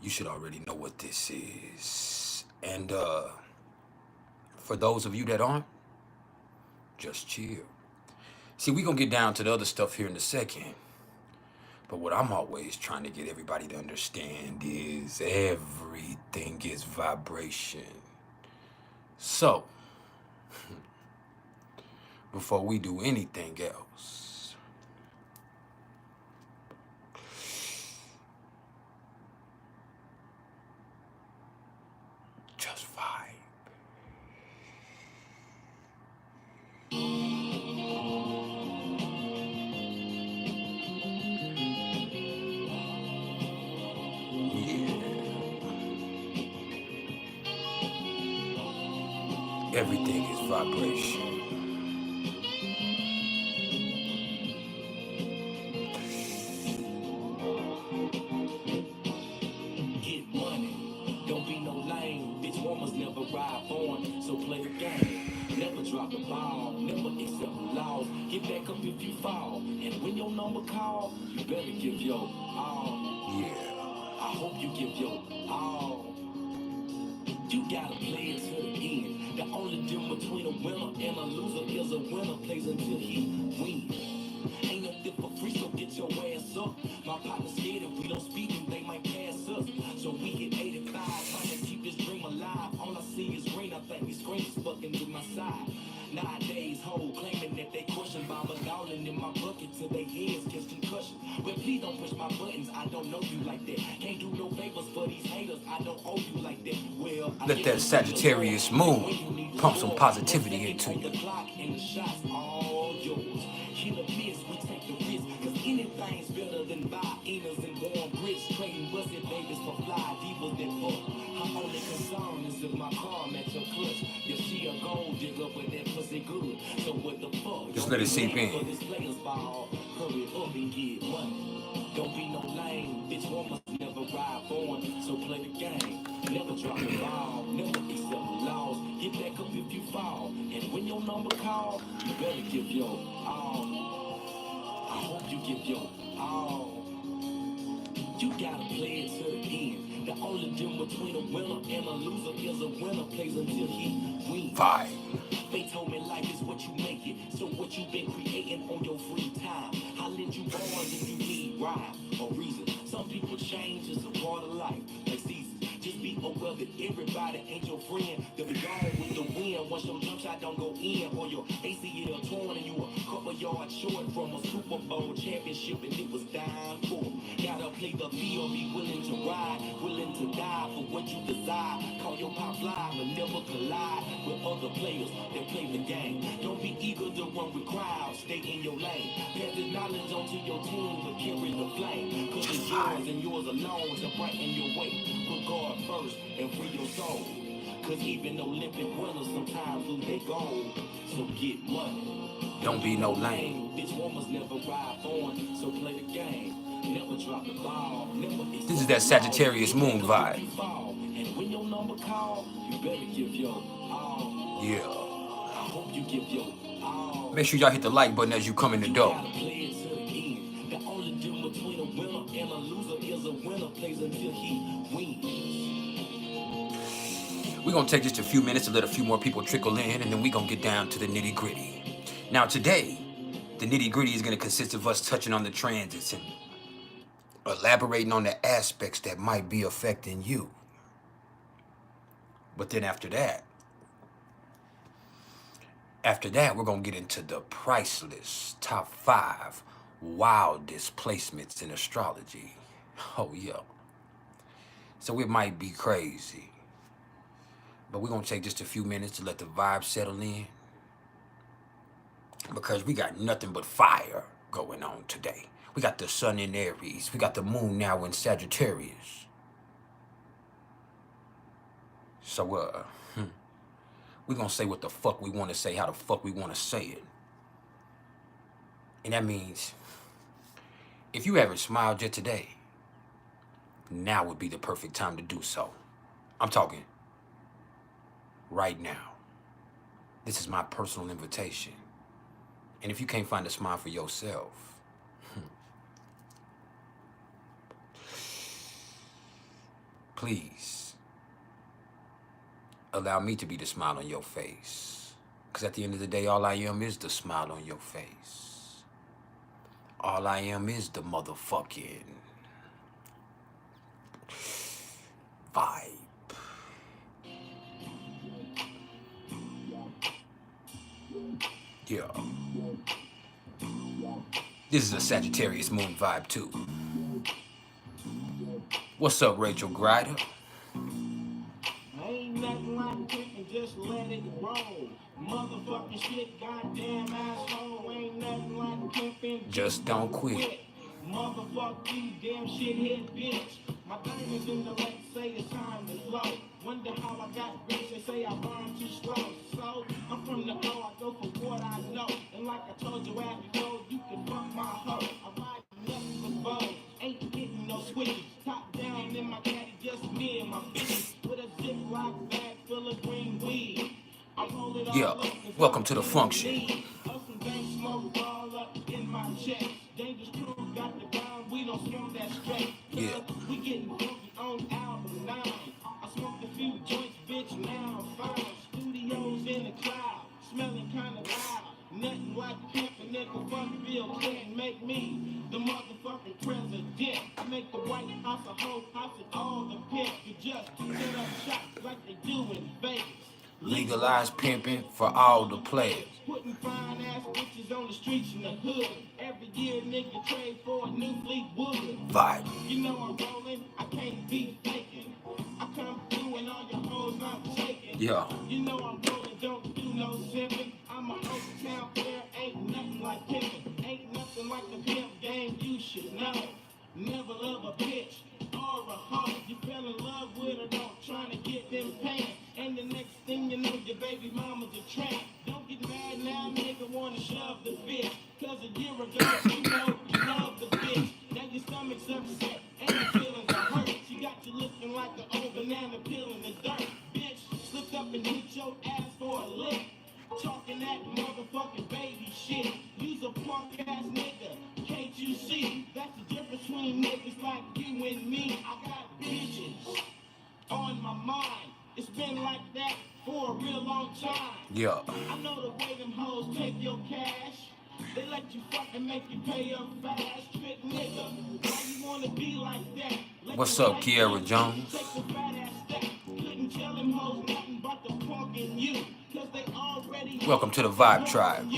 You should already know what this is. And for those of you that aren't, just chill. See, we're going to get down to the other stuff here in a second. But what I'm always trying to get everybody to understand is everything is vibration. So, before we do anything else, just vibe. Everything is vibration. Get money, don't be no lame. Bitch, woman's never ride on, so play the game. Never drop the ball, never accept the laws. Get back up if you fall, and when your number call, you better give your all. Yeah. I hope you give your all. You gotta play it to the end. The only difference between a winner and a loser is a winner plays until he wins. Ain't nothing for free, so get your ass up. My partner's scared if we don't speak and they might pass us. So we hit 85, trying to keep this dream alive. All I see is green, I think these screens fucking to my side. Nowadays, hoes claiming that they crushing by my darling in my bucket till they heads catch concussion. Well, please don't push my buttons, I don't know you like that. Can't do no favors for these haters, I don't owe you like that. Well, Let that Sagittarius moon pump some positivity into you. Killer miss, we take the risk, cause anything's better than buyers and going rich, trading busted babies for fly divas that fuck. Her only concern is if my car match her clutch. Yeah, she a gold digger, but that pussy good. So what the fuck? Just let it seep in. For this player's ball, hurry up and get money. Don't be no lame, bitch, woman's never ride on, so play the game. Never drop the ball, never accept the laws. Get back up if you fall, and when your number call, you better give your all. I hope you give your all. You gotta play it to the end. The only difference between a winner and a loser is a winner plays until he wins. Vibe. They told me life is what you make it. So what you been creating on your free time? How let you born if you need rhyme or reason? Some people change is a part of life, like seasons. Just be aware that everybody ain't your friend. They'll be gone with the wind once your jump shot don't go in, or your ACL torn and you a couple yards short from a Super Bowl championship and it was dying for. Gotta play the field, be willing to ride, willing to die for what you desire. Call your pop fly, but never collide with other players that play the game. Don't be eager to run with crowds, stay in your lane. Pass the knowledge onto your team, but carry the flame. Cause it's yours and yours alone to brighten your way. Put God first and free your soul. Cause even Olympic winners sometimes lose their gold. So get money. Don't be no lame. Bitch, woman's never ride on, so play the game. Never drop the ball. Never This is that Sagittarius moon vibe. And when your number call, you better give your all. Yeah. I hope you give your all. Make sure y'all hit the like button as you come in the door. The only difference between a winner and a loser is a winner plays until he wins. We're going to take just a few minutes to let a few more people trickle in, and then we're going to get down to the nitty gritty. Now today, the nitty gritty is going to consist of us touching on the transits and elaborating on the aspects that might be affecting you. But then after that, we're going to get into the priceless top 5 wildest placements in astrology. Oh, yeah. So it might be crazy. But we're going to take just a few minutes to let the vibe settle in. Because we got nothing but fire going on today. We got the sun in Aries. We got the moon now in Sagittarius. So, we're going to say what the fuck we want to say, how the fuck we want to say it. And that means, if you haven't smiled yet today, now would be the perfect time to do so. I'm talking right now. This is my personal invitation. And if you can't find a smile for yourself, please allow me to be the smile on your face. Because at the end of the day, all I am is the smile on your face. All I am is the motherfucking vibe. Yeah. This is a Sagittarius moon vibe too. What's up, Rachel Grider? Ain't nothing like cooking, just let it roll. Motherfucking shit, goddamn asshole. Ain't nothing like pimping, Just don't quit. Motherfuck you, damn shithead bitch. My diamonds in the lake say it's time to flow. Wonder how I got rich, they say I burn too slow. So, I'm from the O, I go for what I know. And like I told you before, you can fuck my hoe. I ride nothing but bows, ain't getting no switches. Top down in my caddy, just me and my bitches. With a Ziploc bag full of green weed. I roll it all Yeah, up welcome to the function. Some gang smoke all up in my chest. Dangerous crew got the ground, we don't smoke that straight. Yeah. We getting funky on album 9. I smoked a few joints, bitch, now I'm fine. Studios in the cloud, smelling kinda loud. Nothing like pimpin', nigga, fun bill couldn't make me the motherfucking president. I make the White House a whole house and all the pimps could just set up shop like they do in Vegas. Legalize pimping for all the players. Putting fine ass bitches on the streets in the hood. Every year nigga trade for a new Fleetwood. Vibe. You know I'm rolling, I can't be faking. I come through and all your hoes not taking. Yeah. You know I'm rolling, don't do no simping. I'm a Oak Town player, ain't nothing like pimping. Ain't nothing like the pimp game, you should know. Never love a bitch or a hoe. You fell in love with her, don't trying to get them pants. And the next thing you know, your baby mama's a tramp. Don't get mad now, nigga wanna shove the bitch. Cause a year ago, you know you love the bitch. Now your stomach's upset and your feelings are hurt. She got you looking like an old banana peel in the dirt. Bitch, slipped up and hit your ass for a lick. Talking that motherfucking baby shit. You's a punk ass nigga, can't you see? That's the difference between niggas like you and me. I got bitches on my mind. It's been like that for a real long time. Yeah. I know the way them hoes take your cash. They let you fucking make you pay up fast. Trick nigga, why you wanna be like that? What's up, Kiara Jones? Take the fat ass step. Couldn't tell them hoes nothing but the punk in you. Cause they already Welcome to the Vibe Tribe.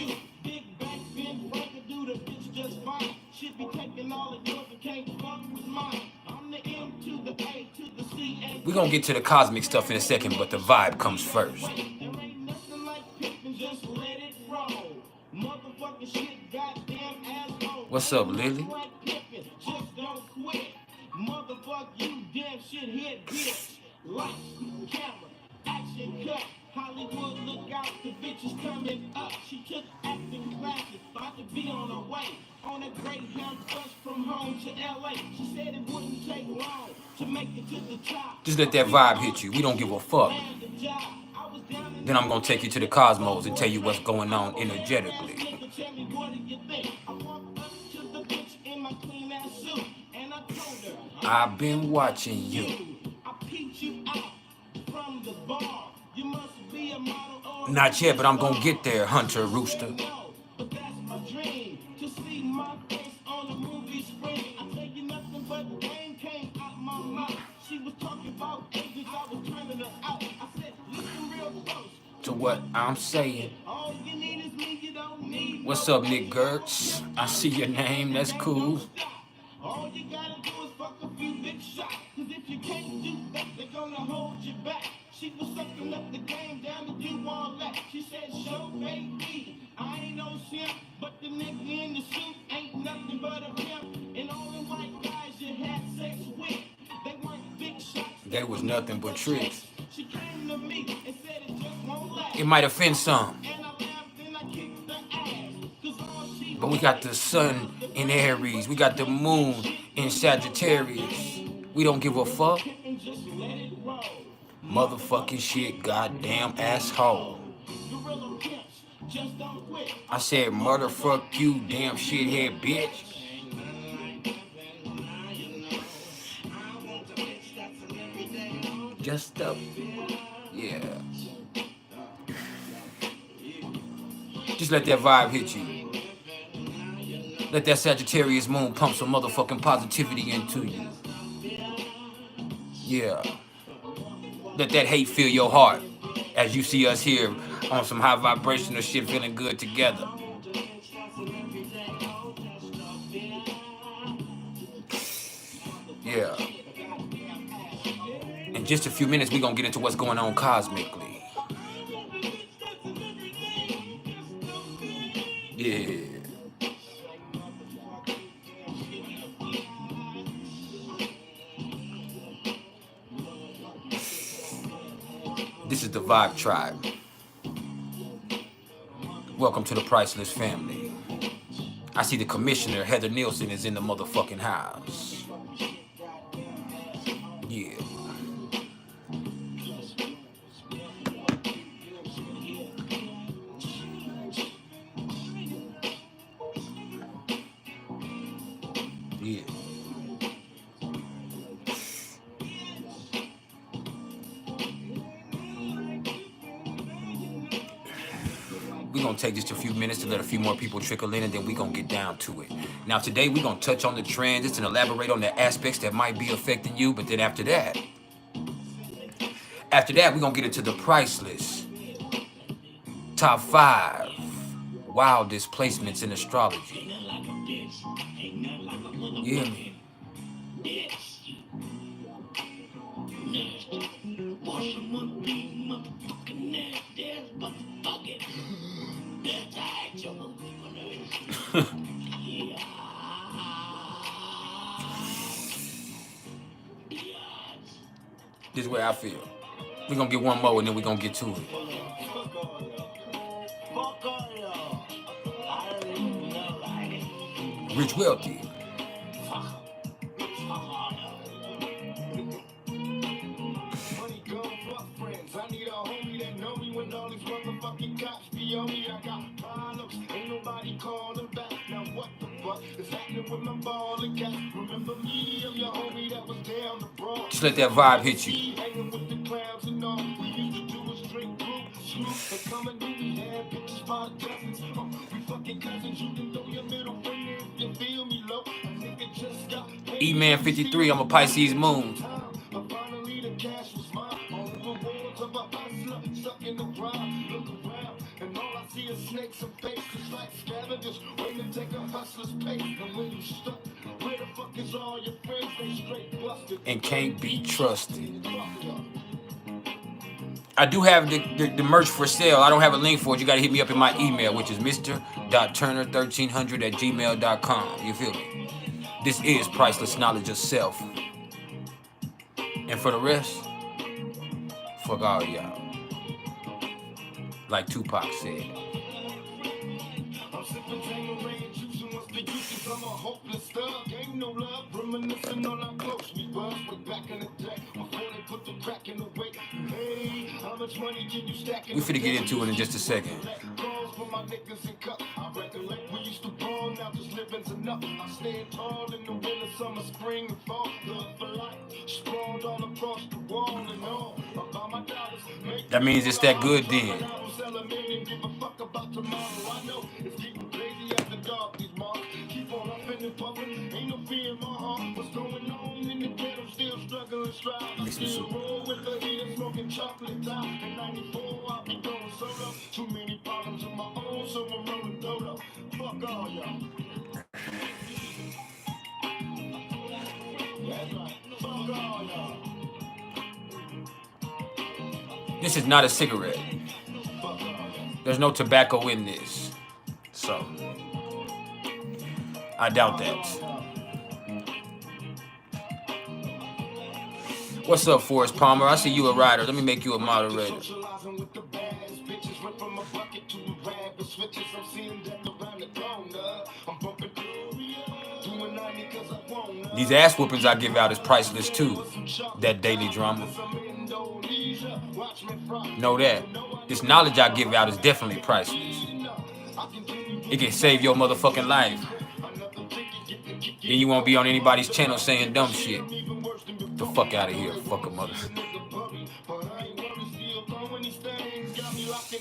Big back Ben Franklin do the bitch just fine. Should be taking all of yours and can't fuck with mine. I'm the M to the A to the C and We're gonna get to the cosmic stuff in a second, but the vibe comes first. there ain't nothing like pimpin', just let it roll. Motherfucking shit, goddamn asshole. What's up, Lily? Like pimpin', just don't quit. Motherfuck you, damn shit head bitch. Lights, camera, action cut. Hollywood, look out, the bitch is coming up. She took acting classes, about to be on her way. On a Greyhound bus from home to LA. She said it wouldn't take long to make it to the top. Just let that vibe hit you. We don't give a fuck. Then I'm gonna take you to the cosmos and tell you what's going on energetically. Tell me what do you think? I walked up to the bitch in my clean ass suit and I told her I've been watching you. I peeped you out from the bar. You must be a model or Not yet, but I'm gonna get there, Hunter Rooster. no, but that's my dream to see my face on the movie screen. I tell you nothing but the rain came out my mouth. She was talking about agents, I was turning her out. I said, listen real close. To what I'm saying. All you need is me, you don't need What's up, Nick Gertz? I see your name, that's cool. all you gotta do is fuck a few big shots. Cause if you can't do that, they're gonna hold you back. She was sucking up the game down to do all that. She said, show baby, I ain't no simp, but the nigga in the suit ain't nothing but a pimp. And all the white guys you had sex with, they weren't big shots. They was nothing but tricks. She came to me and said it just won't last. It might offend some, And I laughed and I kicked the ass. Cause all she but we got the sun in Aries. We got the moon in Sagittarius. We don't give a fuck. and just let it roll. Motherfucking shit, goddamn asshole. Gorilla pimps, just don't quit. I said murder, fuck you, damn shithead bitch. Just up. Yeah. Just let that vibe hit you. Let that Sagittarius moon pump some motherfucking positivity into you. Yeah. Let that hate fill your heart as you see us here on some high vibrational shit, feeling good together. Yeah. In just a few minutes, we're gonna get into what's going on cosmically. Yeah. This is the Vibe Tribe. Welcome to the Priceless family. I see the commissioner, Heather Nielsen, is in the motherfucking house. Yeah. Yeah. We're going to take just a few minutes to let a few more people trickle in, and then we're going to get down to it. Now, today, we're going to touch on the transits and elaborate on the aspects that might be affecting you. But then after that, we're going to get into the Priceless top 5 wildest placements in astrology. Yeah, man. This is where I feel. We're going to get one more and then we're going to get to it. Rich wealthy. Just let that vibe hit you. E-Man 53, I'm a Pisces moon. And can't be trusted. I do have the merch for sale. I don't have a link for it. You got to hit me up in my email, which is mr.turner1300@gmail.com. You feel me? This is priceless knowledge of self. And for the rest, fuck all y'all. Like Tupac said. We finna get into it in just a second. That means it's that good then. This is not a cigarette. There's no tobacco in this. So, I doubt that. What's up, Forrest Palmer? I see you a rider. Let me make you a moderator. These ass whoopings I give out is priceless too. That daily drama. Know that. This knowledge I give out is definitely priceless. It can save your motherfucking life. Then you won't be on anybody's channel saying dumb shit. Get the fuck out of here, fuck a mother.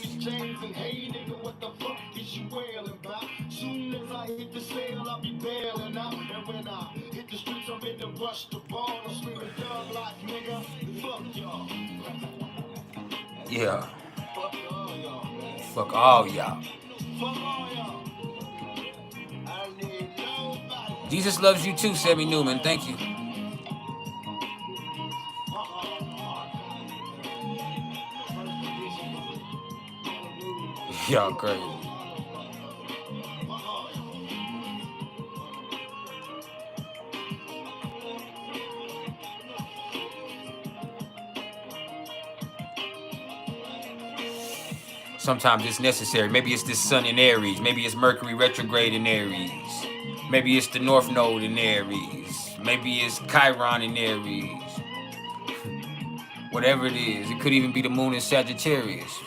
these chains and hey nigga, what the fuck is you wailing about? Soon as I hit the sail, I'll be bailing out. And when I hit the streets, I'm in to rush the ball. I'm screaming thug life, nigga. Fuck y'all. Yeah. Fuck all y'all, man. Fuck all y'all. Fuck all y'all. I need nobody. Jesus loves you too, Sammy Newman. Thank you. Y'all crazy. Sometimes it's necessary. Maybe it's this sun in Aries. Maybe it's Mercury retrograde in Aries. Maybe it's the North Node in Aries. Maybe it's Chiron in Aries. Whatever it is. It could even be the moon in Sagittarius.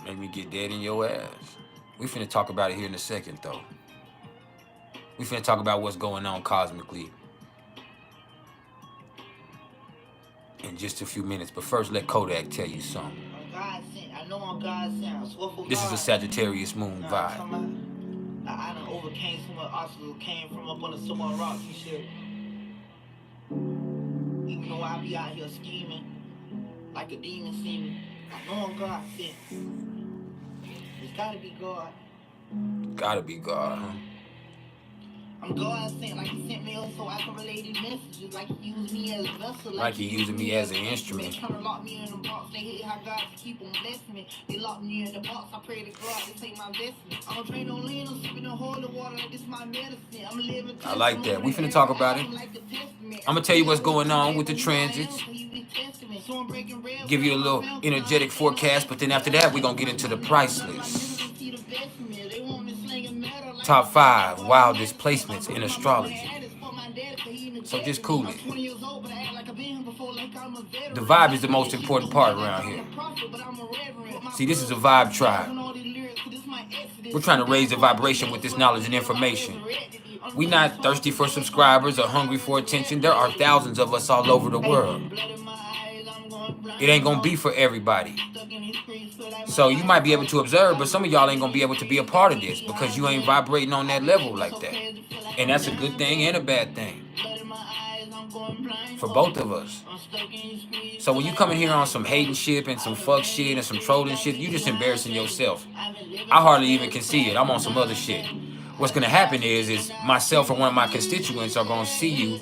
Make me get dead in your ass. We finna talk about it here in a second, though. We finna talk about what's going on cosmically in just a few minutes. But first, let Kodak tell you something. God sent. I know I'm God sent. This is a Sagittarius moon vibe. I done overcame so much obstacles, came from up under so much rocks and shit. Even though I be out here scheming, like a demon see me, I know I'm God sent. It's gotta be God. Gotta be God, huh? I'm God sent, like he sent me so I can relay these messages, like he used me as a vessel, Like he using me as an instrument. Trying to lock me in the box, they hate how God keep on blessing me. They lock me in the box, I pray to God to take my investment. I don't drink no lean, I'm sipping no holy water, like this my medicine. I'm living. I like that. We finna talk about it. I'm gonna tell you what's going on with the transits. Give you a little energetic forecast, but then after that, we're gonna get into the priceless. Top 5 wildest placements in astrology. So just cool it. The vibe is the most important part around here. See, this is a vibe tribe. We're trying to raise the vibration with this knowledge and information. We're not thirsty for subscribers or hungry for attention. There are thousands of us all over the world. It ain't gonna be for everybody. So you might be able to observe, but some of y'all ain't gonna be able to be a part of this because you ain't vibrating on that level like that. And that's a good thing and a bad thing for both of us. So when you come in here on some hating shit and some fuck shit and some trolling shit, you just embarrassing yourself. I hardly even can see it. I'm on some other shit. What's gonna happen is myself or one of my constituents are gonna see you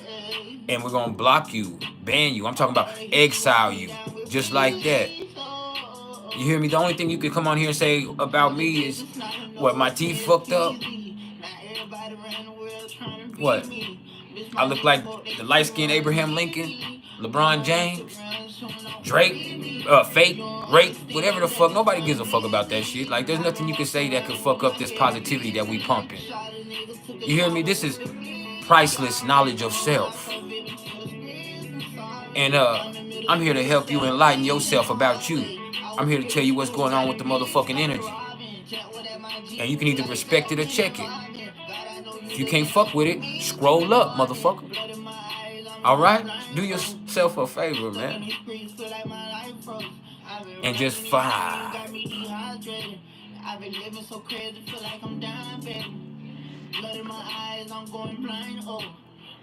and we're gonna block you, ban you. I'm talking about exile you, just like that. You hear me? The only thing you can come on here and say about me is, what, my teeth fucked up? What? I look like the light-skinned Abraham Lincoln, LeBron James, Drake, fake, rape, whatever the fuck. Nobody gives a fuck about that shit. Like, there's nothing you can say that could fuck up this positivity that we pumping. You hear me? This is priceless knowledge of self. And I'm here to help you enlighten yourself about you. I'm here to tell you what's going on with the motherfucking energy. And you can either respect it or check it. If you can't fuck with it, scroll up, motherfucker. Alright? Do yourself a favor, man. And just vibe. I've been living so crazy, feel like I'm dying, baby. Blood in my eyes, I'm going blind, oh.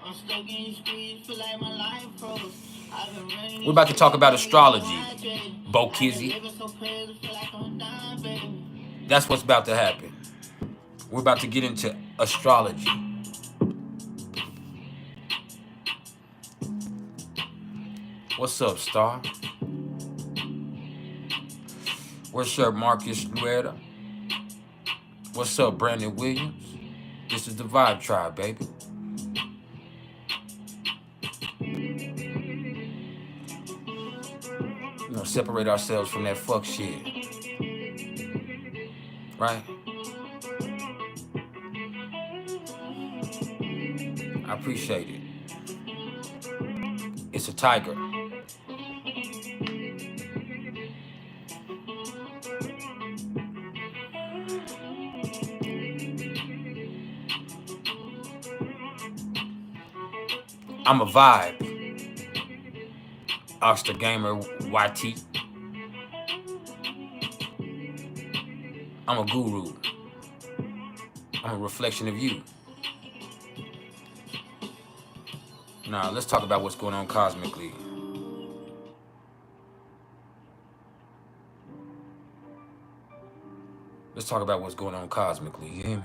I'm stuck in these streets, feel like my life froze. We're about to talk about astrology, Bo Kizzy. That's what's about to happen. We're about to get into astrology. What's up, Star? What's up, Marcus Nuera? What's up, Brandon Williams? This is the Vibe Tribe, baby. You know, separate ourselves from that fuck shit. Right? I appreciate it. It's a tiger. I'm a vibe. Oxter Gamer YT. I'm a guru. I'm a reflection of you. Now, let's talk about what's going on cosmically. Let's talk about what's going on cosmically, you hear me?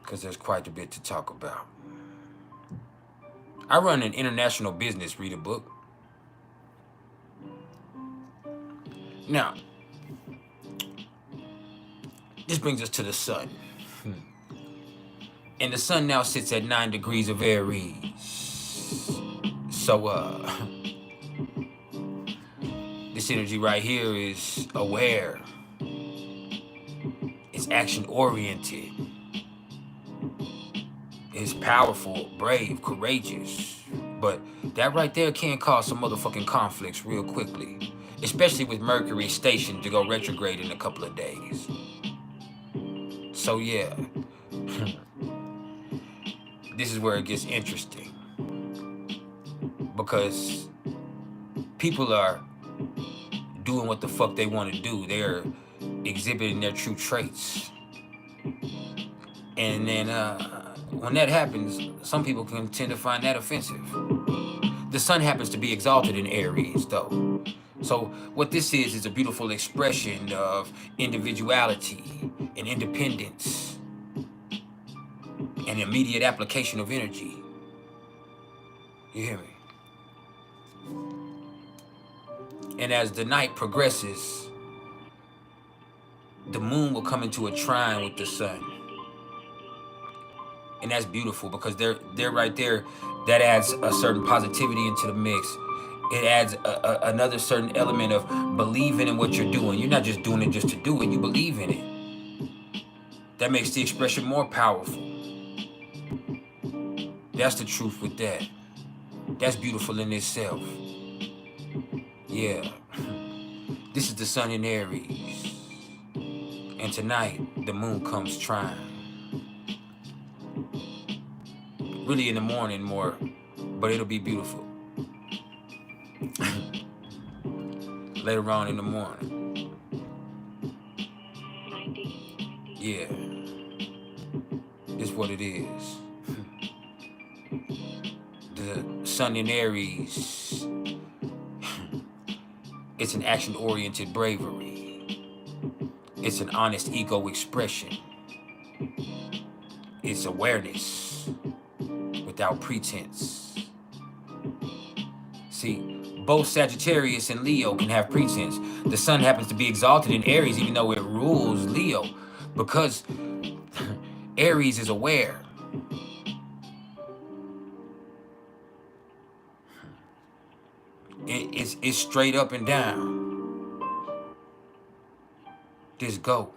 Because there's quite a bit to talk about. I run an international business, read a book. Now, this brings us to the sun. And the sun now sits at 9 degrees of Aries. So, this energy right here is aware. It's action-oriented. It's powerful, brave, courageous. But that right there can cause some motherfucking conflicts real quickly. Especially with Mercury stationed to go retrograde in a couple of days. So yeah. This is where it gets interesting. Because people are doing what the fuck they want to do. They're exhibiting their true traits. And then when that happens, some people can tend to find that offensive. The sun happens to be exalted in Aries, though. So what this is a beautiful expression of individuality and independence and immediate application of energy. You hear me? And as the night progresses, the moon will come into a trine with the sun. And that's beautiful because they're right there. That adds a certain positivity into the mix. It adds another certain element of believing in what you're doing. You're not just doing it just to do it. You believe in it. That makes the expression more powerful. That's the truth with that. That's beautiful in itself. Yeah. This is the sun in Aries. And tonight, the moon comes trine. Really in the morning more, but it'll be beautiful. Later on in the morning. Yeah. It's what it is. The sun in Aries. It's an action-oriented bravery. It's an honest ego expression. It's awareness without pretense. See, both Sagittarius and Leo can have pretense. The sun happens to be exalted in Aries even though it rules Leo because Aries is aware. It's straight up and down. Just go.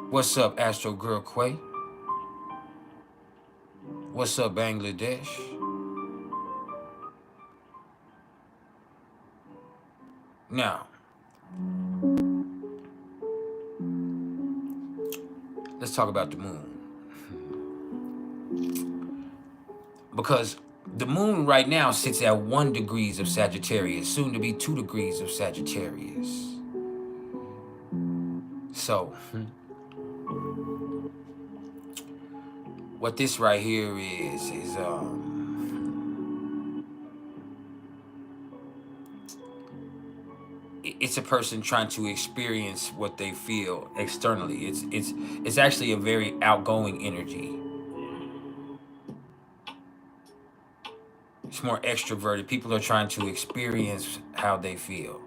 What's up, Astro Girl Quay? What's up, Bangladesh? Now, let's talk about the moon. Because the moon right now sits at 1 degrees of Sagittarius, soon to be 2 degrees of Sagittarius. So, what this right here is it's a person trying to experience what they feel externally. It's actually a very outgoing energy. It's more extroverted. People are trying to experience how they feel.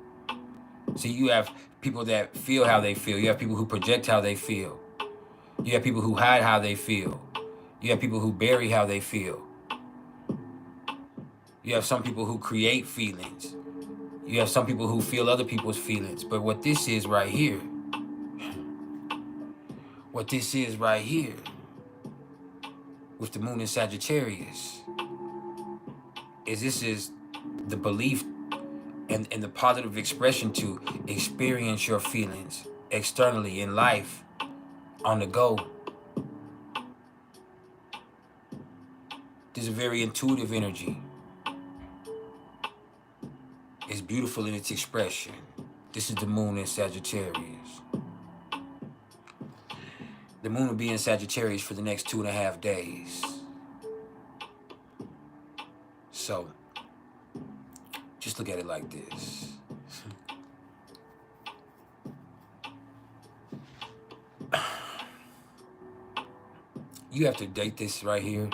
So you have people that feel how they feel. You have people who project how they feel. You have people who hide how they feel. You have people who bury how they feel. You have some people who create feelings. You have some people who feel other people's feelings. But what this is right here, with the moon in Sagittarius, is this is the belief and the positive expression to experience your feelings externally in life on the go. There's a very intuitive energy. It's beautiful in its expression. This is the moon in Sagittarius. The moon will be in Sagittarius for the next 2.5 days. So, just look at it like this. You have to date this right here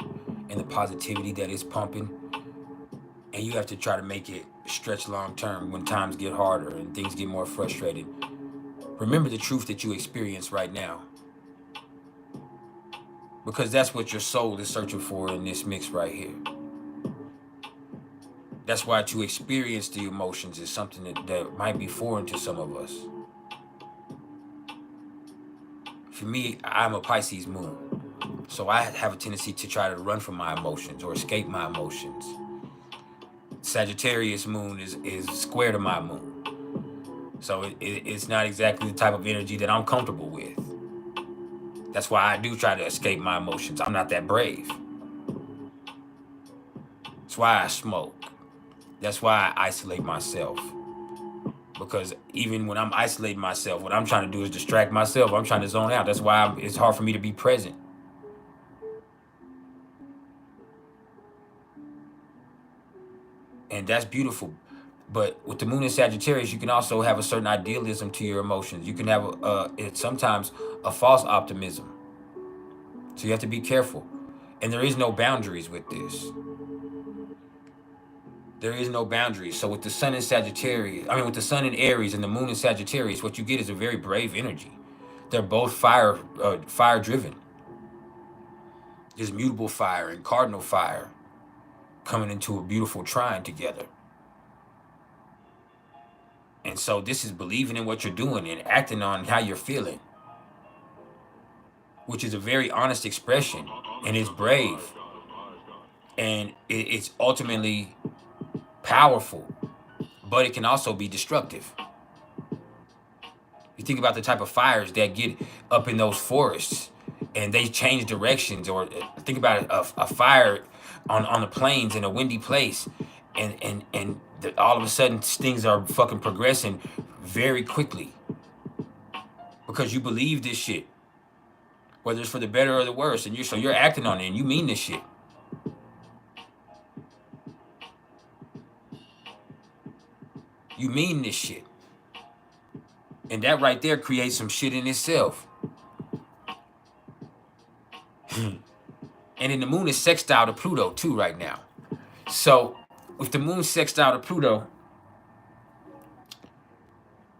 and the positivity that it's pumping. And you have to try to make it stretch long term when times get harder and things get more frustrated. Remember the truth that you experience right now. Because that's what your soul is searching for in this mix right here. That's why to experience the emotions is something that might be foreign to some of us. For me, I'm a Pisces moon. So I have a tendency to try to run from my emotions or escape my emotions. Sagittarius moon is square to my moon. So it's not exactly the type of energy that I'm comfortable with. That's why I do try to escape my emotions. I'm not that brave. That's why I smoke. That's why I isolate myself. Because even when I'm isolating myself, what I'm trying to do is distract myself. I'm trying to zone out. That's why it's hard for me to be present. And that's beautiful. But with the moon in Sagittarius, you can also have a certain idealism to your emotions. You can have sometimes a false optimism. So you have to be careful. And there is no boundaries with this. There is no boundaries. So with the sun in Sagittarius, with the sun in Aries and the moon in Sagittarius, what you get is a very brave energy. They're both fire driven. There's mutable fire and cardinal fire coming into a beautiful trine together. And so this is believing in what you're doing and acting on how you're feeling, which is a very honest expression, and it's brave, and it's ultimately powerful, but it can also be destructive. You think about the type of fires that get up in those forests and they change directions, or think about a fire on the plains in a windy place, and all of a sudden things are fucking progressing very quickly because you believe this shit, whether it's for the better or the worse, and you're acting on it and you mean this shit. You mean this shit. And that right there creates some shit in itself. And then the moon is sextile to Pluto too right now. So with the moon sextile to Pluto,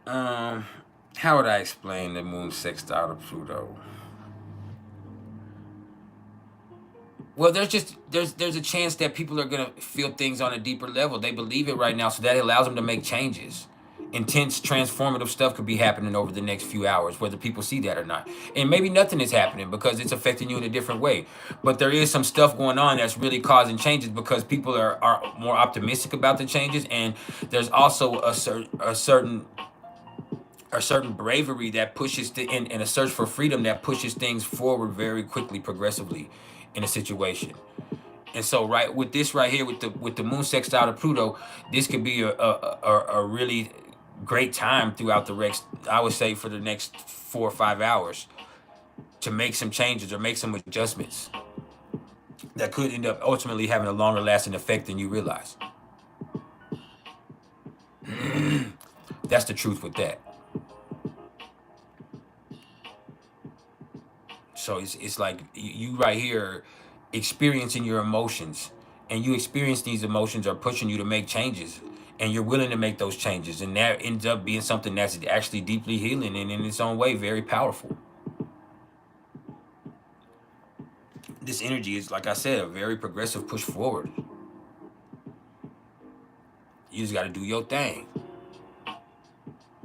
how would I explain the moon sextile to Pluto? Well, there's a chance that people are gonna feel things on a deeper level. They believe it right now, so that allows them to make changes. Intense transformative stuff could be happening over the next few hours, whether people see that or not. And maybe nothing is happening because it's affecting you in a different way. But there is some stuff going on that's really causing changes because people are more optimistic about the changes, and there's also a certain bravery that pushes and a search for freedom that pushes things forward very quickly, progressively in a situation. And so, right with this right here, with the moon sextile to Pluto, this could be a really great time throughout the next, I would say, for the next 4 or 5 hours to make some changes or make some adjustments that could end up ultimately having a longer lasting effect than you realize. That's the truth with that. So it's like you right here experiencing your emotions, and you experience these emotions are pushing you to make changes, and you're willing to make those changes, and that ends up being something that's actually deeply healing and in its own way very powerful. This energy is, like I said, a very progressive push forward. You just got to do your thing.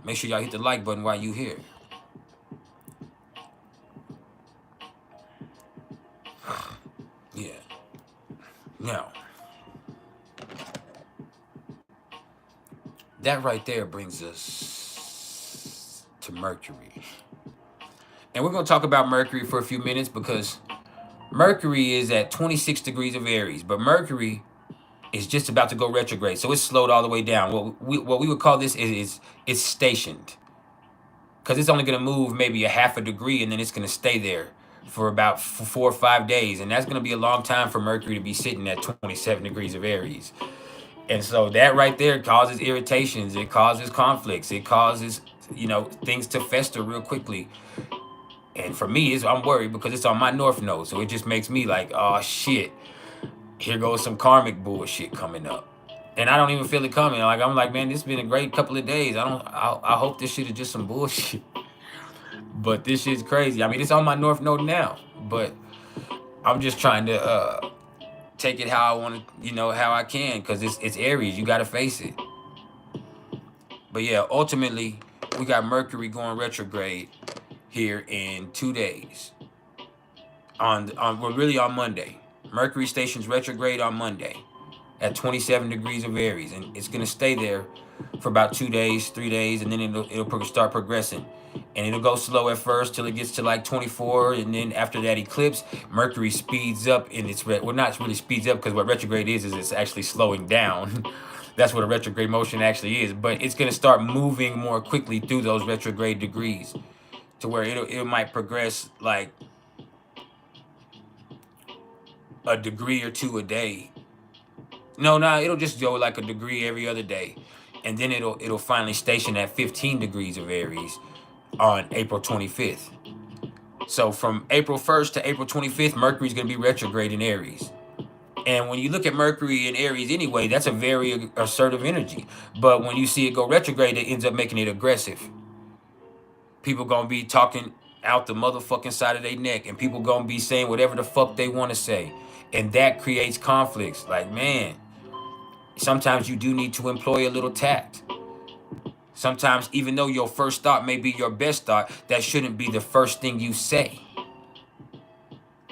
Make sure y'all hit the like button while you here. Yeah. Now, that right there brings us to Mercury. And we're going to talk about Mercury for a few minutes because Mercury is at 26 degrees of Aries, but Mercury is just about to go retrograde, so it's slowed all the way down. What we would call this is it's stationed, because it's only going to move maybe a half a degree, and then it's going to stay there for about 4 or 5 days, and that's going to be a long time for Mercury to be sitting at 27 degrees of Aries. And so that right there causes irritations, it causes conflicts, it causes, you know, things to fester real quickly. And for me, I'm worried because it's on my north node, so it just makes me like, oh shit, here goes some karmic bullshit coming up. And I don't even feel it coming. Like, I'm like, man, this has been a great couple of days. I hope this shit is just some bullshit. But this shit's crazy. I mean, it's on my north node now, but I'm just trying to take it how I want to, you know, how I can, because it's Aries. You got to face it. But yeah, ultimately, we got Mercury going retrograde here in 2 days. We're really on Monday. Mercury stations retrograde on Monday at 27 degrees of Aries, and it's gonna stay there for about 2 days, 3 days, and then it'll start progressing, and it'll go slow at first till it gets to like 24, and then after that eclipse, Mercury speeds up in its well, not really speeds up, because what retrograde is it's actually slowing down. That's what a retrograde motion actually is, but it's gonna start moving more quickly through those retrograde degrees, to where it might progress like a degree or two a day. No, it'll just go like a degree every other day. And then it'll finally station at 15 degrees of Aries on April 25th. So from April 1st to April 25th, Mercury's going to be retrograde in Aries. And when you look at Mercury in Aries anyway, that's a very assertive energy. But when you see it go retrograde, it ends up making it aggressive. People going to be talking out the motherfucking side of their neck, and people going to be saying whatever the fuck they want to say. And that creates conflicts. Like, man, sometimes you do need to employ a little tact. Sometimes, even though your first thought may be your best thought, that shouldn't be the first thing you say.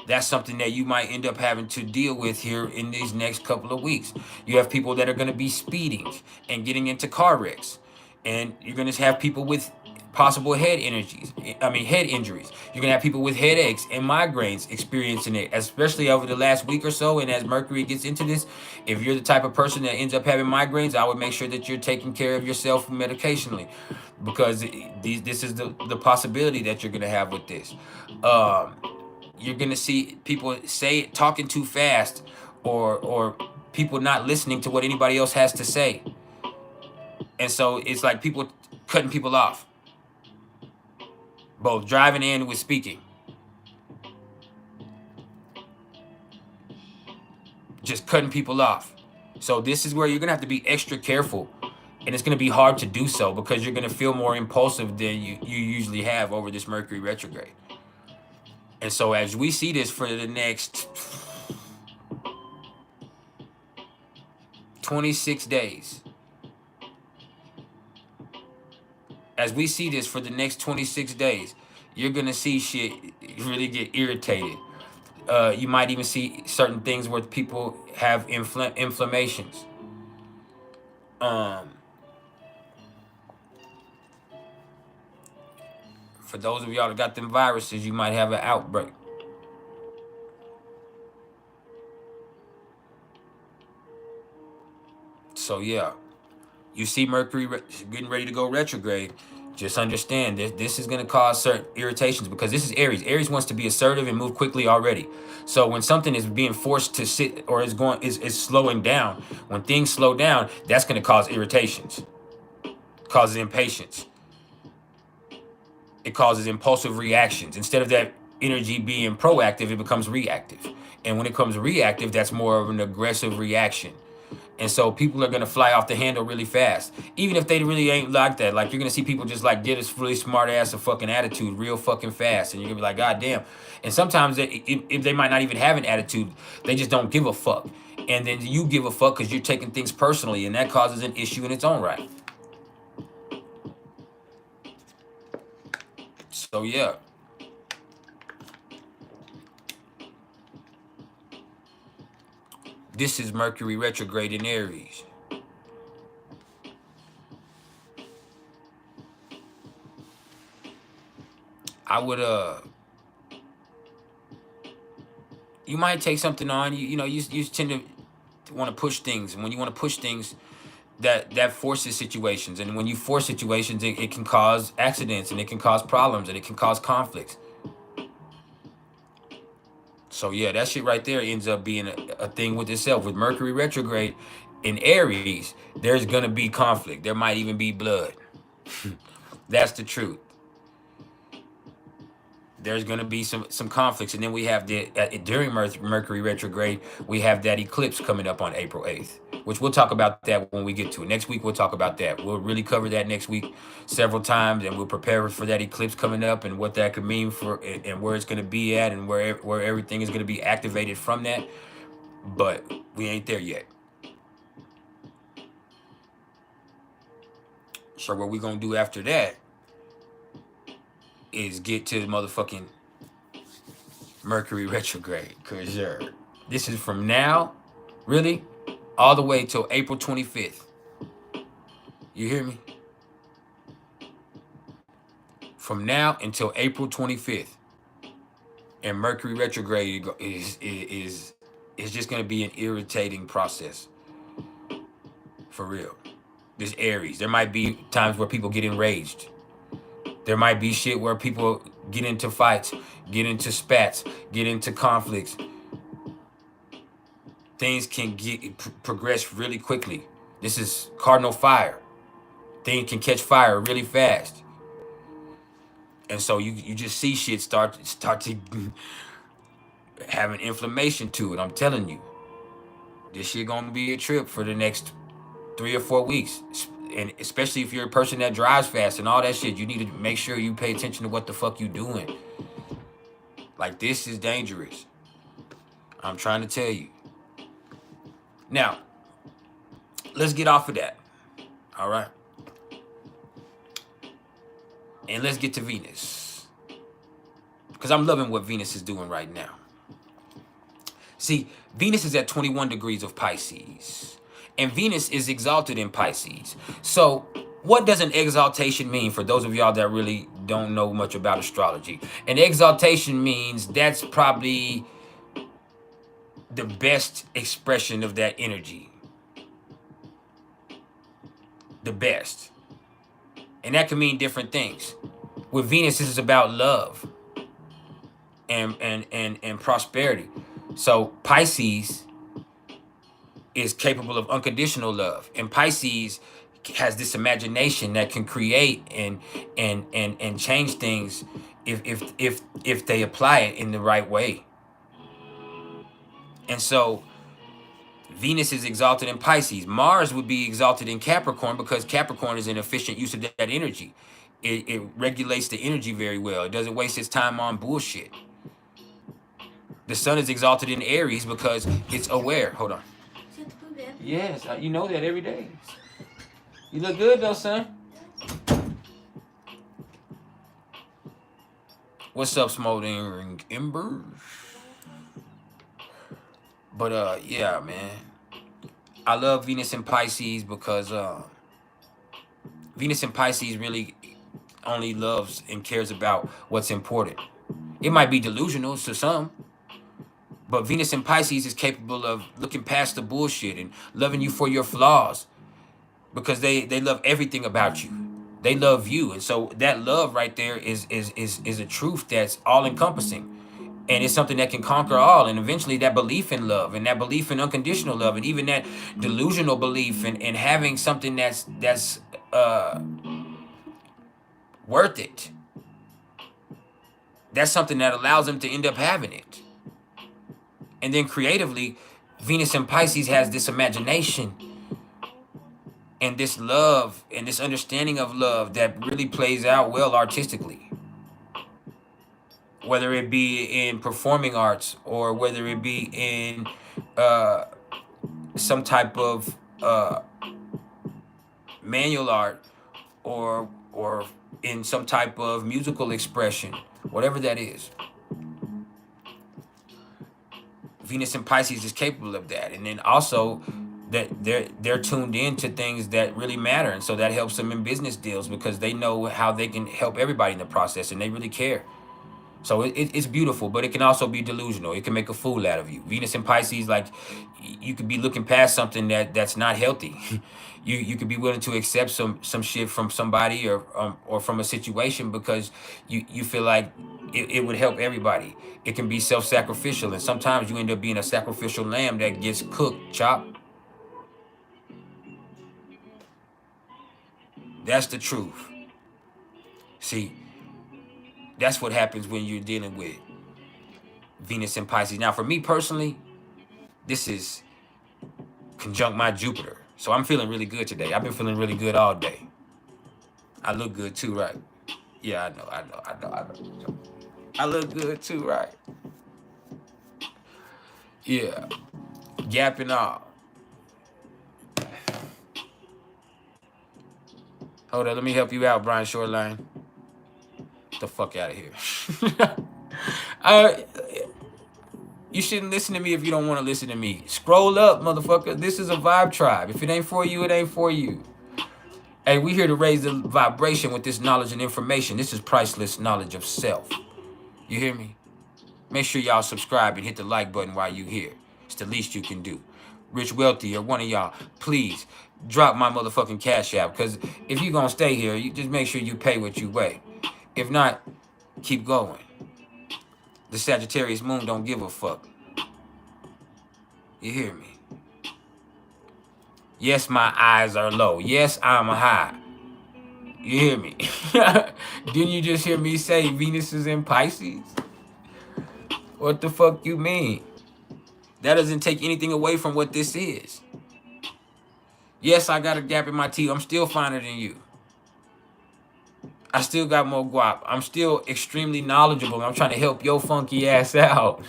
That's something that you might end up having to deal with here in these next couple of weeks. You have people that are going to be speeding and getting into car wrecks. And you're going to have people with possible head injuries. You're going to have people with headaches and migraines experiencing it, especially over the last week or so. And as Mercury gets into this, if you're the type of person that ends up having migraines, I would make sure that you're taking care of yourself medicationally, because this is the possibility that you're going to have with this. You're going to see people talking too fast, or people not listening to what anybody else has to say. And so it's like people cutting people off, both driving and with speaking. Just cutting people off. So this is where you're going to have to be extra careful. And it's going to be hard to do so, because you're going to feel more impulsive than you usually have over this Mercury retrograde. And so as we see this for the next 26 days, you're going to see shit really get irritated. You might even see certain things where people have inflammations. For those of y'all that got them viruses, you might have an outbreak. So yeah, you see Mercury getting ready to go retrograde. Just understand that this is going to cause certain irritations, because this is Aries. Aries wants to be assertive and move quickly already. So when something is being forced to sit, or is slowing down, when things slow down, that's going to cause irritations, causes impatience. It causes impulsive reactions. Instead of that energy being proactive, it becomes reactive. And when it becomes reactive, that's more of an aggressive reaction. And so people are going to fly off the handle really fast, even if they really ain't like that. Like, you're going to see people just like get this really smart ass of fucking attitude real fucking fast. And you're going to be like, God damn. And sometimes if they might not even have an attitude, they just don't give a fuck. And then you give a fuck because you're taking things personally, and that causes an issue in its own right. So yeah. This is Mercury retrograde in Aries. I would you might take something on. You know, you tend to want to push things, and when you want to push things, that forces situations, and when you force situations, it can cause accidents, and it can cause problems, and it can cause conflicts. So yeah, that shit right there ends up being a thing with itself. With Mercury retrograde in Aries, there's gonna be conflict. There might even be blood. That's the truth. There's going to be some conflicts, and then we have during Mercury retrograde, we have that eclipse coming up on April 8th, which we'll talk about that when we get to it. Next week we'll talk about that. We'll really cover that next week several times, and we'll prepare for that eclipse coming up and what that could mean for and where it's going to be at, and where everything is going to be activated from that. But we ain't there yet. So what we going to do after that is get to the motherfucking Mercury retrograde, because this is from now, really, all the way till April 25th. You hear me? From now until April 25th. And Mercury retrograde is just going to be an irritating process. For real. This Aries. There might be times where people get enraged. There might be shit where people get into fights, get into spats, get into conflicts. Things can progress really quickly. This is cardinal fire. Things can catch fire really fast. And so you just see shit start to have an inflammation to it. I'm telling you. This shit gonna be a trip for the next 3 or 4 weeks. And especially if you're a person that drives fast and all that shit, you need to make sure you pay attention to what the fuck you doing. Like, this is dangerous. I'm trying to tell you. Now, let's get off of that. All right? And let's get to Venus. Because I'm loving what Venus is doing right now. See, Venus is at 21 degrees of Pisces. And Venus is exalted in Pisces. So what does an exaltation mean for those of y'all that really don't know much about astrology? An exaltation means that's probably the best expression of that energy. The best. And that can mean different things. With Venus, this is about love and prosperity. So Pisces is capable of unconditional love, and Pisces has this imagination that can create and change things if they apply it in the right way. And so Venus is exalted in Pisces. Mars would be exalted in Capricorn because Capricorn is an efficient use of that energy. It regulates the energy very well. It doesn't waste its time on bullshit. The sun is exalted in Aries because it's aware. Hold on. Yes, you know that every day. You look good though, son. What's up, smoldering embers? But yeah, man. I love Venus in Pisces because Venus in Pisces really only loves and cares about what's important. It might be delusional to some, but Venus in Pisces is capable of looking past the bullshit and loving you for your flaws, because they love everything about you. They love you. And so that love right there is a truth that's all encompassing. And it's something that can conquer all. And eventually that belief in love and that belief in unconditional love and even that delusional belief in having something that's worth it. That's something that allows them to end up having it. And then creatively, Venus in Pisces has this imagination and this love and this understanding of love that really plays out well artistically. Whether it be in performing arts or whether it be in some type of manual art or in some type of musical expression, whatever that is. Venus in Pisces is capable of that. And then also that they're tuned in to things that really matter. And so that helps them in business deals because they know how they can help everybody in the process and they really care. So it's beautiful, but it can also be delusional. It can make a fool out of you. Venus in Pisces, like you could be looking past something that's not healthy. You could be willing to accept some shit from somebody or from a situation because you feel like it would help everybody. It can be self-sacrificial, and sometimes you end up being a sacrificial lamb that gets cooked, chopped. That's the truth. See, that's what happens when you're dealing with Venus and Pisces. Now, for me personally, this is conjunct my Jupiter. So I'm feeling really good today. I've been feeling really good all day. I look good too, right? Yeah, I know. I look good too, right? Yeah. Gap and all. Hold on, let me help you out, Brian Shoreline. Get the fuck out of here. uh, You shouldn't listen to me if you don't want to listen to me. Scroll up, motherfucker. This is a vibe tribe. If it ain't for you, it ain't for you. Hey, we here to raise the vibration with this knowledge and information. This is priceless knowledge of self. You hear me? Make sure y'all subscribe and hit the like button while you here. It's the least you can do. Rich Wealthy or one of y'all, please drop my motherfucking cash app. Because if you going to stay here, you just make sure you pay what you weigh. If not, keep going. The Sagittarius moon don't give a fuck. You hear me? Yes, my eyes are low. Yes, I'm high. You hear me? Didn't you just hear me say Venus is in Pisces? What the fuck you mean? That doesn't take anything away from what this is. Yes, I got a gap in my teeth. I'm still finer than you. I still got more guap. I'm still extremely knowledgeable. I'm trying to help your funky ass out.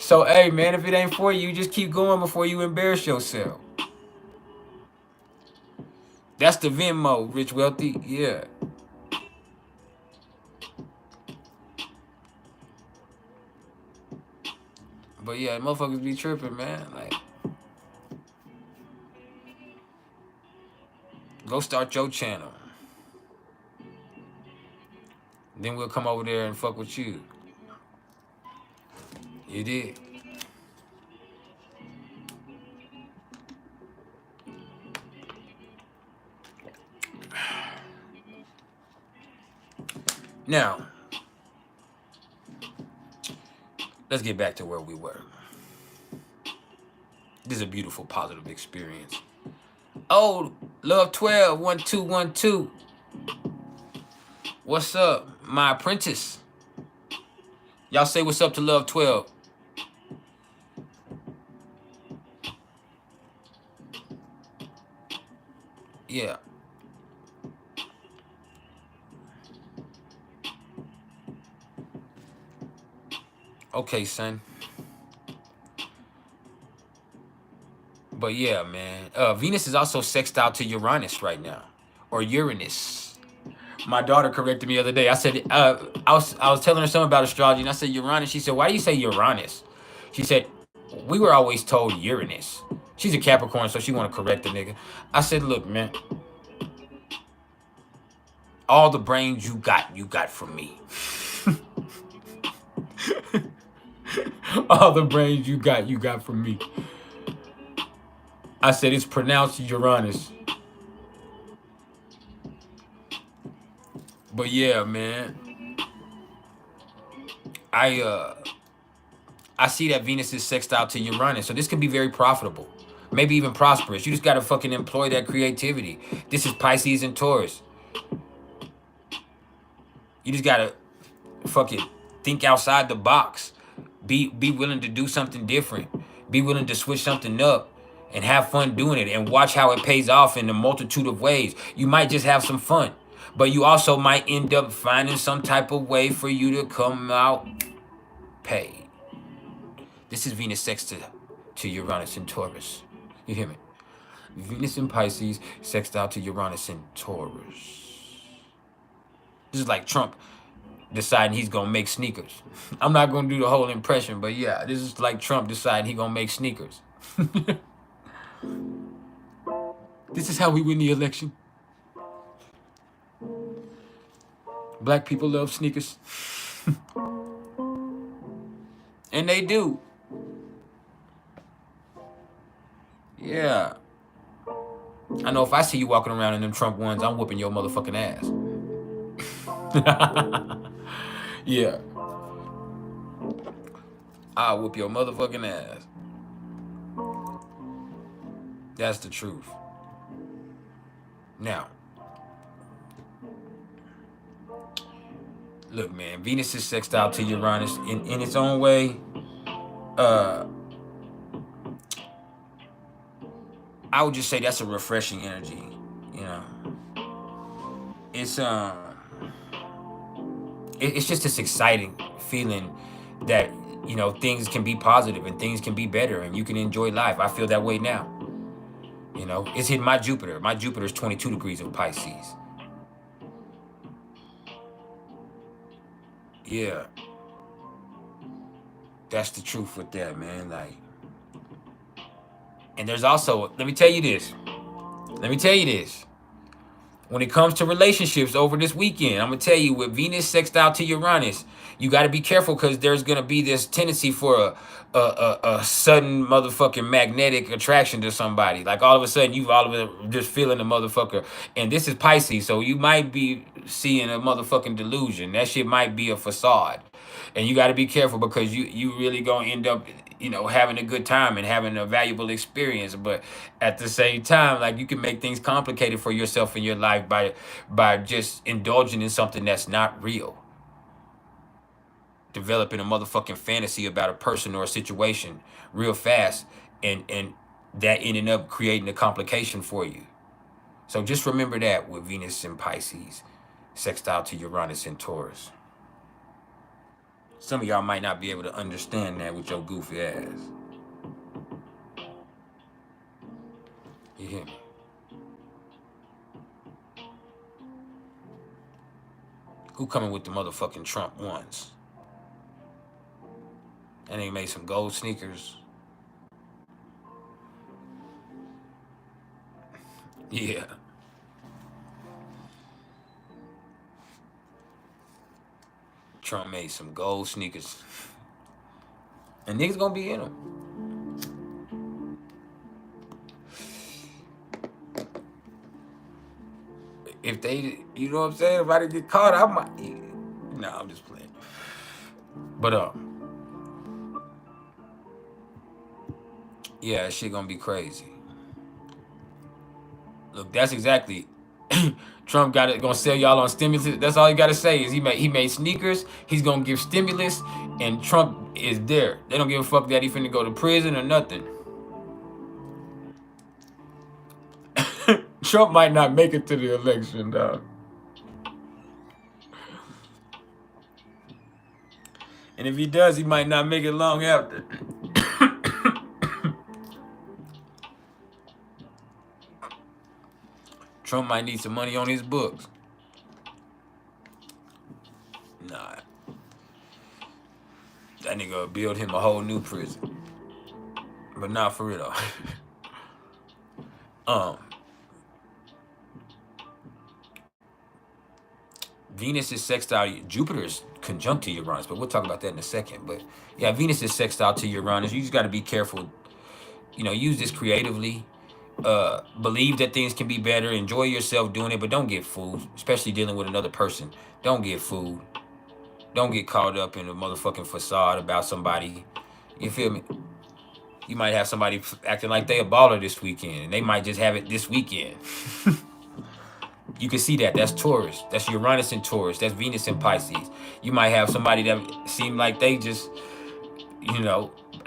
So, hey, man, if it ain't for you, just keep going before you embarrass yourself. That's the Venmo, Rich Wealthy. Yeah. But yeah, motherfuckers be tripping, man. Like, go start your channel. Then we'll come over there and fuck with you. You did. Now, let's get back to where we were. This is a beautiful, positive experience. Oh, Love 12, 1212. What's up, my apprentice? Y'all say what's up to Love 12. Yeah. Okay, son. But yeah, man. Venus is also sextile to Uranus right now. Or Uranus. My daughter corrected me the other day. I said, I was telling her something about astrology, and I said Uranus. She said, why do you say Uranus? She said, we were always told Uranus. She's a Capricorn, so she want to correct the nigga. I said, look, man. All the brains you got from me. All the brains you got from me. I said it's pronounced Uranus. But yeah, man. I see that Venus is sextile to Uranus, so this could be very profitable. Maybe even prosperous. You just gotta fucking employ that creativity. This is Pisces and Taurus. You just gotta fucking think outside the box. Be willing to do something different. Be willing to switch something up and have fun doing it and watch how it pays off in a multitude of ways. You might just have some fun, but you also might end up finding some type of way for you to come out paid. This is Venus sextile to Uranus and Taurus. You hear me? Venus in Pisces sextile to Uranus and Taurus. This is like Trump deciding he's gonna make sneakers. I'm not gonna do the whole impression, but yeah, this is like Trump deciding he's gonna make sneakers. This is how we win the election. Black people love sneakers. And they do. Yeah. I know if I see you walking around in them Trump ones, I'm whooping your motherfucking ass. Yeah. I'll whoop your motherfucking ass. That's the truth. Now, look, man, Venus is sextile to Uranus in its own way. I would just say that's a refreshing energy. You know, it's it's just this exciting feeling that things can be positive and things can be better and you can enjoy life. I feel that way now. It's hitting my Jupiter. My Jupiter is 22 degrees of Pisces. Yeah, that's the truth with that, man. Like, and there's also, let me tell you this. When it comes to relationships over this weekend, I'm gonna tell you, with Venus sextile to Uranus, you got to be careful because there's gonna be this tendency for a sudden motherfucking magnetic attraction to somebody. Like all of a sudden, you all of it just feeling a motherfucker. And this is Pisces, so you might be seeing a motherfucking delusion. That shit might be a facade, and you got to be careful because you really gonna end up having a good time and having a valuable experience. But at the same time, like, you can make things complicated for yourself in your life by just indulging in something that's not real. Developing a motherfucking fantasy about a person or a situation real fast, and that ending up creating a complication for you. So just remember that with Venus in Pisces, sextile to Uranus in Taurus. Some of y'all might not be able to understand that with your goofy ass. You hear me? Who coming with the motherfucking Trump ones? And they made some gold sneakers. Yeah. Trump made some gold sneakers. And niggas gonna be in them. If they, you know what I'm saying? If I didn't get caught, I might. Nah, I'm just playing. But yeah, that shit gonna be crazy. Look, that's exactly. Trump gonna sell y'all on stimulus. That's all you gotta say is he made sneakers. He's gonna give stimulus, and Trump is there. They don't give a fuck that he finna go to prison or nothing. Trump might not make it to the election, dog. And if he does, he might not make it long after. Trump might need some money on his books. Nah. That nigga will build him a whole new prison. But not for real though. Venus is sextile. Jupiter is conjunct to Uranus, but we'll talk about that in a second. But yeah, Venus is sextile to Uranus. You just got to be careful. Use this creatively. Believe that things can be better. Enjoy yourself doing it, but don't get fooled, especially dealing with another person. Don't get fooled. Don't get caught up in a motherfucking facade about somebody. You feel me? You might have somebody acting like they a baller this weekend, and they might just have it this weekend. You can see that. That's Taurus. That's Uranus in Taurus. That's Venus in Pisces. You might have somebody that seem like they just,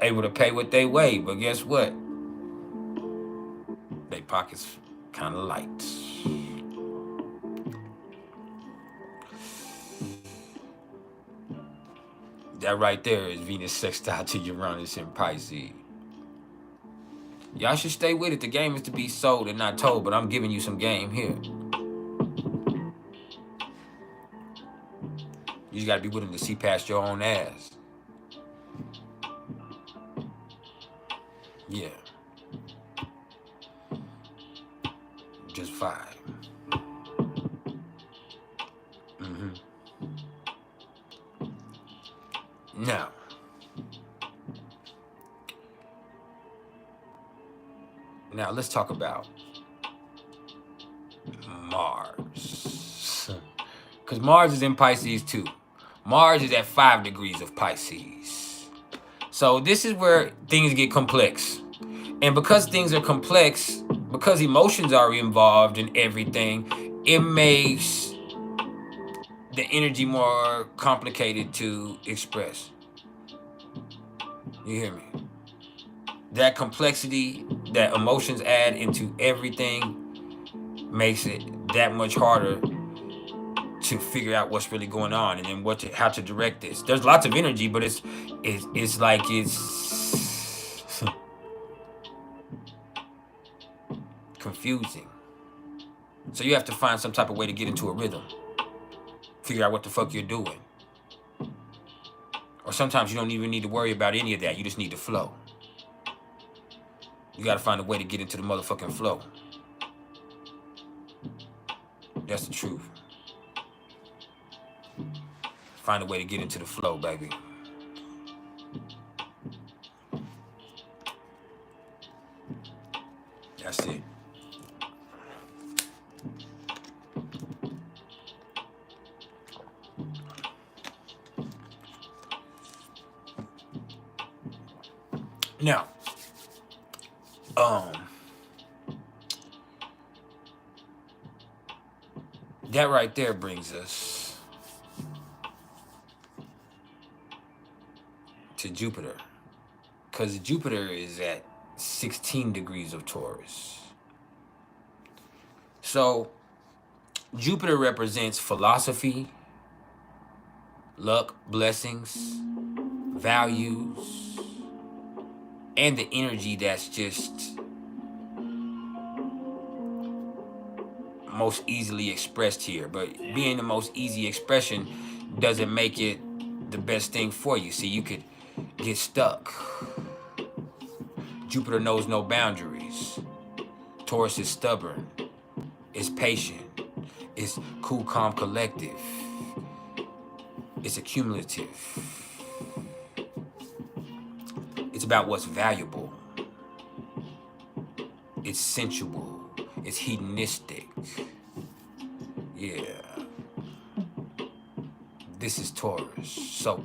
able to pay what they weigh. But guess what? They pockets kind of light. That right there is Venus sextile to Uranus in Pisces. Y'all should stay with it. The game is to be sold and not told, but I'm giving you some game here. You just gotta be willing to see past your own ass. Yeah. Just 5. Now let's talk about Mars. Because Mars is in Pisces too. Mars is at 5 degrees of Pisces. So this is where things get complex. And because things are complex, because emotions are involved in everything, it makes the energy more complicated to express. You hear me? That complexity that emotions add into everything makes it that much harder to figure out what's really going on and then how to direct this. There's lots of energy, but it's like it's confusing. So you have to find some type of way to get into a rhythm. Figure out what the fuck you're doing. Or sometimes you don't even need to worry about any of that. You just need to flow. You gotta find a way to get into the motherfucking flow. That's the truth. Find a way to get into the flow, baby. That's it. Now, that right there brings us to Jupiter, because Jupiter is at 16 degrees of Taurus. So Jupiter represents philosophy, luck, blessings, values, and the energy that's just most easily expressed here. But being the most easy expression doesn't make it the best thing for you. See, you could get stuck. Jupiter knows no boundaries. Taurus is stubborn. It's patient. It's cool, calm, collective. It's accumulative. It's about what's valuable. It's sensual. It's hedonistic. Yeah. This is Taurus. So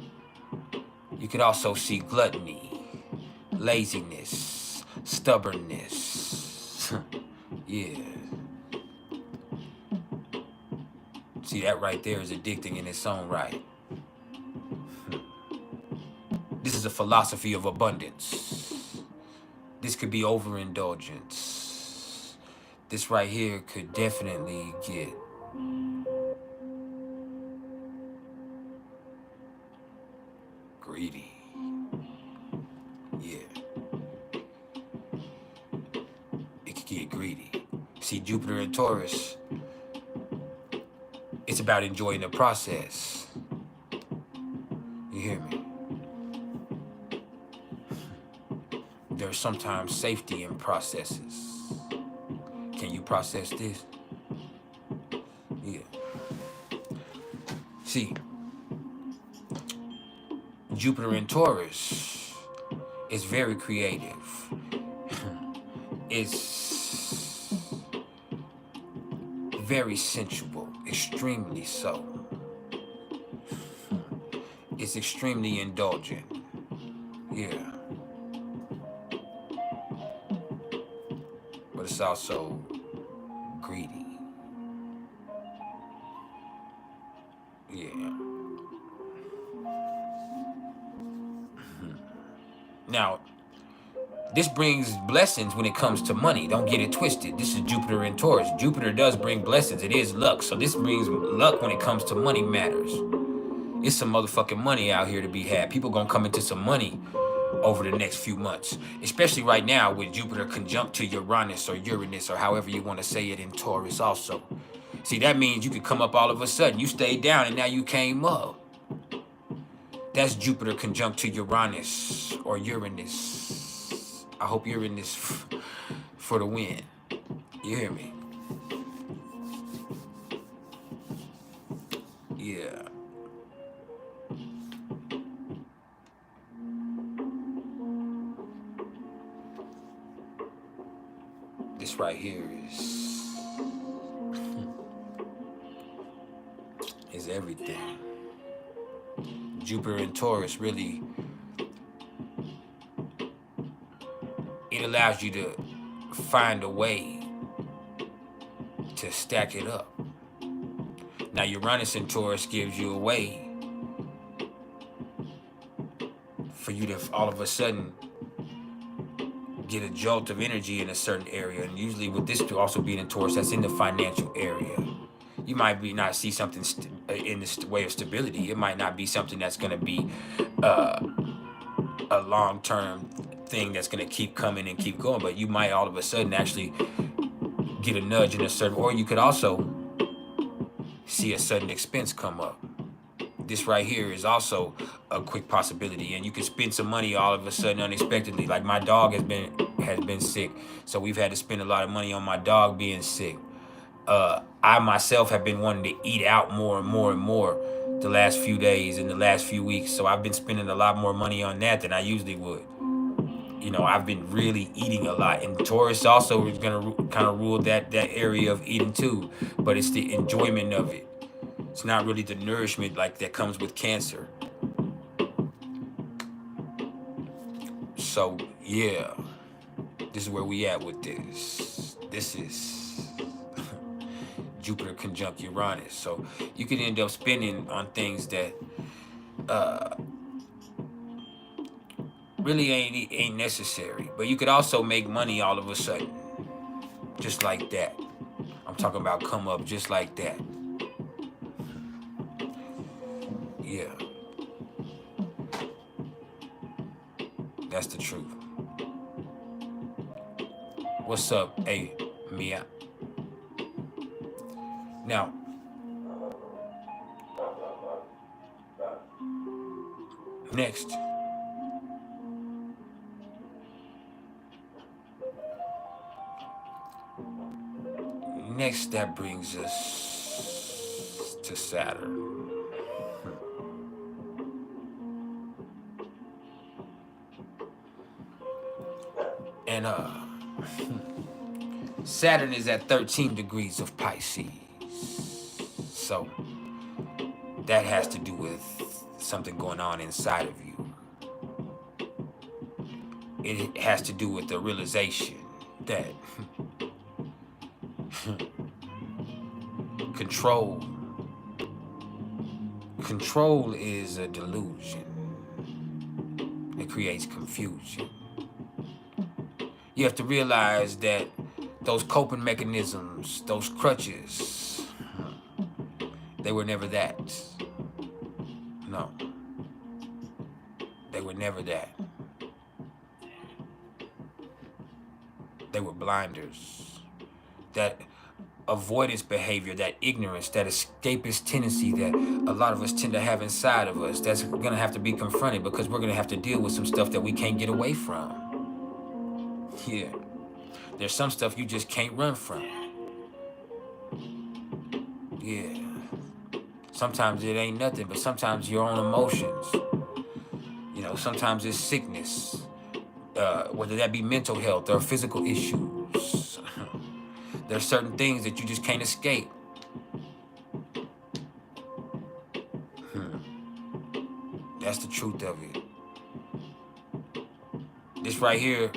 you could also see gluttony, laziness, stubbornness. Yeah. See, that right there is addicting in its own right. This is a philosophy of abundance. This could be overindulgence. This right here could definitely get greedy. Yeah. It could get greedy. See, Jupiter and Taurus, it's about enjoying the process. You hear me? There's sometimes safety in processes. Can you process this? Yeah. See, Jupiter in Taurus is very creative. It's very sensual, extremely so. It's extremely indulgent. Yeah. But it's also greedy. Yeah. Now, this brings blessings when it comes to money. Don't get it twisted. This is Jupiter in Taurus. Jupiter does bring blessings. It is luck. So this brings luck when it comes to money matters. It's some motherfucking money out here to be had. People gonna come into some money over the next few months, especially right now with Jupiter conjunct to Uranus or Uranus or however you want to say it in Taurus also. See, that means you could come up all of a sudden. You stayed down and now you came up. That's Jupiter conjunct to Uranus or Uranus. I hope Uranus for the win. You hear me? Yeah. this right here is everything. Jupiter and Taurus really, it allows you to find a way to stack it up. Now Uranus and Taurus gives you a way for you to all of a sudden get a jolt of energy in a certain area. And usually with this also being in Taurus, that's in the financial area. You might not see something in this way of stability. It might not be something that's going to be a long-term thing that's going to keep coming and keep going, but you might all of a sudden actually get a nudge in a certain, or you could also see a sudden expense come up. This right here is also a quick possibility, and you can spend some money all of a sudden unexpectedly. Like my dog has been sick, so we've had to spend a lot of money on my dog being sick. I myself have been wanting to eat out more and more and more the last few days and the last few weeks, so I've been spending a lot more money on that than I usually would. You know, I've been really eating a lot, and Taurus also is gonna kind of rule that area of eating too, but it's the enjoyment of it. It's not really the nourishment like that comes with Cancer. So yeah, this is where we at with this. This is Jupiter conjunct Uranus. So you can end up spending on things that really ain't necessary, but you could also make money all of a sudden, just like that. I'm talking about come up just like that. Yeah, that's the truth. What's up, hey Mia? Now, next, that brings us to Saturn. And Saturn is at 13 degrees of Pisces. So that has to do with something going on inside of you. It has to do with the realization that control is a delusion. It creates confusion. You have to realize that those coping mechanisms, those crutches, they were never that. No. They were never that. They were blinders. That avoidance behavior, that ignorance, that escapist tendency that a lot of us tend to have inside of us, that's gonna have to be confronted, because we're gonna have to deal with some stuff that we can't get away from. Yeah. There's some stuff you just can't run from. Yeah. Sometimes it ain't nothing, but sometimes your own emotions. You know, sometimes it's sickness, whether that be mental health or physical issues. There's certain things that you just can't escape. That's the truth of it. This right here,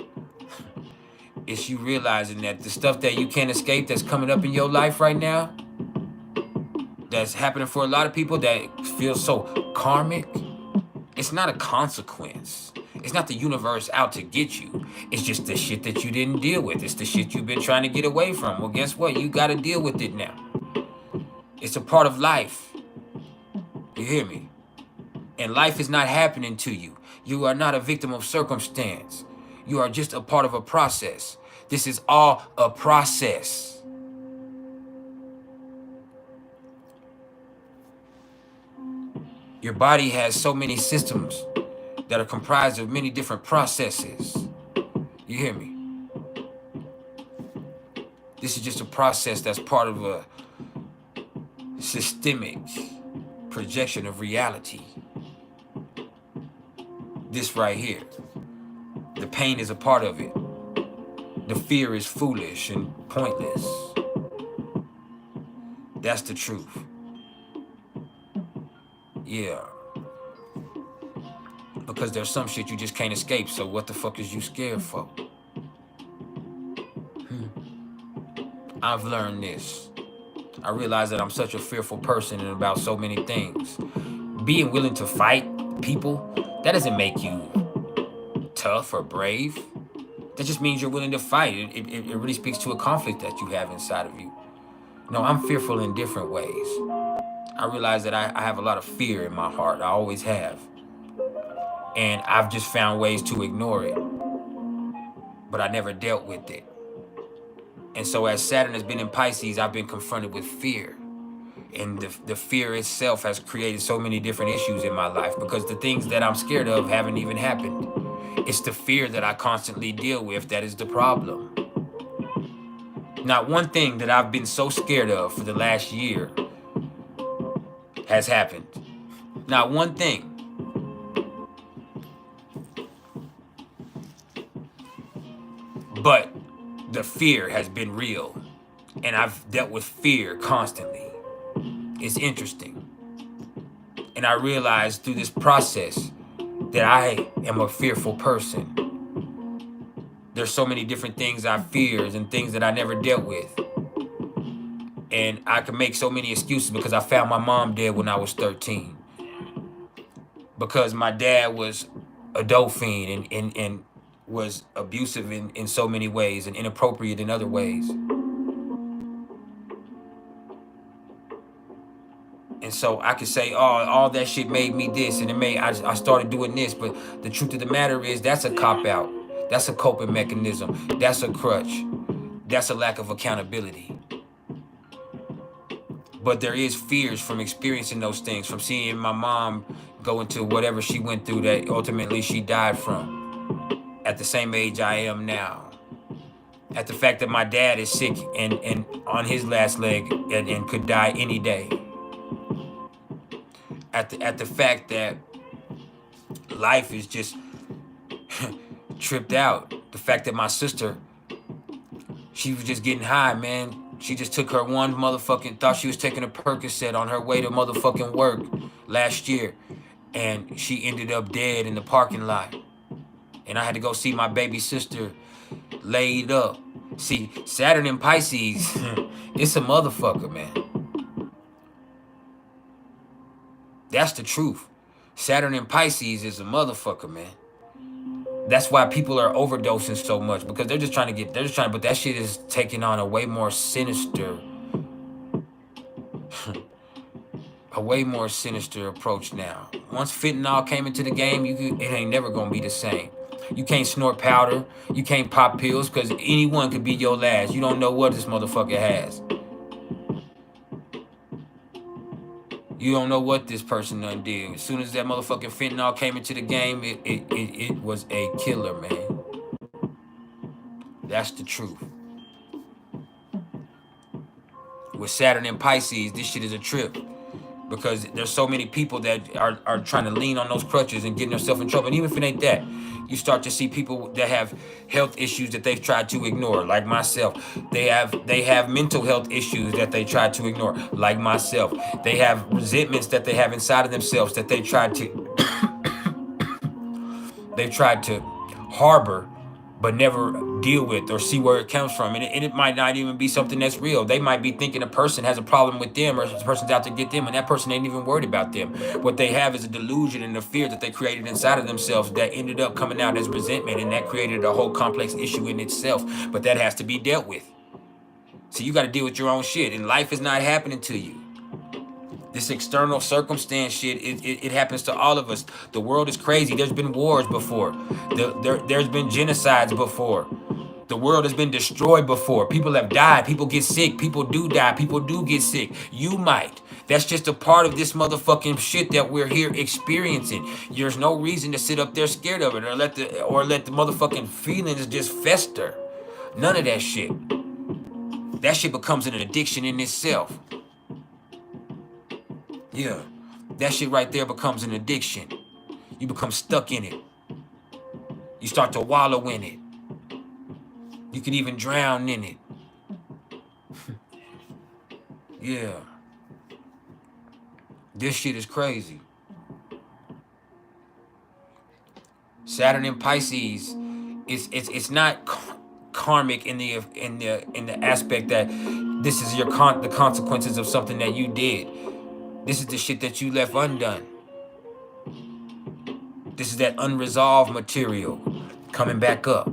it's you realizing that the stuff that you can't escape that's coming up in your life right now, that's happening for a lot of people that feel so karmic, it's not a consequence. It's not the universe out to get you. It's just the shit that you didn't deal with. It's the shit you've been trying to get away from. Well, guess what? You got to deal with it now. It's a part of life. You hear me? And life is not happening to you. You are not a victim of circumstance. You are just a part of a process. This is all a process. Your body has so many systems that are comprised of many different processes. You hear me? This is just a process that's part of a systemic projection of reality. This right here. The pain is a part of it. the fear is foolish and pointless. That's the truth. Yeah. Because there's some shit you just can't escape, so what the fuck is you scared for? I've learned this. I realize that I'm such a fearful person and about so many things. Being willing to fight people, that doesn't make you tough or brave. That just means you're willing to fight. It really speaks to a conflict that you have inside of you. No, I'm fearful in different ways. I realize that I have a lot of fear in my heart. I always have. And I've just found ways to ignore it. But I never dealt with it. And so as Saturn has been in Pisces, I've been confronted with fear. And the fear itself has created so many different issues in my life because the things that I'm scared of haven't even happened. It's the fear that I constantly deal with that is the problem. Not one thing that I've been so scared of for the last year has happened. Not one thing. But the fear has been real. And I've dealt with fear constantly. It's interesting. And I realized through this process that I am a fearful person. There's so many different things I fear and things that I never dealt with. And I can make so many excuses because I found my mom dead when I was 13. Because my dad was a dope fiend and was abusive in so many ways and inappropriate in other ways. And so I could say, oh, all that shit made me this and I started doing this. But the truth of the matter is that's a cop-out. That's a coping mechanism. That's a crutch. That's a lack of accountability. But there is fears from experiencing those things, from seeing my mom go into whatever she went through that ultimately she died from at the same age I am now. At the fact that my dad is sick and on his last leg and could die any day. At the fact that life is just tripped out. The fact that my sister, she was just getting high, man. She just took her one motherfucking, thought she was taking a Percocet on her way to motherfucking work last year. And she ended up dead in the parking lot. And I had to go see my baby sister laid up. See, Saturn in Pisces, it's a motherfucker, man. That's the truth. Saturn in Pisces is a motherfucker, man. That's why people are overdosing so much, because they're just trying to, but that shit is taking on a way more sinister, approach now. Once fentanyl came into the game, it ain't never gonna be the same. You can't snort powder, you can't pop pills, because anyone could be your last. You don't know what this motherfucker has. You don't know what this person done did. As soon as that motherfucking fentanyl came into the game, it was a killer, man. That's the truth. With Saturn and Pisces, this shit is a trip. Because there's so many people that are trying to lean on those crutches and getting themselves in trouble. And even if it ain't that, you start to see people that have health issues that they've tried to ignore, like myself. They have mental health issues that they try to ignore, like myself. They have resentments that they have inside of themselves that they tried to harbor, but never deal with or see where it comes from. And it might not even be something that's real. They might be thinking a person has a problem with them or a person's out to get them, and that person ain't even worried about them. What they have is a delusion and a fear that they created inside of themselves that ended up coming out as resentment, and that created a whole complex issue in itself. But that has to be dealt with. So you got to deal with your own shit, and life is not happening to you. This external circumstance shit, it happens to all of us. The world is crazy. There's been wars before. There's been genocides before. The world has been destroyed before. People have died. People get sick. People do die. People do get sick. You might. That's just a part of this motherfucking shit that we're here experiencing. There's no reason to sit up there scared of it or let the motherfucking feelings just fester. None of that shit. That shit becomes an addiction in itself. Yeah, that shit right there becomes an addiction. You become stuck in it. You start to wallow in it. You can even drown in it. Yeah. This shit is crazy. Saturn in Pisces it's not karmic in the aspect that this is the consequences of something that you did. This is the shit that you left undone. This is that unresolved material coming back up.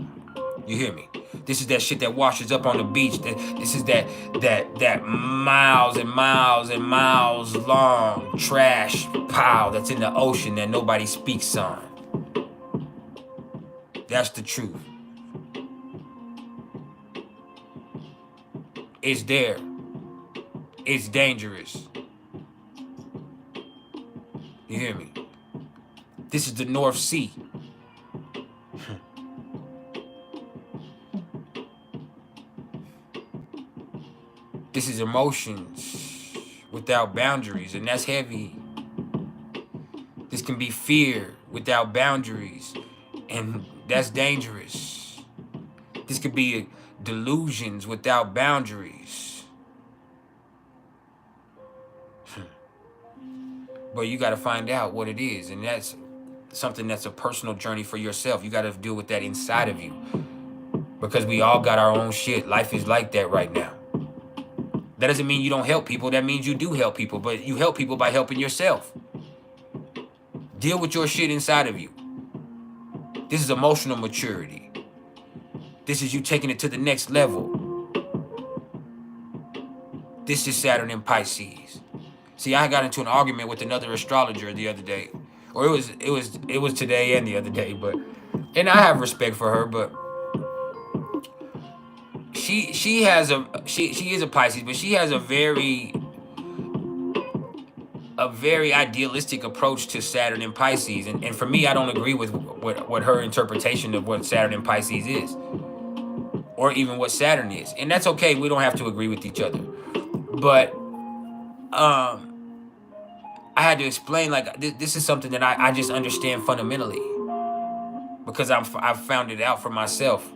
You hear me? This is that shit that washes up on the beach. This is that miles and miles and miles long trash pile that's in the ocean that nobody speaks on. That's the truth. It's there. It's dangerous. You hear me? This is the North Sea. This is emotions without boundaries, and that's heavy. This can be fear without boundaries, and that's dangerous. This could be delusions without boundaries. But you got to find out what it is, and that's something that's a personal journey for yourself. You got to deal with that inside of you, because we all got our own shit. Life is like that right now. That doesn't mean you don't help people. That means you do help people, but you help people by helping yourself. Deal with your shit inside of you. This is emotional maturity. This is you taking it to the next level. This is Saturn in Pisces. See, I got into an argument with another astrologer the other day, or it was today and the other day, and I have respect for her, but she is a Pisces, but she has a very idealistic approach to Saturn in Pisces, and for me, I don't agree with what her interpretation of what Saturn in Pisces is, or even what Saturn is, and that's okay. We don't have to agree with each other, but I had to explain, like, this is something that I just understand fundamentally, because I've found it out for myself.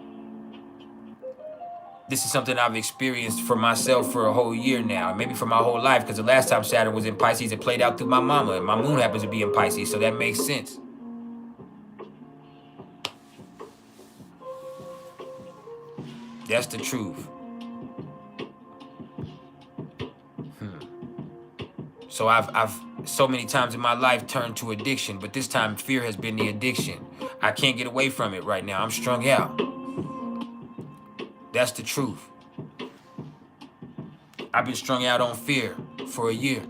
This is something I've experienced for myself for a whole year now, maybe for my whole life, because the last time Saturn was in Pisces, it played out through my mama, and my moon happens to be in Pisces, so that makes sense. That's the truth. So I've so many times in my life turned to addiction, but this time fear has been the addiction. I can't get away from it right now. I'm strung out. That's the truth. I've been strung out on fear for a year.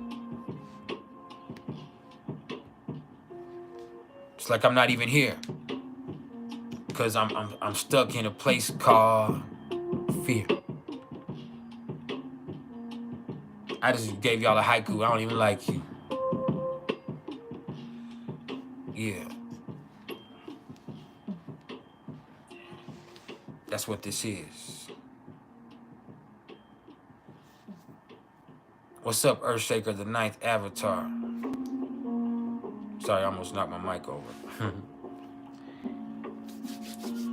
It's like I'm not even here, because I'm stuck in a place called fear. I just gave y'all a haiku. I don't even like you. Yeah. That's what this is. What's up, Earthshaker, the 9th avatar? Sorry, I almost knocked my mic over.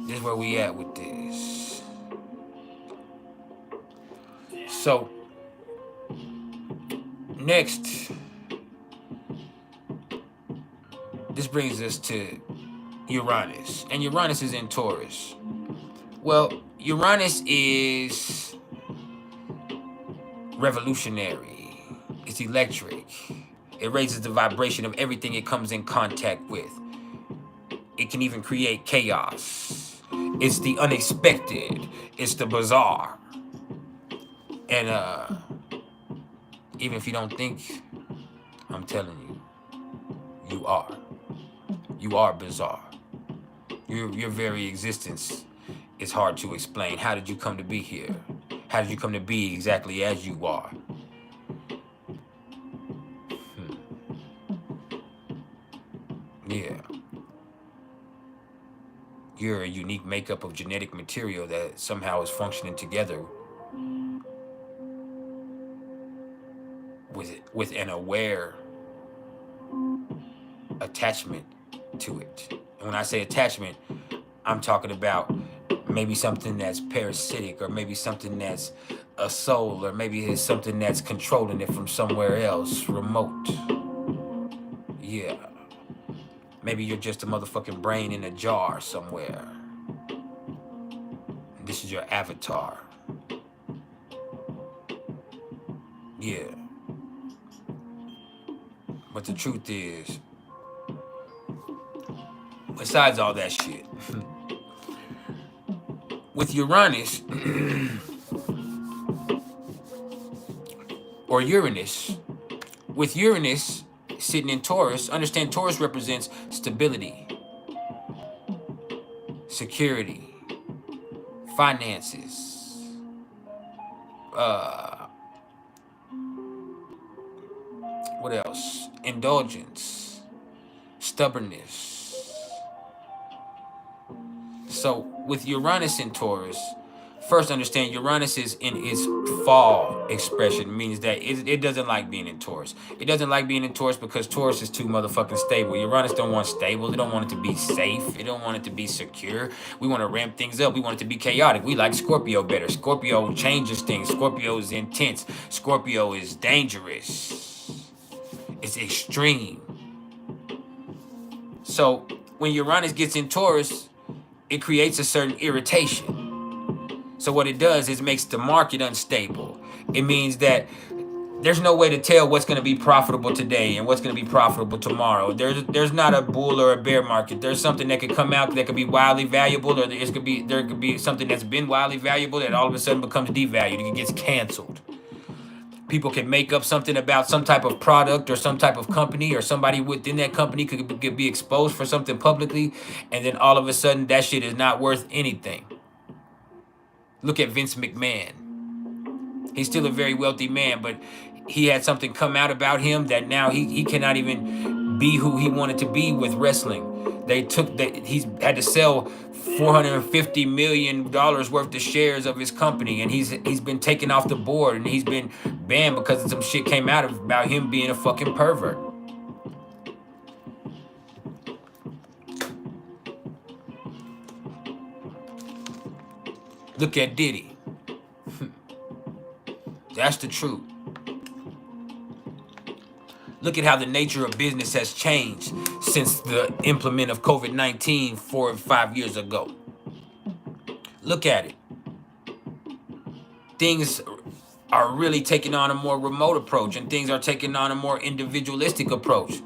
This is where we at with this. So, next, this brings us to Uranus. And Uranus is in Taurus. Well, Uranus is revolutionary. It's electric. It raises the vibration of everything it comes in contact with. It can even create chaos. It's the unexpected. It's the bizarre. And even if you don't think, I'm telling you, you are. You are bizarre. Your very existence is hard to explain. How did you come to be here? How did you come to be exactly as you are? Yeah. You're a unique makeup of genetic material that somehow is functioning together with an aware attachment to it. And when I say attachment, I'm talking about maybe something that's parasitic, or maybe something that's a soul, or maybe it's something that's controlling it from somewhere else, remote. Yeah. Maybe you're just a motherfucking brain in a jar somewhere. This is your avatar. Yeah. But the truth is, besides all that shit, with Uranus, or Uranus, with Uranus sitting in Taurus, understand Taurus represents stability, security, finances, what else? Indulgence, stubbornness. So with Uranus in Taurus, first understand Uranus is in its fall expression, means that it doesn't like being in Taurus. It doesn't like being in Taurus because Taurus is too motherfucking stable. Uranus don't want stable. It don't want it to be safe. It don't want it to be secure. We want to ramp things up. We want it to be chaotic. We like Scorpio better. Scorpio changes things. Scorpio is intense. Scorpio is dangerous. It's extreme. So when Uranus gets in Taurus, it creates a certain irritation. So what it does is makes the market unstable. It means that there's no way to tell what's going to be profitable today and what's going to be profitable tomorrow. There's not a bull or a bear market. There's something that could come out that could be wildly valuable, or there could be something that's been wildly valuable that all of a sudden becomes devalued. It gets canceled. People can make up something about some type of product or some type of company, or somebody within that company could be exposed for something publicly, and then all of a sudden that shit is not worth anything. Look at Vince McMahon. He's still a very wealthy man, but he had something come out about him that now he cannot even be who he wanted to be with wrestling. He's had to sell $450 million worth of shares of his company, and he's been taken off the board, and he's been banned because some shit came out about him being a fucking pervert. Look at Diddy. That's the truth. Look at how the nature of business has changed since the implement of COVID-19 4 or 5 years ago. Look at it. Things are really taking on a more remote approach, and things are taking on a more individualistic approach.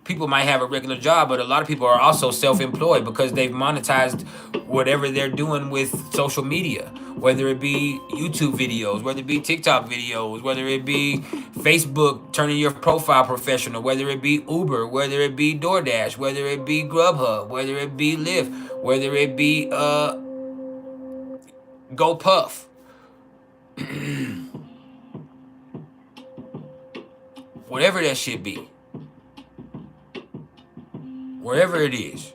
People might have a regular job, but a lot of people are also self-employed because they've monetized whatever they're doing with social media, whether it be YouTube videos, whether it be TikTok videos, whether it be Facebook, turning your profile professional, whether it be Uber, whether it be DoorDash, whether it be Grubhub, whether it be Lyft, whether it be GoPuff. Whatever that shit be. Wherever it is,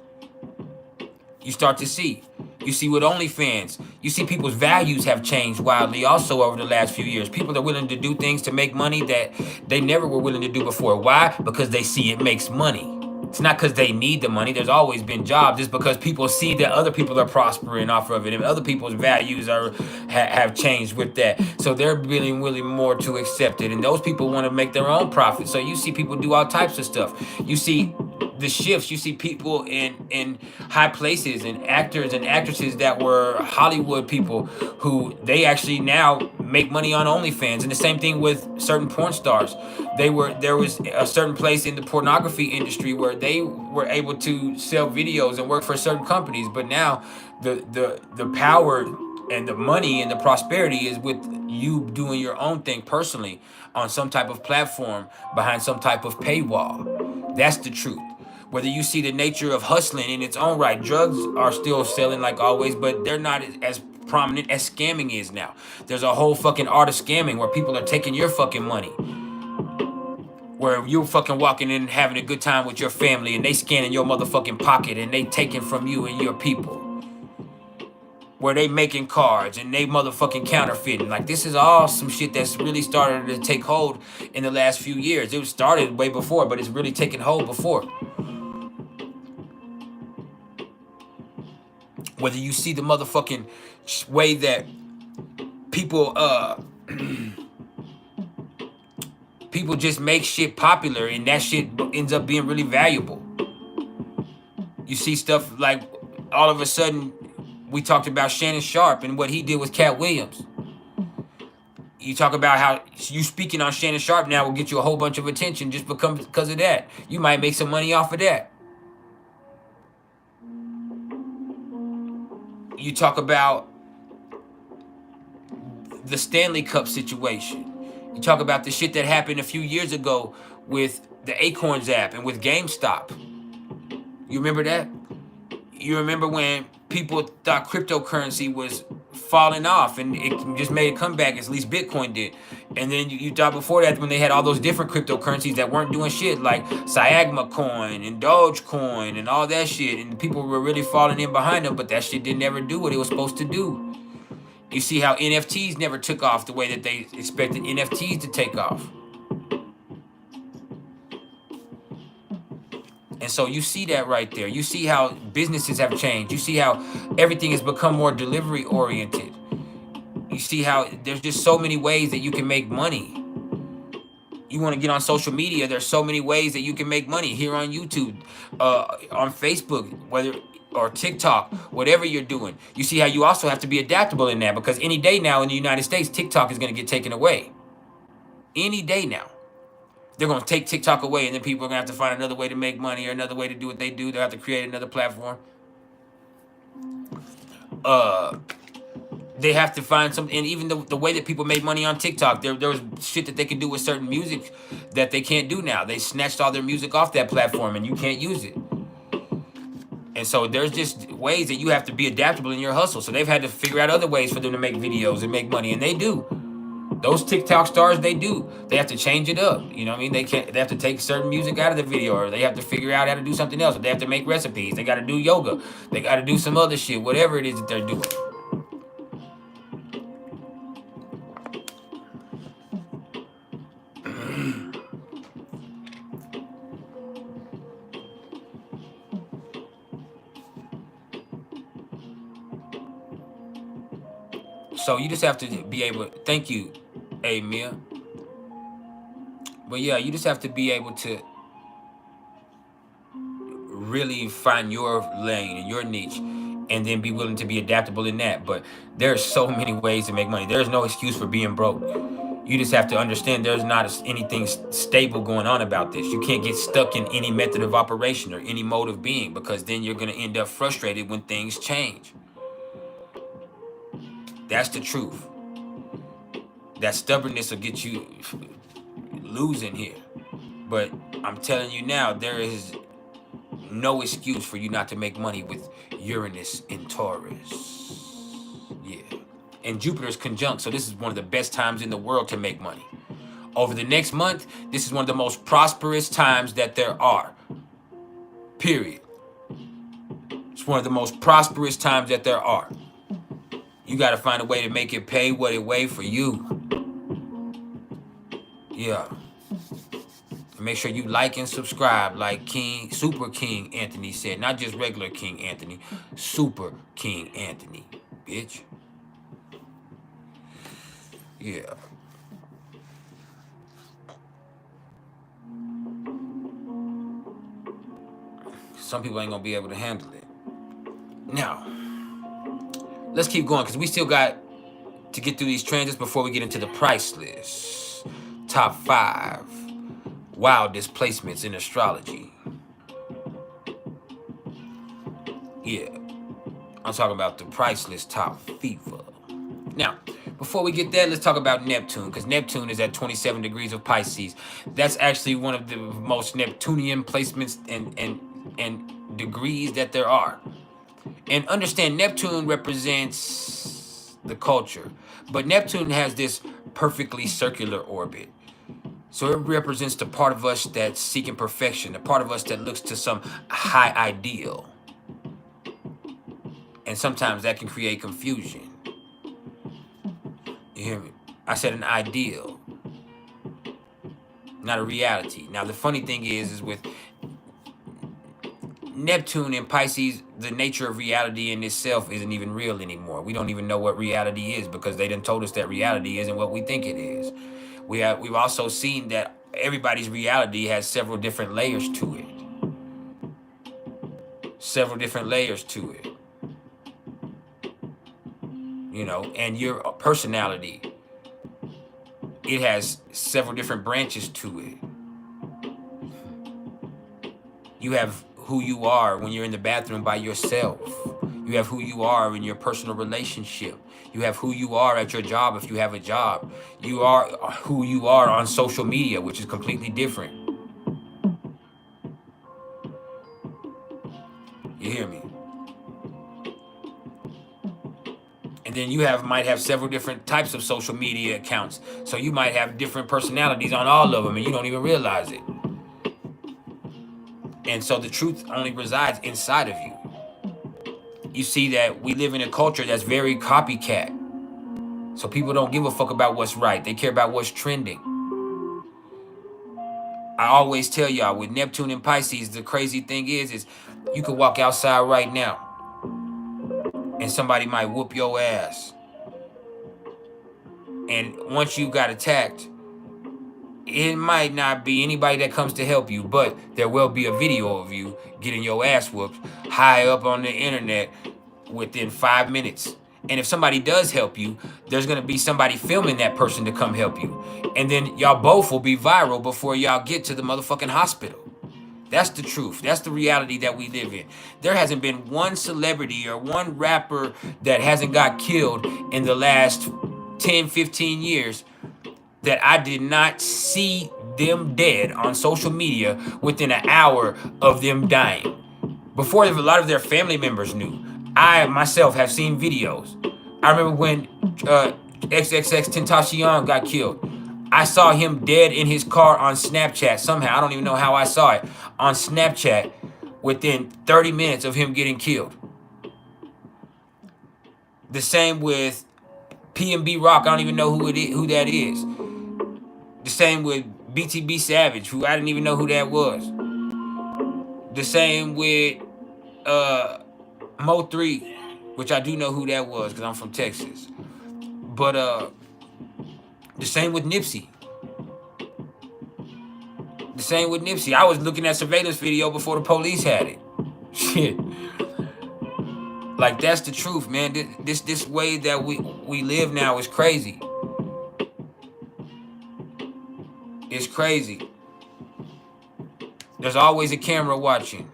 you start to see. You see with OnlyFans, you see people's values have changed wildly also over the last few years. People are willing to do things to make money that they never were willing to do before. Why? Because they see it makes money. It's not because they need the money. There's always been jobs. It's because people see that other people are prospering off of it, and other people's values have changed with that. So they're really more to accept it. And those people want to make their own profit. So you see people do all types of stuff. You see the shifts. You see people in high places, and actors and actresses that were Hollywood people who they actually now make money on OnlyFans. And the same thing with certain porn stars. There was a certain place in the pornography industry where they were able to sell videos and work for certain companies, but now the power and the money and the prosperity is with you doing your own thing personally on some type of platform behind some type of paywall. That's the truth. Whether you see the nature of hustling in its own right, drugs are still selling like always, but they're not as prominent as scamming is now. There's a whole fucking art of scamming where people are taking your fucking money. Where you're fucking walking in and having a good time with your family, and they scanning your motherfucking pocket, and they taking from you and your people. Where they making cards and they motherfucking counterfeiting. Like, this is all some shit that's really started to take hold in the last few years. It was started way before, but it's really taken hold before. Whether you see the motherfucking way that people people just make shit popular and that shit ends up being really valuable. You see stuff like all of a sudden we talked about Shannon Sharp and what he did with Cat Williams. You talk about how you speaking on Shannon Sharp now will get you a whole bunch of attention just because of that. You might make some money off of that. You talk about the Stanley Cup situation. You talk about the shit that happened a few years ago with the Acorns app and with GameStop. You remember that? You remember when people thought cryptocurrency was falling off and it just made a comeback, at least Bitcoin did. And then you thought before that when they had all those different cryptocurrencies that weren't doing shit like Siagma coin and Dogecoin and all that shit, and people were really falling in behind them, but that shit didn't ever do what it was supposed to do. You see how NFTs never took off the way that they expected NFTs to take off. And so you see that right there. You see how businesses have changed. You see how everything has become more delivery oriented. You see how there's just so many ways that you can make money. You want to get on social media, there's so many ways that you can make money here on YouTube, on Facebook, or TikTok, whatever you're doing. You see how you also have to be adaptable in that, because any day now in the United States, TikTok is going to get taken away. Any day now. They're going to take TikTok away, and then people are going to have to find another way to make money or another way to do what they do. They'll have to create another platform. They have to find something, and even the way that people made money on TikTok, there was shit that they could do with certain music that they can't do now. They snatched all their music off that platform, and you can't use it. And so there's just ways that you have to be adaptable in your hustle. So they've had to figure out other ways for them to make videos and make money, and they do. Those TikTok stars, they do. They have to change it up. You know what I mean? They have to take certain music out of the video, or they have to figure out how to do something else. Or they have to make recipes. They got to do yoga. They got to do some other shit, whatever it is that they're doing. So you just have to be able, thank you, Mia. But yeah, you just have to be able to really find your lane and your niche, and then be willing to be adaptable in that. But there's so many ways to make money. There's no excuse for being broke. You just have to understand there's not anything stable going on about this. You can't get stuck in any method of operation or any mode of being, because then you're going to end up frustrated when things change. That's the truth. That stubbornness will get you losing here. But I'm telling you now, there is no excuse for you not to make money with Uranus in Taurus. Yeah. And Jupiter's conjunct, so this is one of the best times in the world to make money. Over the next month, this is one of the most prosperous times that there are. Period. It's one of the most prosperous times that there are. You got to find a way to make it pay what it weigh for you. Yeah. And make sure you like and subscribe, like Super King Anthony said. Not just regular King Anthony. Super King Anthony, bitch. Yeah. Some people ain't going to be able to handle it. Now, let's keep going, because we still got to get through these transits before we get into the Priceless. Top 5 wildest placements in astrology. Yeah. I'm talking about the Priceless top fever. Now, before we get there, let's talk about Neptune, because Neptune is at 27 degrees of Pisces. That's actually one of the most Neptunian placements and degrees that there are. And understand, Neptune represents the culture, but Neptune has this perfectly circular orbit. So it represents the part of us that's seeking perfection, the part of us that looks to some high ideal. And sometimes that can create confusion. You hear me? I said an ideal, not a reality. Now, the funny thing is with Neptune in Pisces, the nature of reality in itself isn't even real anymore. We don't even know what reality is because they done told us that reality isn't what we think it is. We've also seen that everybody's reality has several different layers to it. Several different layers to it. You know, and your personality, it has several different branches to it. You have who you are when you're in the bathroom by yourself. You have who you are in your personal relationship. You have who you are at your job if you have a job. You are who you are on social media, which is completely different. You hear me? And then you might have several different types of social media accounts. So you might have different personalities on all of them and you don't even realize it. And so the truth only resides inside of you. You see that we live in a culture that's very copycat. So people don't give a fuck about what's right. They care about what's trending. I always tell y'all, with Neptune and Pisces, the crazy thing is you could walk outside right now and somebody might whoop your ass. And once you got attacked, it might not be anybody that comes to help you, but there will be a video of you getting your ass whooped high up on the internet within 5 minutes. And if somebody does help you, there's going to be somebody filming that person to come help you. And then y'all both will be viral before y'all get to the motherfucking hospital. That's the truth. That's the reality that we live in. There hasn't been one celebrity or one rapper that hasn't got killed in the last 10, 15 years that I did not see them dead on social media within an hour of them dying. Before a lot of their family members knew. I myself have seen videos. I remember when XXXTentacion got killed. I saw him dead in his car on Snapchat somehow. I don't even know how I saw it. On Snapchat within 30 minutes of him getting killed. The same with PNB Rock. I don't even know who that is. The same with BTB Savage, who I didn't even know who that was. The same with Mo3, which I do know who that was because I'm from Texas. But the same with Nipsey. The same with Nipsey. I was looking at surveillance video before the police had it. Shit. Like, that's the truth, man. This way that we live now is crazy. It's crazy. There's always a camera watching.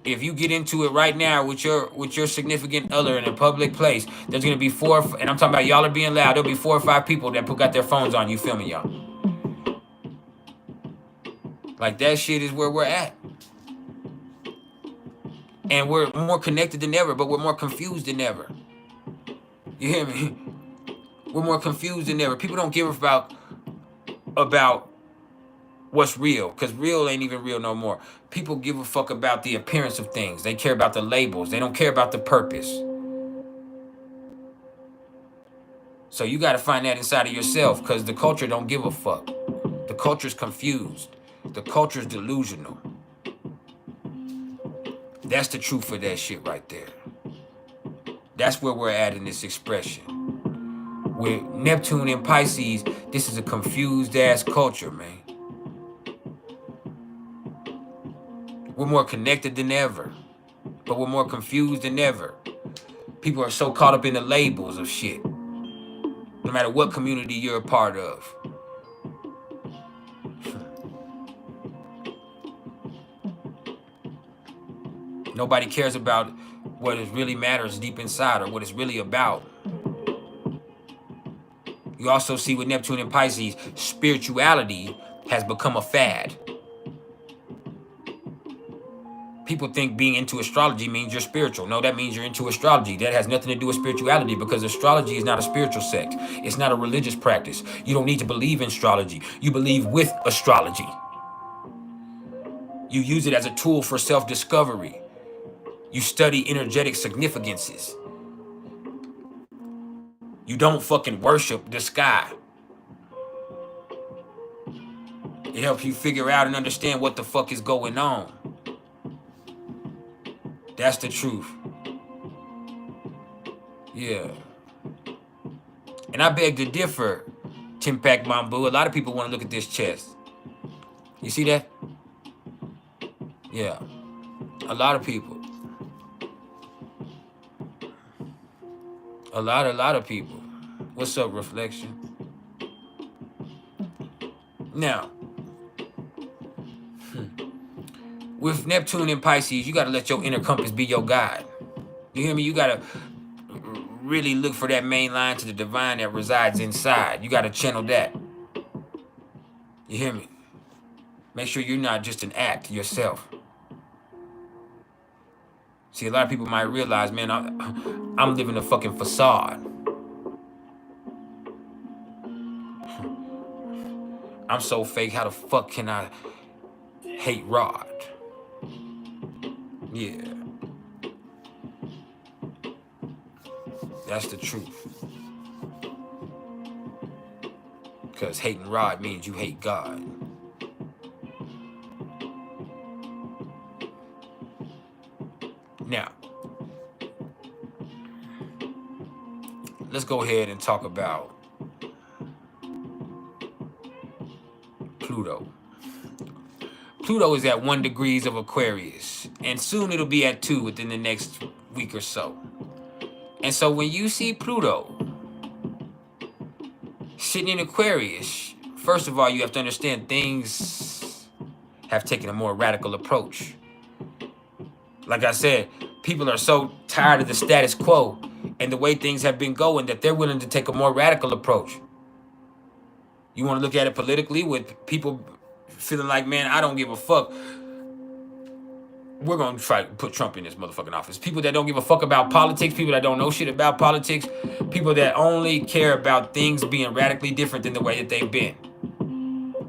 If you get into it right now with your significant other in a public place, there's gonna be and I'm talking about y'all are being loud. There'll be 4 or 5 people that got their phones on you filming y'all. Like, that shit is where we're at. And we're more connected than ever, but we're more confused than ever. You hear me? We're more confused than ever. People don't give about what's real, because real ain't even real no more. People give a fuck about the appearance of things. They care about the labels. They don't care about the purpose. So you got to find that inside of yourself, because the culture don't give a fuck. The culture's confused. The culture's delusional. That's the truth for that shit right there. That's where we're at in this expression. With Neptune and Pisces, this is a confused ass culture, man. We're more connected than ever, but we're more confused than ever. People are so caught up in the labels of shit, no matter what community you're a part of. Nobody cares about what it really matters deep inside or what it's really about. You also see with Neptune and Pisces, spirituality has become a fad. People think being into astrology means you're spiritual. No, that means you're into astrology. That has nothing to do with spirituality, because astrology is not a spiritual sect. It's not a religious practice. You don't need to believe in astrology. You believe with astrology. You use it as a tool for self-discovery. You study energetic significances. You don't fucking worship the sky. It helps you figure out and understand what the fuck is going on. That's the truth. Yeah. And I beg to differ, Timpac Mambu. A lot of people want to look at this chest. You see that? Yeah. A lot of people. A lot of people. What's up, Reflection? Now, with Neptune and Pisces, you got to let your inner compass be your guide. You hear me? You got to really look for that main line to the divine that resides inside. You got to channel that. You hear me? Make sure you're not just an act yourself. See, a lot of people might realize, man, I'm living a fucking facade. I'm so fake. How the fuck can I hate Rod? Yeah. That's the truth. Because hating Rod means you hate God. Now, let's go ahead and talk about Pluto. Pluto is at 1 degree of Aquarius, and soon it'll be at 2 within the next week or so. And so when you see Pluto sitting in Aquarius, first of all, you have to understand things have taken a more radical approach. Like I said, people are so tired of the status quo and the way things have been going that they're willing to take a more radical approach. You want to look at it politically with people feeling like, man, I don't give a fuck. We're going to try to put Trump in this motherfucking office. People that don't give a fuck about politics, people that don't know shit about politics, people that only care about things being radically different than the way that they've been.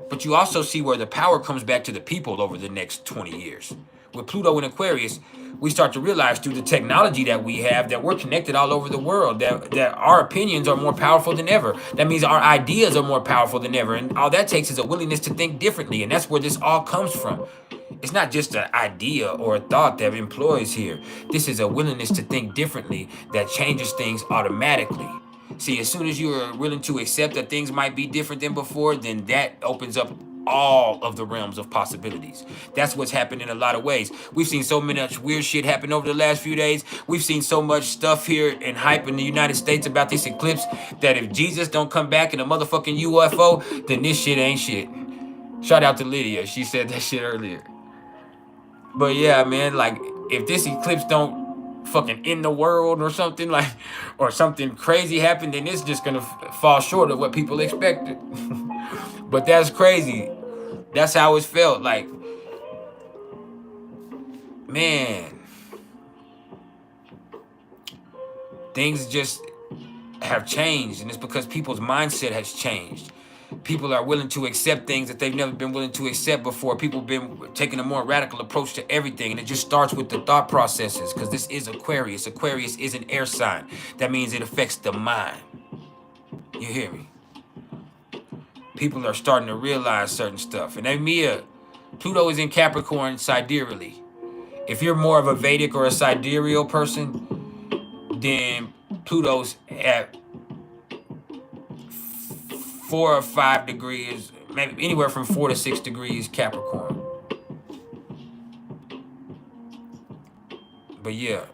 But you also see where the power comes back to the people over the next 20 years. With Pluto in Aquarius, we start to realize through the technology that we have that we're connected all over the world, that our opinions are more powerful than ever. That means our ideas are more powerful than ever. And all that takes is a willingness to think differently. And that's where this all comes from. It's not just an idea or a thought that employs here. This is a willingness to think differently that changes things automatically. See, as soon as you are willing to accept that things might be different than before, then that opens up all of the realms of possibilities. That's what's happened in a lot of ways. We've seen so much weird shit happen over the last few days. We've seen so much stuff here and hype in the United States about this eclipse that if Jesus don't come back in a motherfucking UFO, then this shit ain't shit. Shout out to Lydia. She said that shit earlier. But yeah, man, like if this eclipse don't fucking end the world or something, like, or something crazy happened, then it's just gonna fall short of what people expected. But that's crazy. That's how it felt. Like, man, things just have changed, and it's because people's mindset has changed. People are willing to accept things that they've never been willing to accept before. People have been taking a more radical approach to everything, and it just starts with the thought processes, because this is Aquarius. Aquarius is an air sign. That means it affects the mind. You hear me? People are starting to realize certain stuff. And Mia, Pluto is in Capricorn sidereally. If you're more of a Vedic or a sidereal person, then Pluto's at 4 or 5 degrees, maybe anywhere from 4 to 6 degrees Capricorn. But yeah.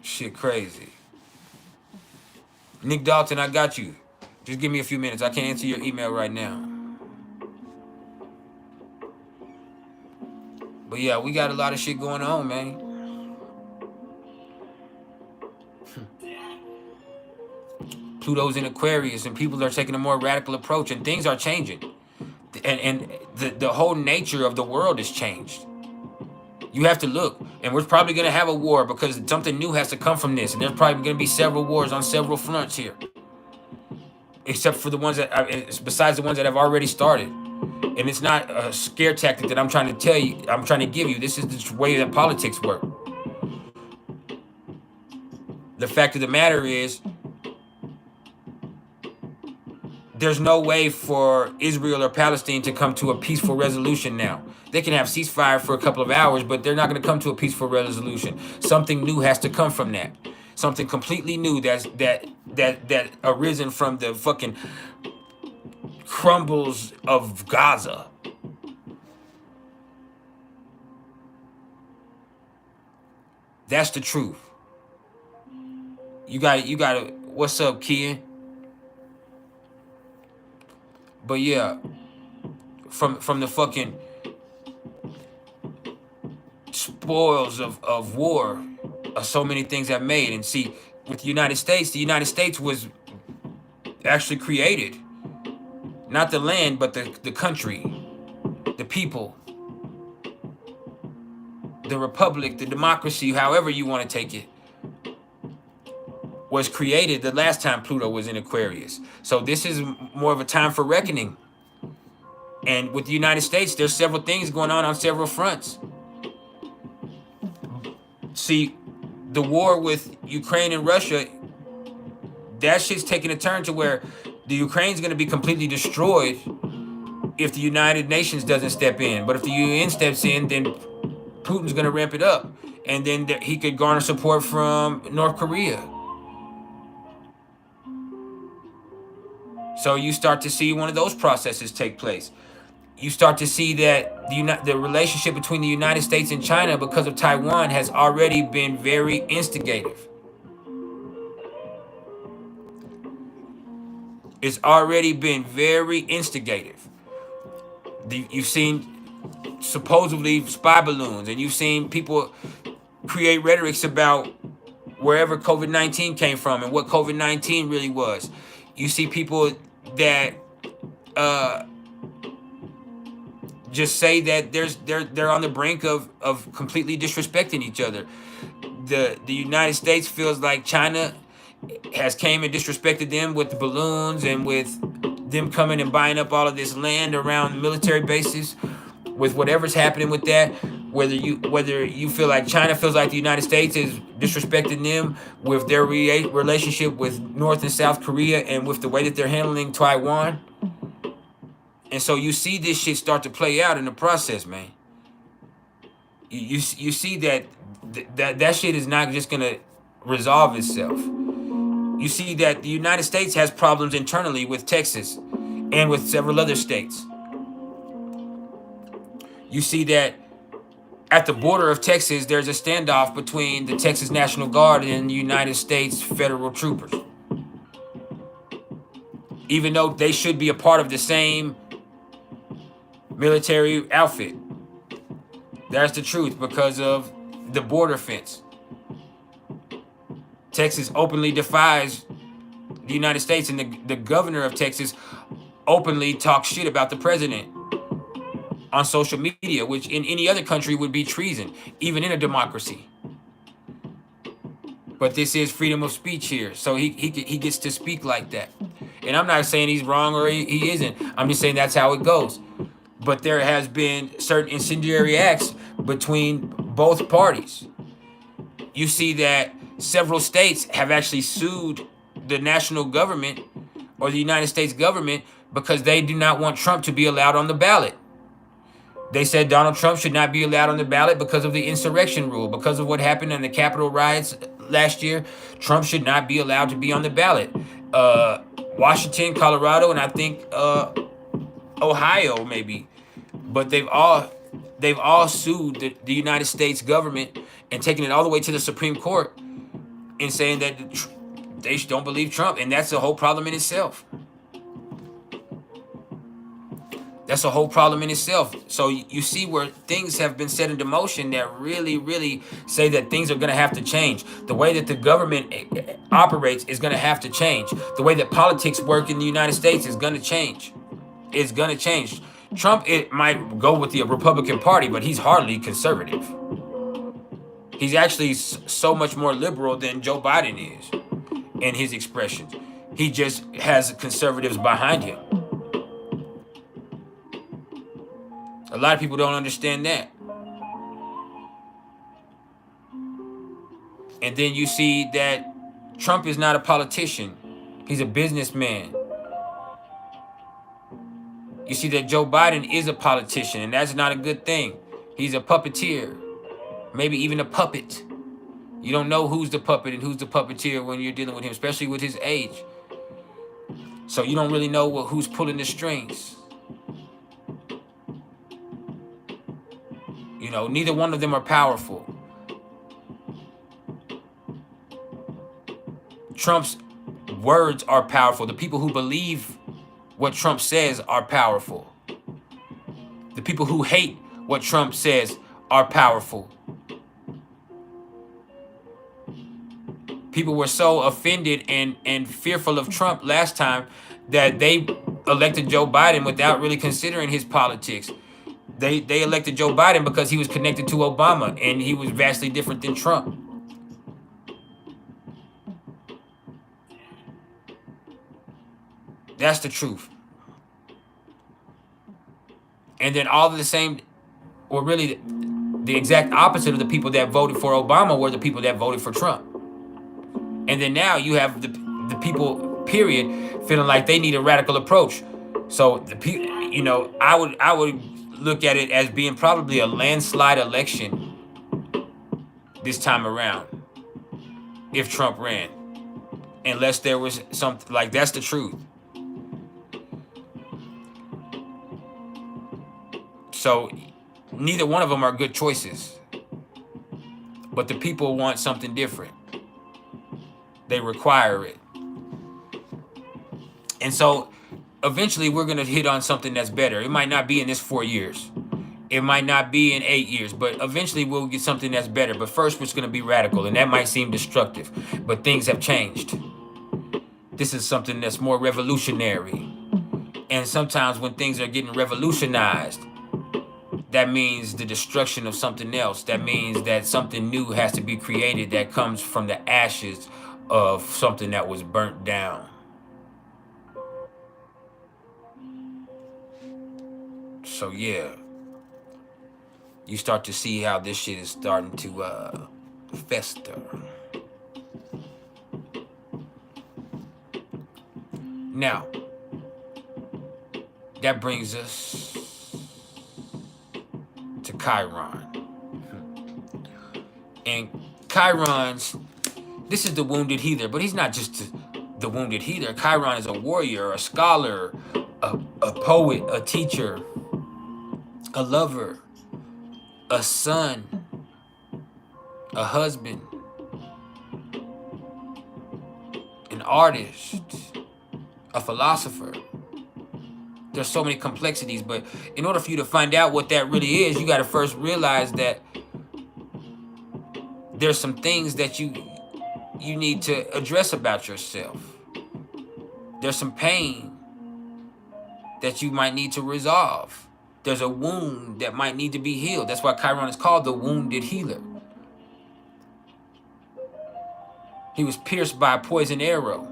Shit crazy. Nick Dalton, I got you. Just give me a few minutes. I can't answer your email right now. But yeah, we got a lot of shit going on, man. Pluto's in Aquarius, and people are taking a more radical approach, and things are changing. And the whole nature of the world has changed. You have to look, and we're probably going to have a war because something new has to come from this. And there's probably going to be several wars on several fronts here. Except for the ones that, besides the ones that have already started. And it's not a scare tactic that I'm trying to tell you, I'm trying to give you. This is the way that politics work. The fact of the matter is, there's no way for Israel or Palestine to come to a peaceful resolution now. They can have ceasefire for a couple of hours, but they're not going to come to a peaceful resolution. Something new has to come from that. Something completely new that arisen from the fucking crumbles of Gaza. That's the truth. You got what's up, Kian? But yeah, from the fucking spoils of war, so many things have made. And see, with the United States was actually created, not the land, but the country, the people, the republic, the democracy, however you want to take it, was created the last time Pluto was in Aquarius. So this is more of a time for reckoning. And with the United States, there's several things going on several fronts. See, the war with Ukraine and Russia, that shit's taking a turn to where the Ukraine's going to be completely destroyed if the United Nations doesn't step in. But if the UN steps in, then Putin's going to ramp it up. And then he could garner support from North Korea. So you start to see one of those processes take place. You start to see that the relationship between the United States and China because of Taiwan has already been very instigative. It's already been very instigative. You've seen supposedly spy balloons, and you've seen people create rhetorics about wherever COVID-19 came from and what COVID-19 really was. You see people that just say that they're on the brink of completely disrespecting each other. The United States feels like China has came and disrespected them with the balloons and with them coming and buying up all of this land around military bases, with whatever's happening with that. Whether you feel like China feels like the United States is disrespecting them with their relationship with North and South Korea and with the way that they're handling Taiwan. And so you see this shit start to play out in the process, man. You see that shit is not just gonna resolve itself. You see that the United States has problems internally with Texas and with several other states. You see that at the border of Texas, there's a standoff between the Texas National Guard and the United States federal troopers. Even though they should be a part of the same military outfit. That's the truth because of the border fence. Texas openly defies the United States, and the governor of Texas openly talks shit about the president on social media, which in any other country would be treason, even in a democracy. But this is freedom of speech here, so he gets to speak like that. And I'm not saying he's wrong or he isn't. I'm just saying that's how it goes. But there has been certain incendiary acts between both parties. You see that several states have actually sued the national government or the United States government because they do not want Trump to be allowed on the ballot. They said Donald Trump should not be allowed on the ballot because of the insurrection rule, because of what happened in the Capitol riots last year. Trump should not be allowed to be on the ballot. Washington, Colorado, and I think Ohio maybe, but they've all sued the United States government and taken it all the way to the Supreme Court and saying that they don't believe Trump, and that's a whole problem in itself. That's a whole problem in itself. So you see where things have been set into motion that really, really say that things are going to have to change. The way that the government operates is going to have to change. The way that politics work in the United States is going to change. It's going to change. Trump, it might go with the Republican Party, but he's hardly conservative. He's actually so much more liberal than Joe Biden is in his expressions. He just has conservatives behind him. A lot of people don't understand that. And then you see that Trump is not a politician. He's a businessman. You see that Joe Biden is a politician, and that's not a good thing. He's a puppeteer, maybe even a puppet. You don't know who's the puppet and who's the puppeteer when you're dealing with him, especially with his age. So you don't really know who's pulling the strings. You know, neither one of them are powerful. Trump's words are powerful. The people who believe what Trump says are powerful. The people who hate what Trump says are powerful. People were so offended and fearful of Trump last time that they elected Joe Biden without really considering his politics. They elected Joe Biden because he was connected to Obama and he was vastly different than Trump. That's the truth. And then all of the same, or really the exact opposite of the people that voted for Obama were the people that voted for Trump. And then now you have the people, period, feeling like they need a radical approach. So the people, you know, I would look at it as being probably a landslide election this time around if Trump ran, unless there was something like that's the truth. So neither one of them are good choices, but the people want something different. They require it. And so eventually we're going to hit on something that's better. It might not be in this 4 years. It might not be in 8 years, but eventually we'll get something that's better. But first it's going to be radical, and that might seem destructive, but things have changed. This is something that's more revolutionary. And sometimes when things are getting revolutionized, that means the destruction of something else. That means that something new has to be created that comes from the ashes of something that was burnt down. So yeah, you start to see how this shit is starting to fester. Now, that brings us to Chiron. And Chiron's, this is the wounded healer, but he's not just the wounded healer. Chiron is a warrior, a scholar, a poet, a teacher, a lover, a son, a husband, an artist, a philosopher. There's so many complexities, but in order for you to find out what that really is, you got to first realize that there's some things that you need to address about yourself. There's some pain that you might need to resolve. There's a wound that might need to be healed. That's why Chiron is called the wounded healer. He was pierced by a poison arrow,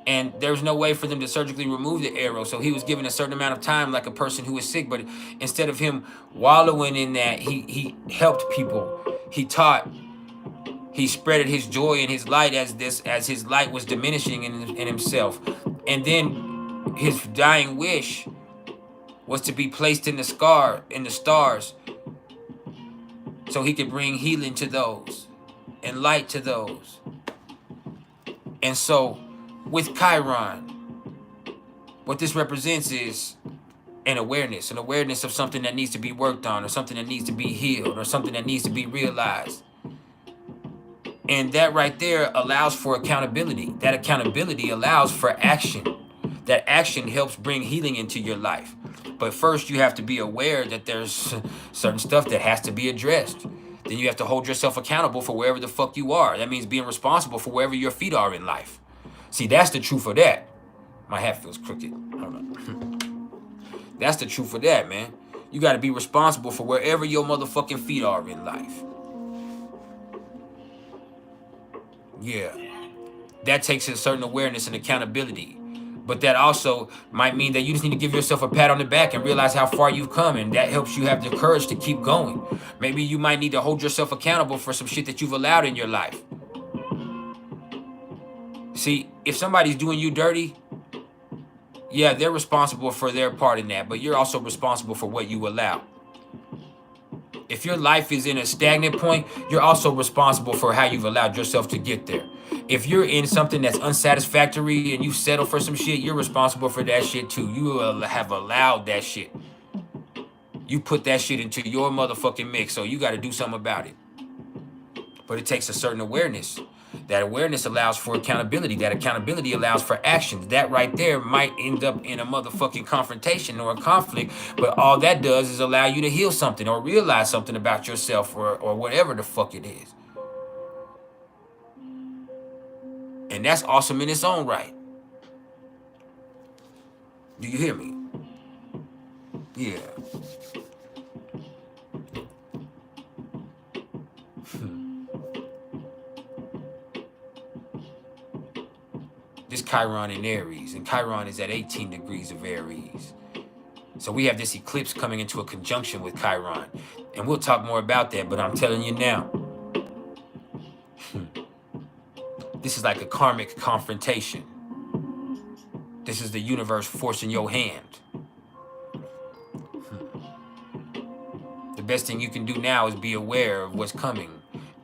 and there's no way for them to surgically remove the arrow. So he was given a certain amount of time, like a person who is sick. But instead of him wallowing in that, he helped people. He taught. He spreaded his joy and his light as his light was diminishing in himself. And then his dying wish was to be placed in the stars, so he could bring healing to those and light to those. And so with Chiron, what this represents is an awareness of something that needs to be worked on, or something that needs to be healed, or something that needs to be realized. And that right there allows for accountability. That accountability allows for action. That action helps bring healing into your life. But first you have to be aware that there's certain stuff that has to be addressed. Then you have to hold yourself accountable for wherever the fuck you are. That means being responsible for wherever your feet are in life. See, that's the truth of that. My hat feels crooked. Hold on. That's the truth of that, man. You got to be responsible for wherever your motherfucking feet are in life. Yeah. That takes a certain awareness and accountability. But that also might mean that you just need to give yourself a pat on the back and realize how far you've come, and that helps you have the courage to keep going. Maybe you might need to hold yourself accountable for some shit that you've allowed in your life. See, if somebody's doing you dirty, Yeah, they're responsible for their part in that, but you're also responsible for what you allow. If your life is in a stagnant point, you're also responsible for how you've allowed yourself to get there. If you're in something that's unsatisfactory and you settle for some shit, you're responsible for that shit too. You have allowed that shit. You put that shit into your motherfucking mix, so you got to do something about it. But it takes a certain awareness. That awareness allows for accountability. That accountability allows for action. That right there might end up in a motherfucking confrontation or a conflict, but all that does is allow you to heal something or realize something about yourself or whatever the fuck it is. And that's awesome in its own right. Do you hear me? Yeah. This Chiron in Aries, and Chiron is at 18 degrees of Aries. So we have this eclipse coming into a conjunction with Chiron. And we'll talk more about that, but I'm telling you now, this is like a karmic confrontation. This is the universe forcing your hand. The best thing you can do now is be aware of what's coming.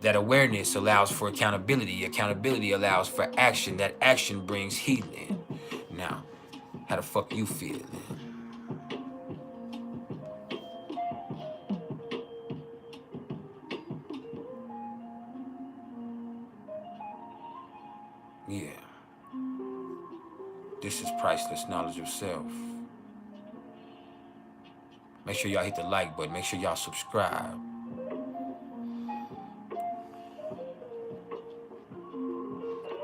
That awareness allows for accountability. Accountability allows for action. That action brings healing. Now, how the fuck you feeling? Yeah. This is priceless knowledge of self. Make sure y'all hit the like button. Make sure y'all subscribe.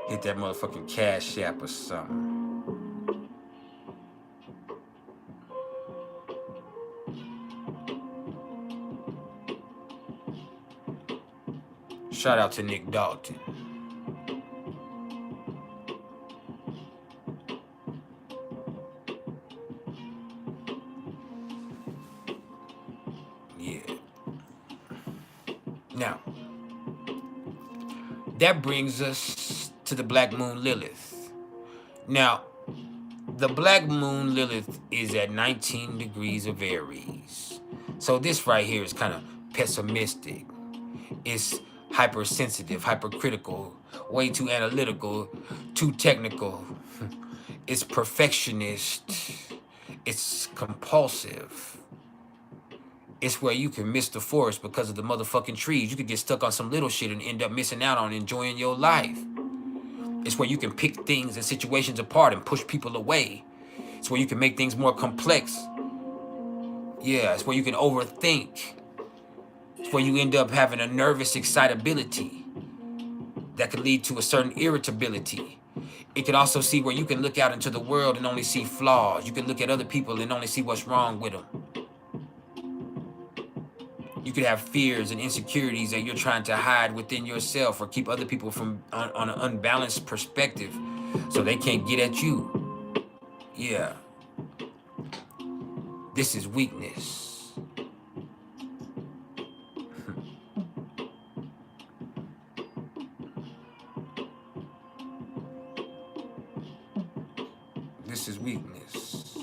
Hit that motherfucking CashApp or something. Shout out to Nick Dalton. Yeah. Now, that brings us to the Black Moon Lilith. Now, the Black Moon Lilith is at 19 degrees of Aries. So this right here is kind of pessimistic. It's hypersensitive, hypercritical, way too analytical, too technical. It's perfectionist. It's compulsive. It's where you can miss the forest because of the motherfucking trees. You could get stuck on some little shit and end up missing out on enjoying your life. It's where you can pick things and situations apart and push people away. It's where you can make things more complex. Yeah, it's where you can overthink. It's where you end up having a nervous excitability that could lead to a certain irritability. It could also see where you can look out into the world and only see flaws. You can look at other people and only see what's wrong with them. You could have fears and insecurities that you're trying to hide within yourself or keep other people from on an unbalanced perspective so they can't get at you. Yeah. This is weakness. This is weakness.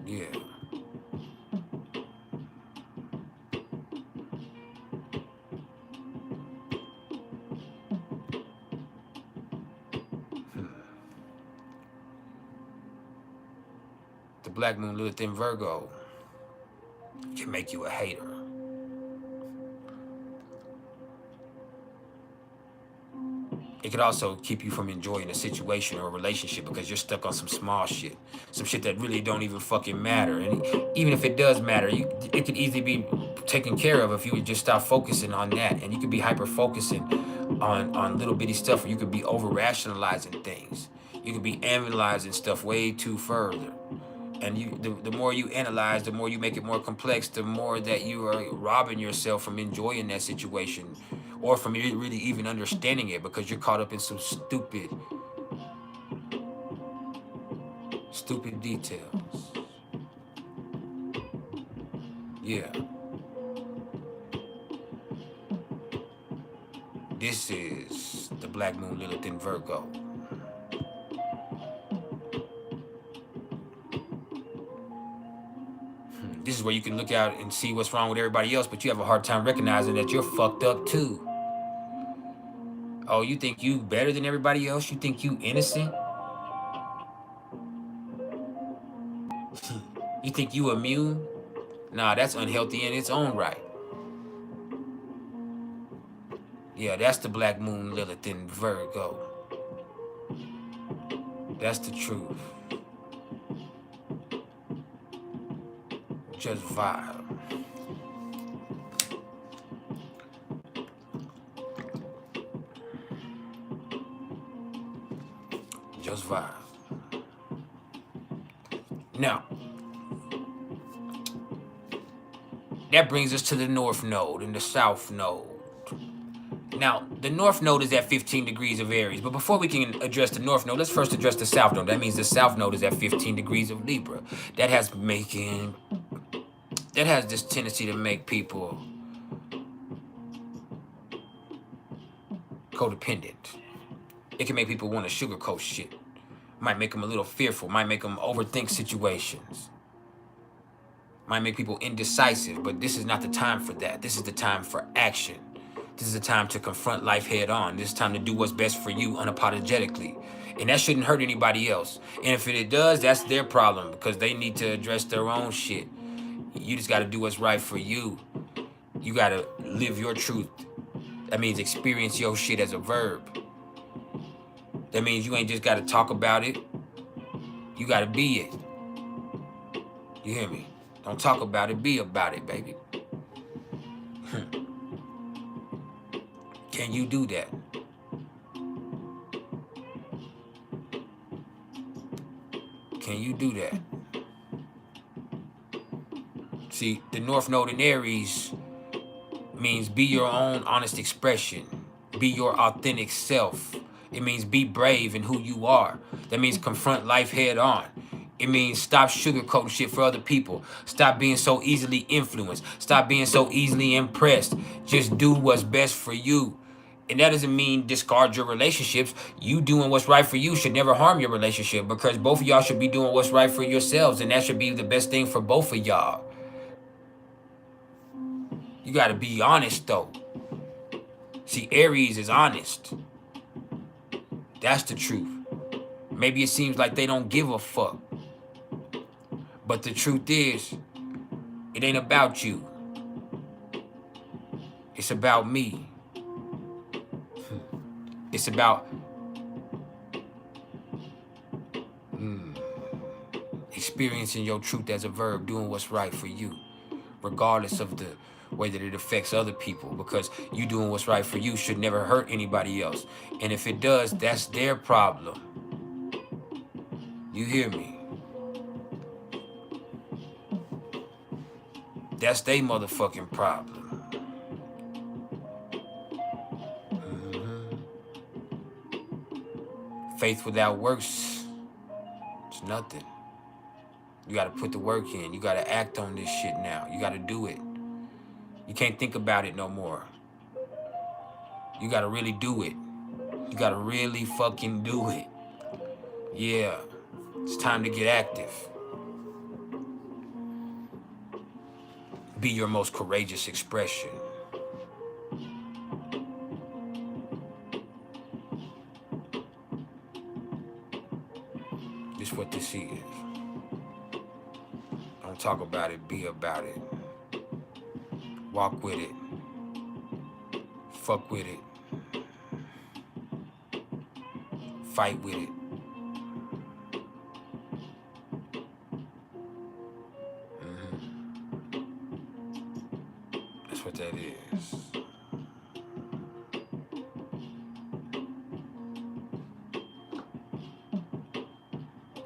Yeah. The Black Moon Lilith in Virgo can make you a hater. It could also keep you from enjoying a situation or a relationship because you're stuck on some small shit. Some shit that really don't even fucking matter. And even if it does matter, it could easily be taken care of if you would just stop focusing on that. And you could be hyper-focusing on little bitty stuff, or you could be over-rationalizing things. You could be analyzing stuff way too further. And the more you analyze, the more you make it more complex, the more that you are robbing yourself from enjoying that situation or from really even understanding it because you're caught up in some stupid details. Yeah. This is the Black Moon Lilith in Virgo. this is where you can look out and see what's wrong with everybody else, but you have a hard time recognizing that you're fucked up too. Oh, you think you better than everybody else? You think you innocent? You think you immune? Nah, that's unhealthy in its own right. Yeah, that's the black moon Lilith in Virgo. That's the truth. Just vibe. Just vibe. Now, that brings us to the North Node and the South Node. Now, the North Node is at 15 degrees of Aries, but before we can address the North Node, let's first address the South Node. That means the South Node is at 15 degrees of Libra. That has this tendency to make people codependent. It can make people want to sugarcoat shit. Might make them a little fearful. Might make them overthink situations. Might make people indecisive, but this is not the time for that. This is the time for action. This is the time to confront life head on. This is time to do what's best for you unapologetically. And that shouldn't hurt anybody else. And if it does, that's their problem because they need to address their own shit. You just got to do what's right for you. You got to live your truth. That means experience your shit as a verb. That means you ain't just got to talk about it. You got to be it. You hear me? Don't talk about it, be about it, baby. Can you do that? Can you do that? See, the North Node in Aries means be your own honest expression. Be your authentic self. It means be brave in who you are. That means confront life head on. It means stop sugarcoating shit for other people. Stop being so easily influenced. Stop being so easily impressed. Just do what's best for you. And that doesn't mean discard your relationships. You doing what's right for you should never harm your relationship because both of y'all should be doing what's right for yourselves. And that should be the best thing for both of y'all. You got to be honest, though. See, Aries is honest. That's the truth. Maybe it seems like they don't give a fuck. But the truth is, it ain't about you. It's about me. It's about experiencing your truth as a verb, doing what's right for you, regardless of the way that it affects other people, because you doing what's right for you should never hurt anybody else. And if it does, that's their problem. You hear me? That's their motherfucking problem. Faith without works, it's nothing. You gotta put the work in. You gotta act on this shit now. You gotta do it. You can't think about it no more. You gotta really do it. You gotta really fucking do it. Yeah, it's time to get active. Be your most courageous expression. This is what this is. Don't talk about it, be about it. Walk with it. Fuck with it. Fight with it. That's what that is.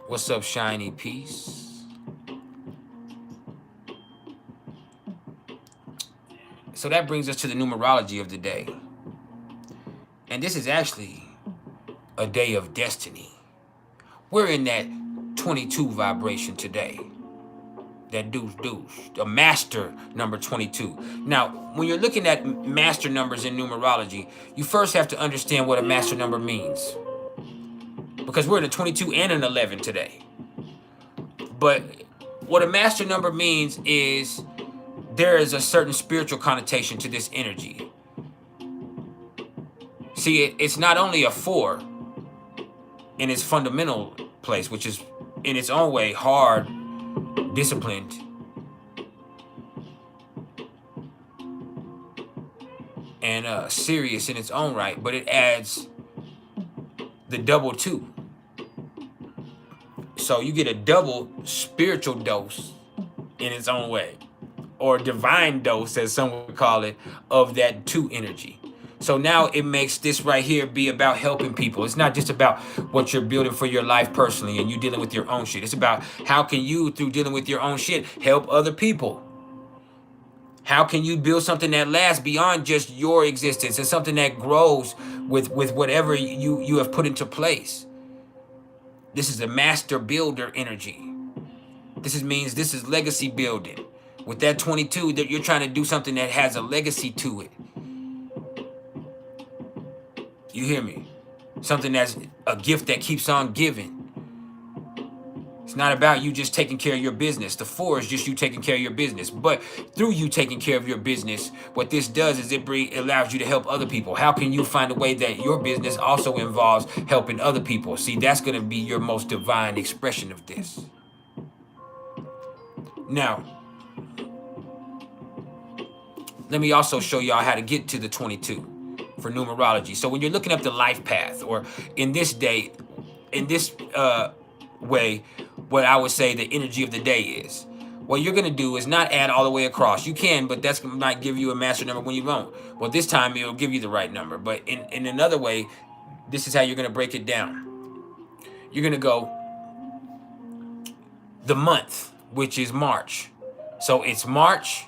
What's up, shiny piece? So that brings us to the numerology of the day. And this is actually a day of destiny. We're in that 22 vibration today. That deuce, a master number 22. Now, when you're looking at master numbers in numerology, you first have to understand what a master number means. Because we're in a 22 and an 11 today. But What a master number means is there is a certain spiritual connotation to this energy. See, it's not only a 4 in its fundamental place, which is in its own way hard, disciplined, and serious in its own right, but it adds the double 2. So you get a double spiritual dose in its own way, or divine dose, as some would call it, of that 2 energy. So now it makes this right here be about helping people. It's not just about what you're building for your life personally and you dealing with your own shit. It's about how can you, through dealing with your own shit, help other people. How can you build something that lasts beyond just your existence and something that grows with whatever you have put into place? This is a master builder energy. Means this is legacy building. With that 22, that you're trying to do something that has a legacy to it. You hear me? Something that's a gift that keeps on giving. It's not about you just taking care of your business. The 4 is just you taking care of your business. But through you taking care of your business, what this does is it allows you to help other people. How can you find a way that your business also involves helping other people? See, that's going to be your most divine expression of this. Now, let me also show y'all how to get to the 22 for numerology. So when you're looking up the life path, or in this day, in this way, what I would say the energy of the day is, what you're going to do is not add all the way across. You can, but that's might give you a master number when you won't. Well, this time it'll give you the right number. But in another way, this is how you're going to break it down. You're going to go the month, which is March. So it's March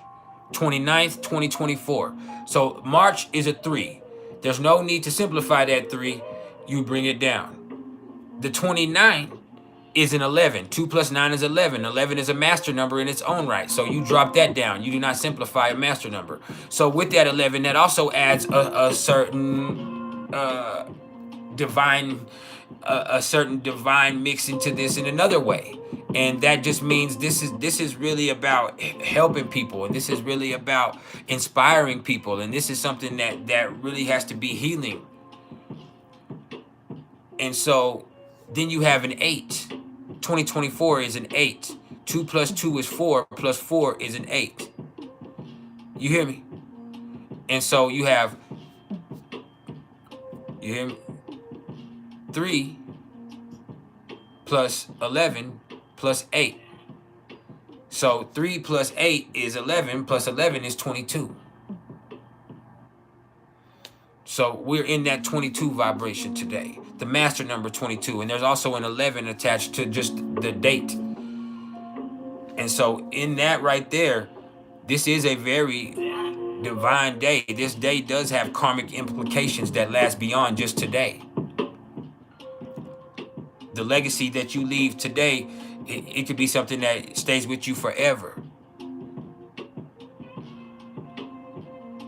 29th, 2024. So March is a 3. There's no need to simplify that 3. You bring it down. The 29th is an 11. 2 plus 9 is 11. 11 is a master number in its own right. So you drop that down. You do not simplify a master number. So with that 11, that also adds a certain divine, a certain divine mix into this in another way. And that just means this is really about helping people, and this is really about inspiring people, and this is something that really has to be healing. And so then you have an 8. 2024 is an 8. 2 plus 2 is 4, plus 4 is an 8. You hear me? And so you have, you hear me? 3 plus 11 plus 8. So 3 plus 8 is 11, plus 11 is 22. So we're in that 22 vibration today, the master number 22. And there's also an 11 attached to just the date. And so in that right there, this is a very divine day. This day does have karmic implications that last beyond just today. The legacy that you leave today, it could be something that stays with you forever.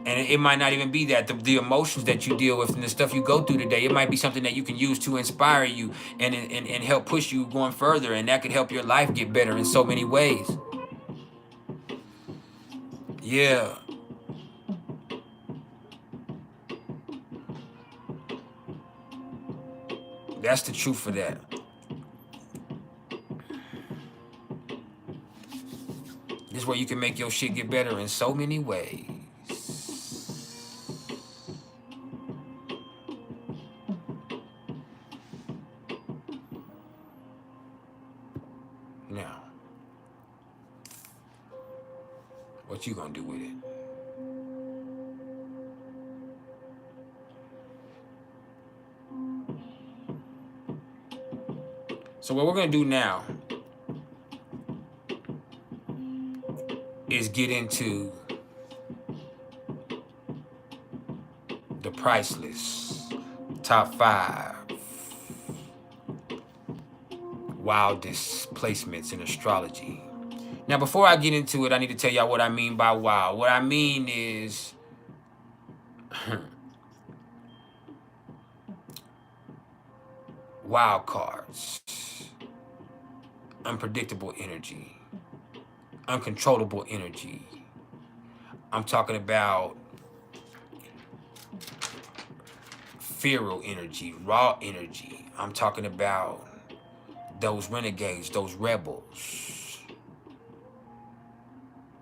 And it might not even be that. The emotions that you deal with and the stuff you go through today, it might be something that you can use to inspire you and help push you going further. And that could help your life get better in so many ways. Yeah. That's the truth for that. This is where you can make your shit get better in so many ways. Now, what you gonna do with it? So what we're gonna do now is get into the Priceless top 5 wildest placements in astrology. Now, before I get into it, I need to tell y'all what I mean by wild. What I mean is wild cards, unpredictable energy, uncontrollable energy. I'm talking about feral energy, raw energy. I'm talking about those renegades, those rebels.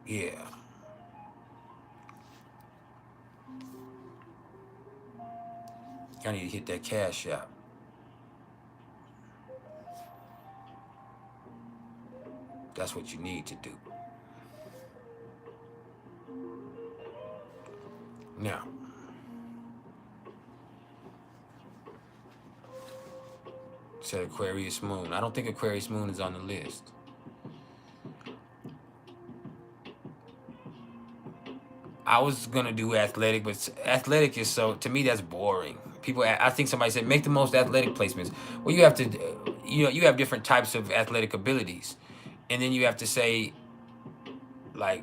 Yeah. I need to hit that CashApp. That's what you need to do. Now, said Aquarius moon. I don't think Aquarius moon is on the list. I was gonna do athletic, but athletic is so, to me, that's boring. People, I think somebody said make the most athletic placements. Well, you have to, you have different types of athletic abilities, and then you have to say, like,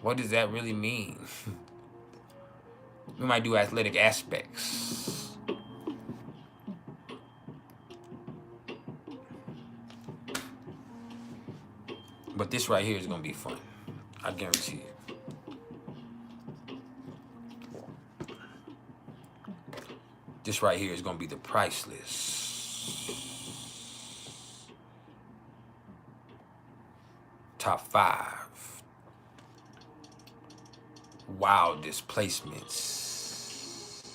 what does that really mean? We might do athletic aspects. But this right here is gonna be fun. I guarantee it. This right here is gonna be the Priceless. Top 5 wildest placements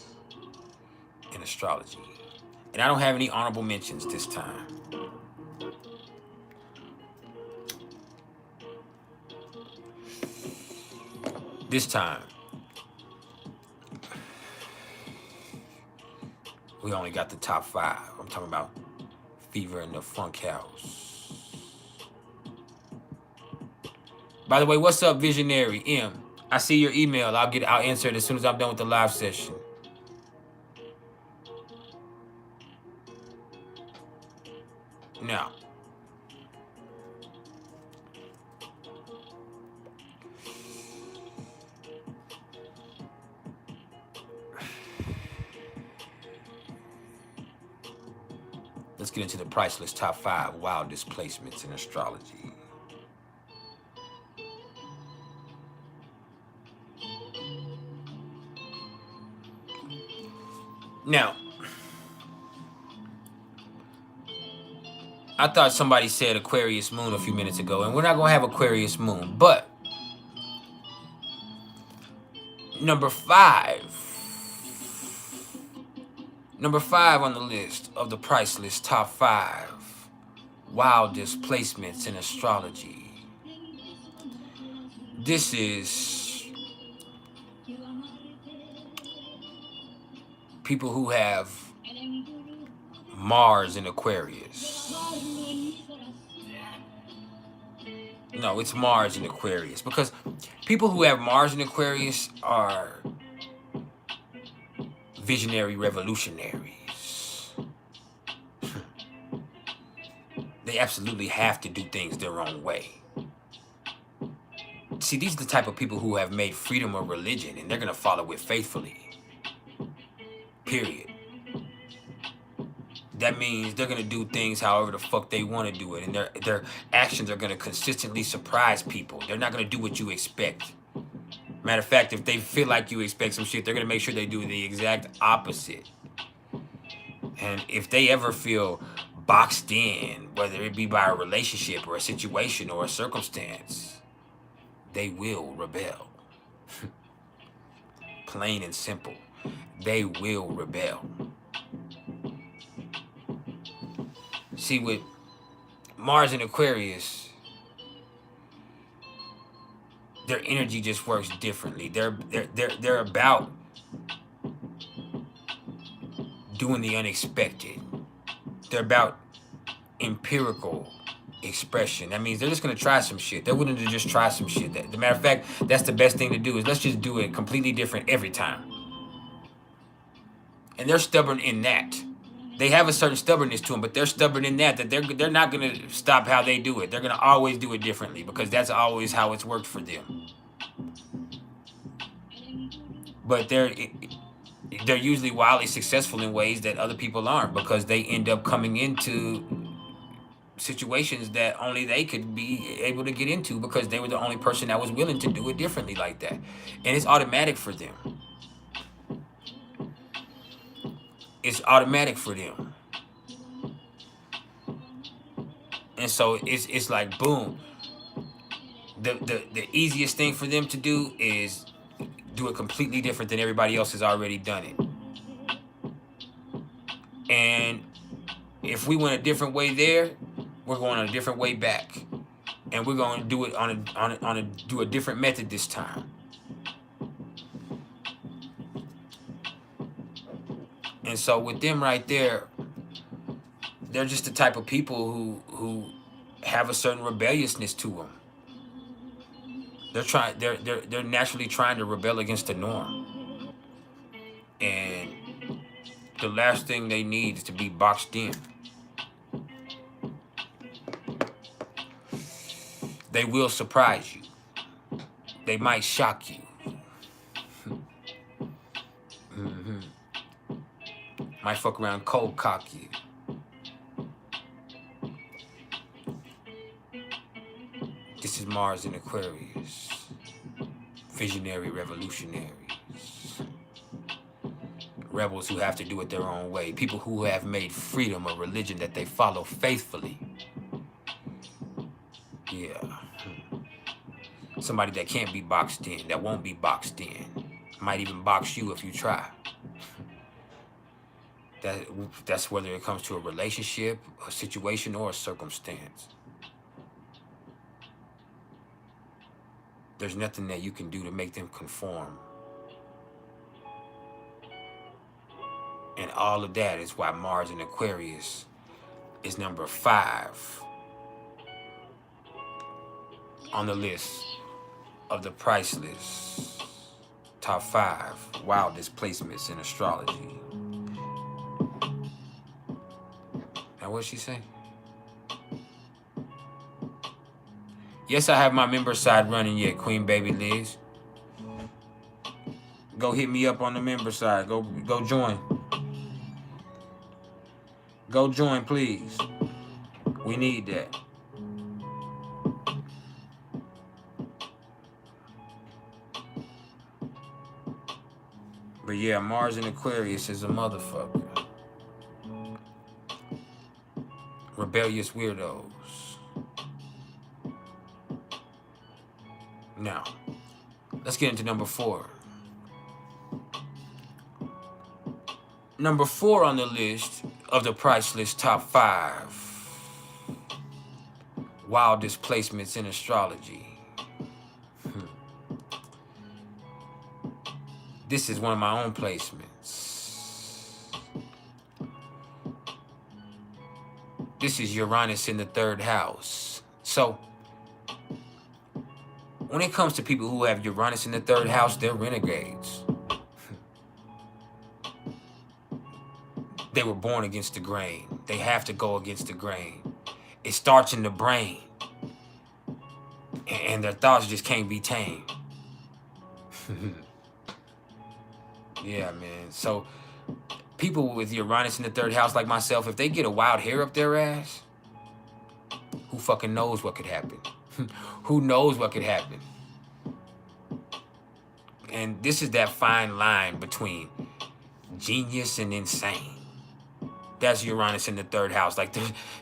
in astrology. And I don't have any honorable mentions this time. This time, we only got the top 5. I'm talking about Fever in the Funk House. By the way, what's up, Visionary M? I see your email. I'll answer it as soon as I'm done with the live session. Now, let's get into the Priceless top 5 wildest placements in astrology. Now, I thought somebody said Aquarius moon a few minutes ago, and we're not going to have Aquarius moon, but number 5 on the list of the Priceless top 5 wildest placements in astrology. This is people who have Mars in Aquarius. No, it's Mars in Aquarius, because people who have Mars in Aquarius are visionary revolutionaries. They absolutely have to do things their own way. See, these are the type of people who have made freedom a religion, and they're going to follow it faithfully. Period. That means they're going to do things however the fuck they want to do it, and their actions are going to consistently surprise people. They're not going to do what you expect. Matter of fact, if they feel like you expect some shit, they're going to make sure they do the exact opposite. And if they ever feel boxed in, whether it be by a relationship or a situation or a circumstance, they will rebel. Plain and simple. They will rebel. See, with Mars in Aquarius, their energy just works differently. They're about doing the unexpected. They're about empirical expression. That means they're just gonna try some shit. They're willing to just try some shit. As a matter of fact, that's the best thing to do, is let's just do it completely different every time. And they're stubborn in that. They have a certain stubbornness to them, but they're stubborn in that they're not going to stop how they do it. They're going to always do it differently, because that's always how it's worked for them. But they're usually wildly successful in ways that other people aren't, because they end up coming into situations that only they could be able to get into because they were the only person that was willing to do it differently like that. And it's automatic for them. It's automatic for them. And so it's like boom. The easiest thing for them to do is do it completely different than everybody else has already done it. And if we went a different way there, we're going on a different way back. And we're going to do it do a different method this time. And so with them right there, they're just the type of people who have a certain rebelliousness to them. They're naturally trying to rebel against the norm. And the last thing they need is to be boxed in. They will surprise you. They might shock you. Might fuck around cold cock you. This is Mars in Aquarius. Visionary revolutionaries. Rebels who have to do it their own way. People who have made freedom a religion that they follow faithfully. Yeah. Somebody that can't be boxed in, that won't be boxed in. Might even box you if you try. That's whether it comes to a relationship, a situation, or a circumstance. There's nothing that you can do to make them conform. And all of that is why Mars in Aquarius is number 5 on the list of the priceless top 5 wildest placements in astrology. Now, what'd she say? Yes, I have my member side running yet, Queen Baby Liz. Go hit me up on the member side. Go join. Go join, please. We need that. But yeah, Mars in Aquarius is a motherfucker. Rebellious weirdos. Now, let's get into number 4. Number 4 on the list of the priceless top 5 wildest placements in astrology. This is one of my own placements. This is Uranus in the 3rd house. So, when it comes to people who have Uranus in the 3rd house, they're renegades. They were born against the grain. They have to go against the grain. It starts in the brain. And their thoughts just can't be tamed. Yeah, man. So, people with Uranus in the 3rd house like myself, if they get a wild hair up their ass, who fucking knows what could happen? Who knows what could happen? And this is that fine line between genius and insane. That's Uranus in the 3rd house. Like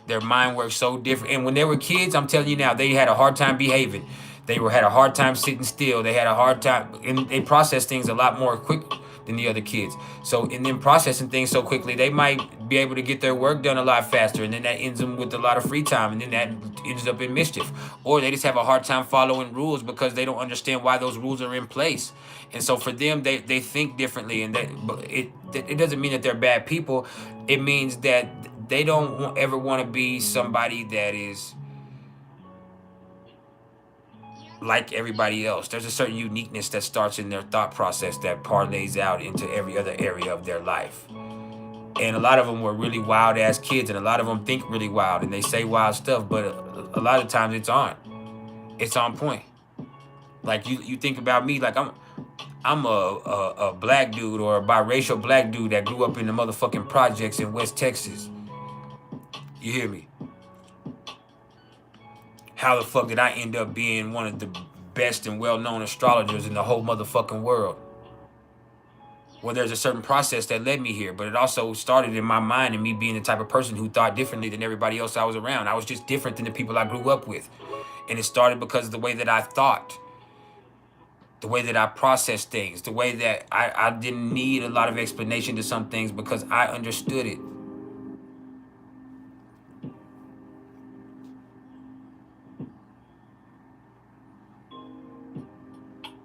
their mind works so different. And when they were kids, I'm telling you now, they had a hard time behaving. They had a hard time sitting still. They had a hard time, and they process things a lot more quick than the other kids. So in them processing things so quickly, they might be able to get their work done a lot faster, and then that ends them with a lot of free time, and then that ends up in mischief. Or they just have a hard time following rules because they don't understand why those rules are in place. And so for them, they think differently, and it doesn't mean that they're bad people. It means that they don't ever want to be somebody that is like everybody else. There's a certain uniqueness that starts in their thought process that parlays out into every other area of their life. And a lot of them were really wild ass kids, and a lot of them think really wild, and they say wild stuff, but a lot of times it's on point. Like you think about me, like I'm a black dude, or a biracial black dude that grew up in the motherfucking projects in West Texas. You hear me? How the fuck did I end up being one of the best and well-known astrologers in the whole motherfucking world? Well, there's a certain process that led me here, but it also started in my mind and me being the type of person who thought differently than everybody else I was around. I was just different than the people I grew up with. And it started because of the way that I thought, the way that I processed things, the way that I didn't need a lot of explanation to some things because I understood it.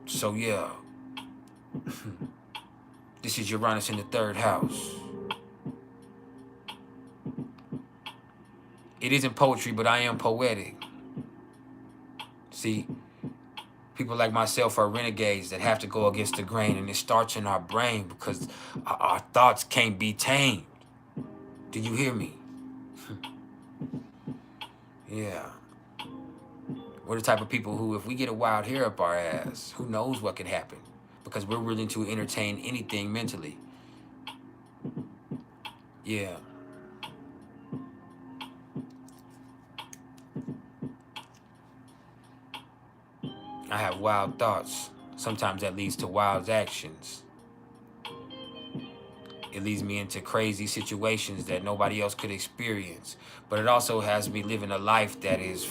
So yeah, this is Uranus in the 3rd house. It isn't poetry, but I am poetic. See, people like myself are renegades that have to go against the grain, and it starts in our brain because our thoughts can't be tamed. Do you hear me? Yeah. We're the type of people who, if we get a wild hair up our ass, who knows what can happen? Because we're willing to entertain anything mentally. Yeah. I have wild thoughts. Sometimes that leads to wild actions. It leads me into crazy situations that nobody else could experience. But it also has me living a life that is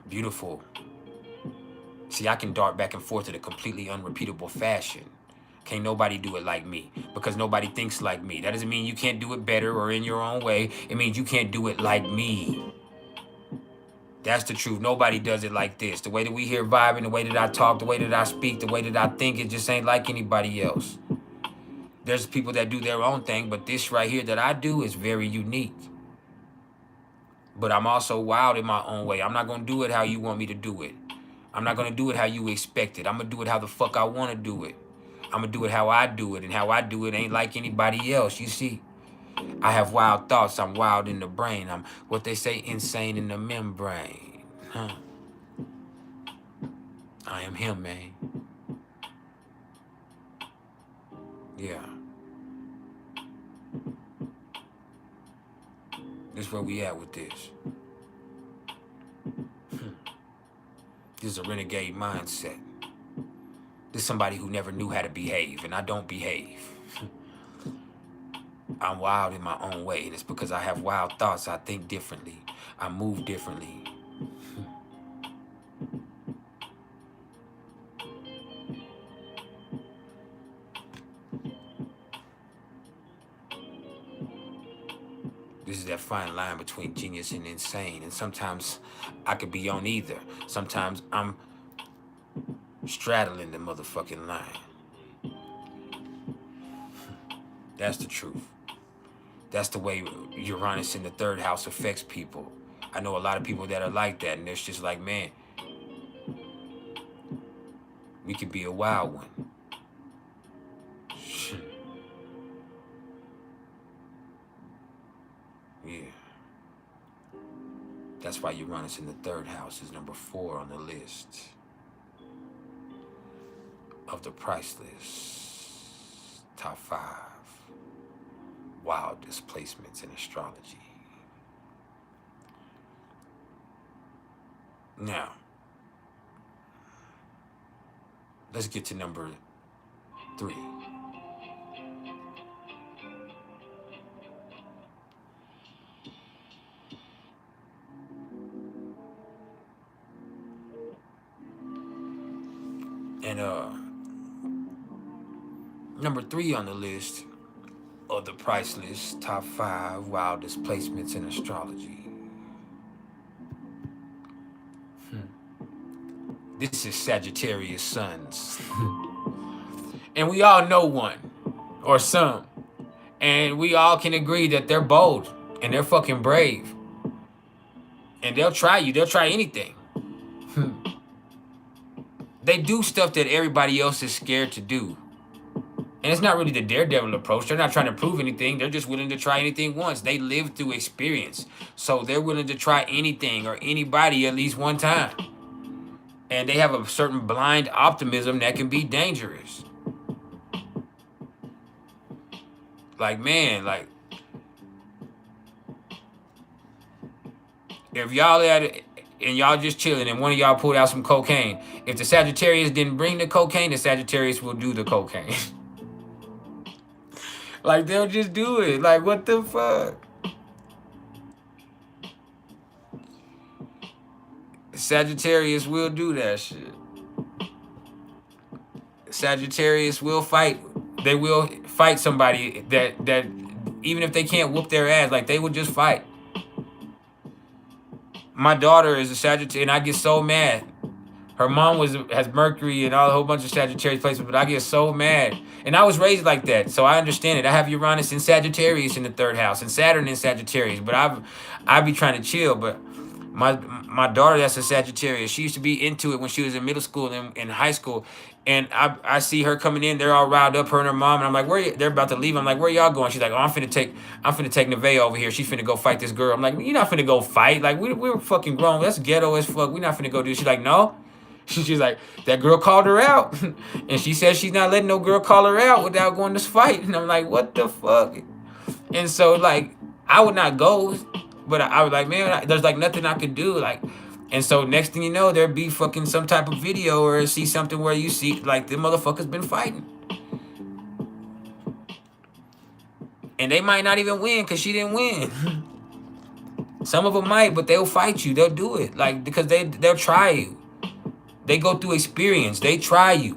beautiful. See, I can dart back and forth in a completely unrepeatable fashion. Can't nobody do it like me because nobody thinks like me. That doesn't mean you can't do it better or in your own way. It means you can't do it like me. That's the truth. Nobody does it like this. The way that we hear vibing, the way that I talk, the way that I speak, the way that I think, it just ain't like anybody else. There's people that do their own thing, but this right here that I do is very unique. But I'm also wild in my own way. I'm not going to do it how you want me to do it. I'm not going to do it how you expect it. I'm going to do it how the fuck I want to do it. I'm going to do it how I do it, and how I do it ain't like anybody else, you see. I have wild thoughts. I'm wild in the brain. I'm, what they say, insane in the membrane. Huh. I am him, man. Yeah. This is where we at with this. This is a renegade mindset. This is somebody who never knew how to behave, and I don't behave. I'm wild in my own way, and it's because I have wild thoughts. I think differently. I move differently. This is that fine line between genius and insane, and sometimes I could be on either. Sometimes I'm straddling the motherfucking line. That's the truth. That's the way Uranus in the 3rd house affects people. I know a lot of people that are like that, and it's just like, man, we could be a wild one. Yeah. That's why Uranus in the 3rd house is number 4 on the list of the Priceless top 5 wildest placements in astrology. Now, let's get to number 3. And number 3 on the list of the Priceless top 5 wildest placements in astrology. This is Sagittarius suns. And we all know one or some. And we all can agree that they're bold and they're fucking brave. And they'll try you. They'll try anything. They do stuff that everybody else is scared to do. And it's not really the daredevil approach. They're not trying to prove anything. They're just willing to try anything once. They live through experience. So they're willing to try anything or anybody at least one time. And they have a certain blind optimism that can be dangerous. Like, man, like, If y'all at it and y'all just chilling and one of y'all pulled out some cocaine, if the Sagittarius didn't bring the cocaine, the Sagittarius will do the cocaine. Like, they'll just do it. Like, what the fuck? Sagittarius will do that shit. Sagittarius will fight. They will fight somebody that even if they can't whoop their ass, like, they will just fight. My daughter is a Sagittarius, and I get so mad. Her mom has Mercury and a whole bunch of Sagittarius placements, but I get so mad. And I was raised like that, so I understand it. I have Uranus and Sagittarius in the 3rd house and Saturn in Sagittarius, but I be trying to chill. But my daughter, that's a Sagittarius, she used to be into it when she was in middle school and in high school. And I see her coming in, they're all riled up, her and her mom, and I'm like, they're about to leave. I'm like, where y'all going? She's like, oh, I'm finna take ThE over here. She's finna go fight this girl. I'm like, you're not finna go fight. Like, we're fucking grown. That's ghetto as fuck. We're not finna go do it. She's like, no. She's like, that girl called her out. And she said she's not letting no girl call her out without going to fight. And I'm like, what the fuck? And so, like, I would not go. But I was like, man, there's, like, nothing I could do. Like, and so next thing you know, there'd be fucking some type of video or see something where you see, like, the motherfucker's been fighting. And they might not even win because she didn't win. Some of them might, but they'll fight you. They'll do it. Like, because they'll try you. They go through experience. They try you.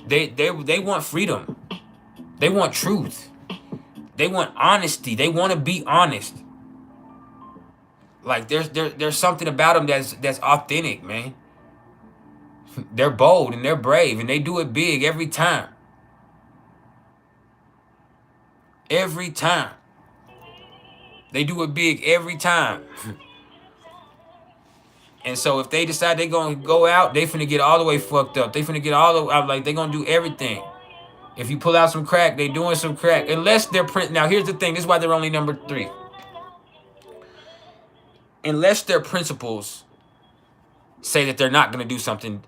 They want freedom. They want truth. They want honesty. They want to be honest. Like, there's something about them that's authentic, man. They're bold and they're brave and they do it big every time. Every time. They do it big every time. And so if they decide they're going to go out, they finna get all the way fucked up. They finna get all the way, like, they going to do everything. If you pull out some crack, they doing some crack. Unless they're now here's the thing. This is why they're only number 3. Unless their principles say that they're not going to do something,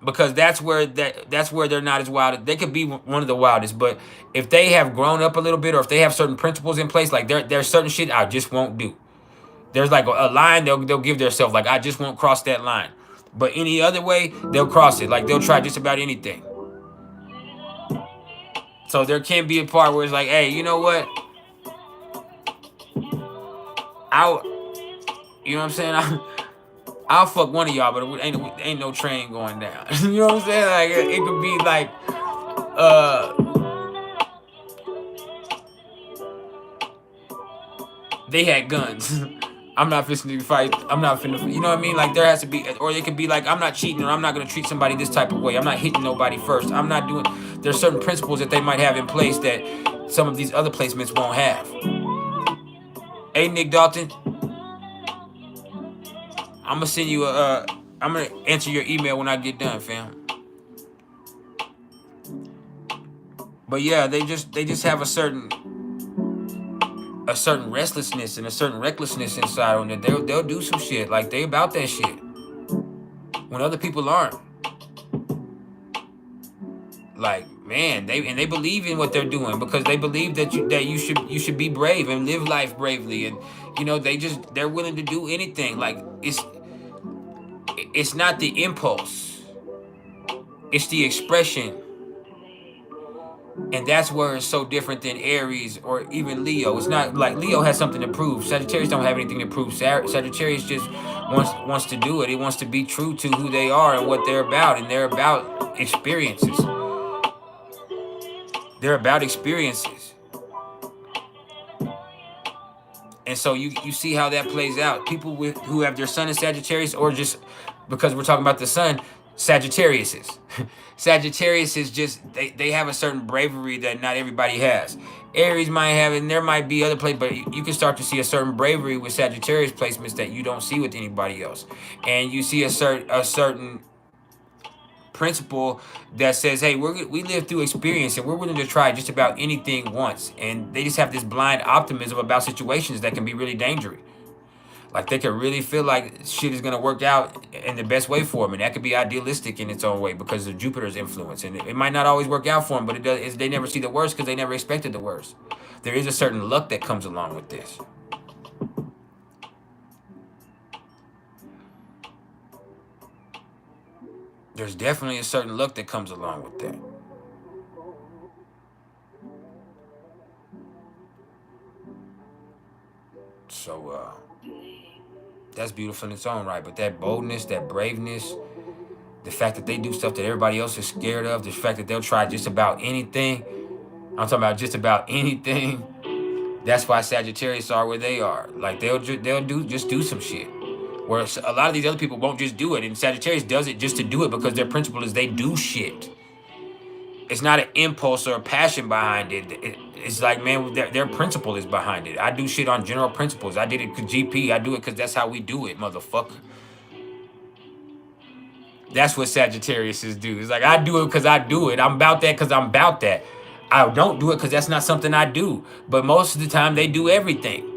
because that's where they're not as wild. They could be one of the wildest, but if they have grown up a little bit, or if they have certain principles in place, like there's certain shit I just won't do. There's like a line they'll give themselves, like, I just won't cross that line. But any other way, they'll cross it. Like, they'll try just about anything. So there can be a part where it's like, hey, you know what? You know what I'm saying? I'll fuck one of y'all, but it ain't no train going down. You know what I'm saying? Like, it could be like, they had guns. I'm not finna fight. I'm not finna, you know what I mean? Like, there has to be, or it could be like, I'm not cheating, or I'm not gonna treat somebody this type of way. I'm not hitting nobody first. I'm not doing, there's certain principles that they might have in place that some of these other placements won't have. Hey, Nick Dalton, I'm gonna send you I'm gonna answer your email when I get done, fam. But yeah, they just have a certain restlessness and a certain recklessness inside on them. They'll do some shit. Like, they about that shit when other people aren't. Like, man, they believe in what they're doing because they believe that you should be brave and live life bravely, and you know, they're willing to do anything. Like, it's not the impulse, it's the expression. And that's where it's so different than Aries or even Leo. It's not like Leo has something to prove. Sagittarius don't have anything to prove. Sagittarius just wants to do it. It wants to be true to who they are and what they're about. And they're about experiences. They're about experiences. And so you see how that plays out. People who have their sun in Sagittarius, or just because we're talking about the sun, Sagittariuses. Sagittarius is just, they have a certain bravery that not everybody has. Aries might have it, and there might be other places, but you can start to see a certain bravery with Sagittarius placements that you don't see with anybody else. And you see a certain principle that says, hey, we live through experience and we're willing to try just about anything once. And they just have this blind optimism about situations that can be really dangerous. Like, they can really feel like shit is going to work out in the best way for them. And that could be idealistic in its own way because of Jupiter's influence. And it might not always work out for them, but they never see the worst because they never expected the worst. There is a certain luck that comes along with this. there's definitely a certain luck that comes along with that. So that's beautiful in its own right. But that boldness, that braveness, the fact that they do stuff that everybody else is scared of, the fact that they'll try just about anything. I'm talking about just about anything. That's why Sagittarius are where they are. Like they'll do some shit. Whereas a lot of these other people won't just do it, and Sagittarius does it just to do it because their principle is they do shit. It's not an impulse or a passion behind it. It's like, man, their principle is behind it. I do shit on general principles. I did it because GP. I do it because that's how we do it, motherfucker. That's what Sagittarius do. It's like, I do it because I do it. I'm about that because I'm about that. I don't do it because that's not something I do. But most of the time, they do everything.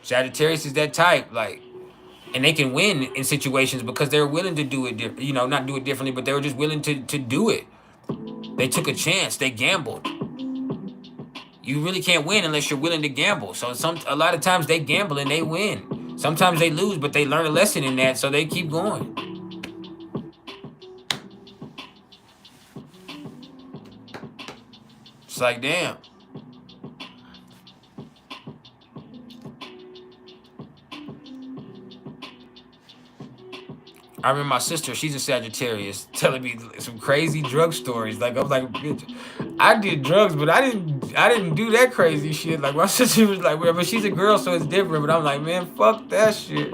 Sagittarius is that type, like, and they can win in situations because they're willing to do it, you know, not do it differently, but they were just willing to do it. They took a chance. They gambled. You really can't win unless you're willing to gamble. So a lot of times they gamble and they win. Sometimes they lose, but they learn a lesson in that, so they keep going. It's like, damn. I remember my sister, she's a Sagittarius, telling me some crazy drug stories. Like, I was like, bitch, I did drugs, but I didn't do that crazy shit. Like, my sister was like, well, but she's a girl, so it's different. But I'm like, man, fuck that shit.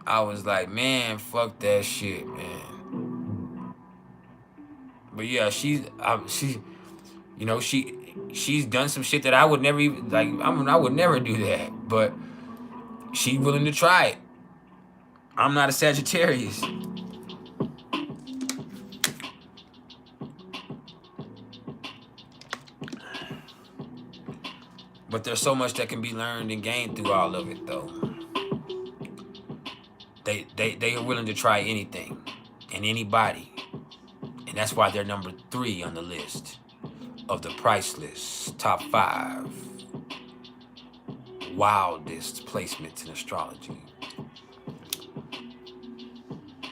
I was like, man, fuck that shit, man. But yeah, she's done some shit that I would never even, like, I would never do that. But she's willing to try it. I'm not a Sagittarius. But there's so much that can be learned and gained through all of it, though. They are willing to try anything and anybody. And that's why they're number 3 on the list of the Priceless top 5 wildest placements in astrology.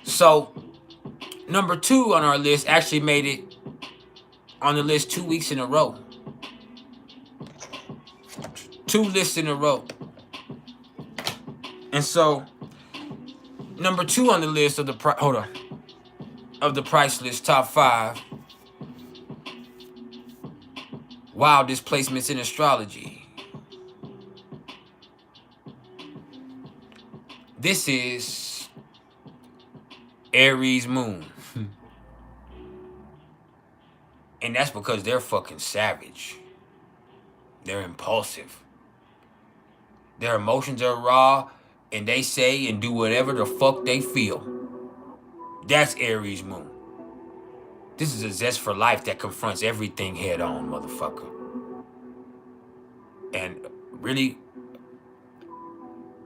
So, number 2 on our list actually made it on the list 2 weeks in a row. 2 lists in a row. And so, number 2 on the list of the of the Priceless top 5 wildest placements in astrology. This is Aries moon. And that's because they're fucking savage. They're impulsive. Their emotions are raw, and they say and do whatever the fuck they feel. That's Aries moon. This is a zest for life that confronts everything head on, motherfucker. And really,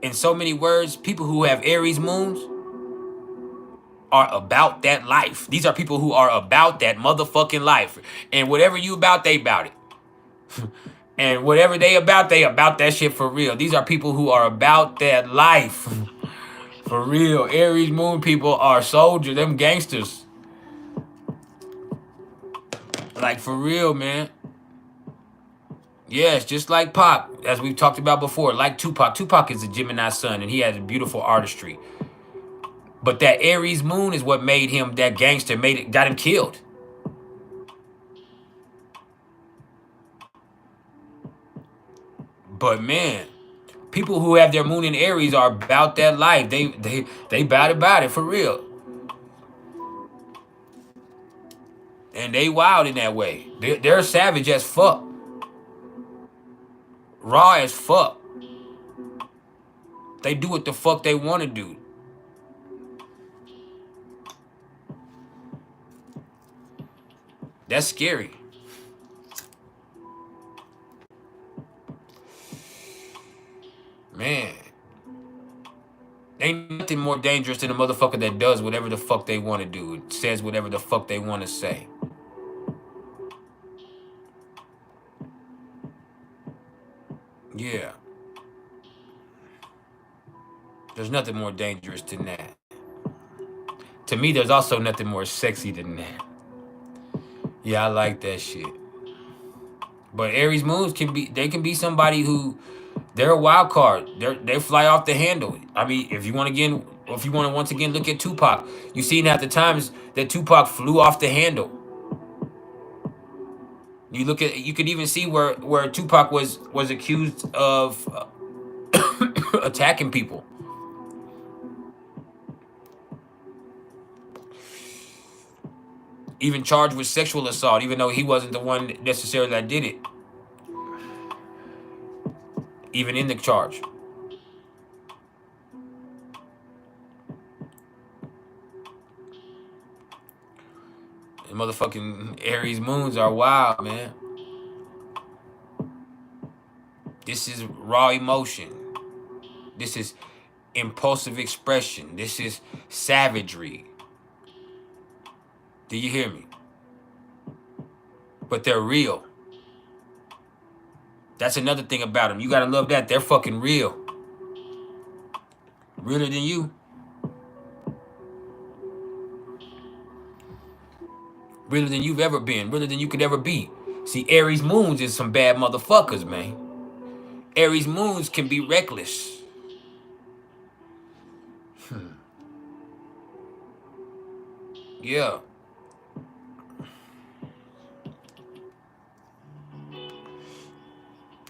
in so many words, people who have Aries moons are about that life. These are people who are about that motherfucking life. And whatever you about, they about it. And whatever they about that shit for real. These are people who are about that life. For real. Aries moon people are soldiers, them gangsters. Like, for real, man. Yes, just like Pac, as we've talked about before, like Tupac. Tupac is a Gemini sun, and he has a beautiful artistry. But that Aries moon is what made him that gangster, got him killed. But man, people who have their moon in Aries are about that life. They about it for real. And they wild in that way. They're savage as fuck. Raw as fuck. They do what the fuck they want to do. That's scary. Man. Ain't nothing more dangerous than a motherfucker that does whatever the fuck they want to do. Says whatever the fuck they want to say. Yeah. There's nothing more dangerous than that. To me, there's also nothing more sexy than that. Yeah, I like that shit. But Aries moons can be somebody who they're a wild card. They fly off the handle. I mean, if you want to once again look at Tupac, you seen at the times that Tupac flew off the handle. You could even see where Tupac was accused of attacking people, even charged with sexual assault, even though he wasn't the one necessarily that did it. Even in the charge, the motherfucking Aries moons are wild, man. This is raw emotion. This is impulsive expression. This is savagery. Do you hear me? But they're real. That's another thing about them. You gotta love that. They're fucking real. Realer than you. Realer than you've ever been. Realer than you could ever be. See, Aries moons is some bad motherfuckers, man. Aries moons can be reckless. Yeah.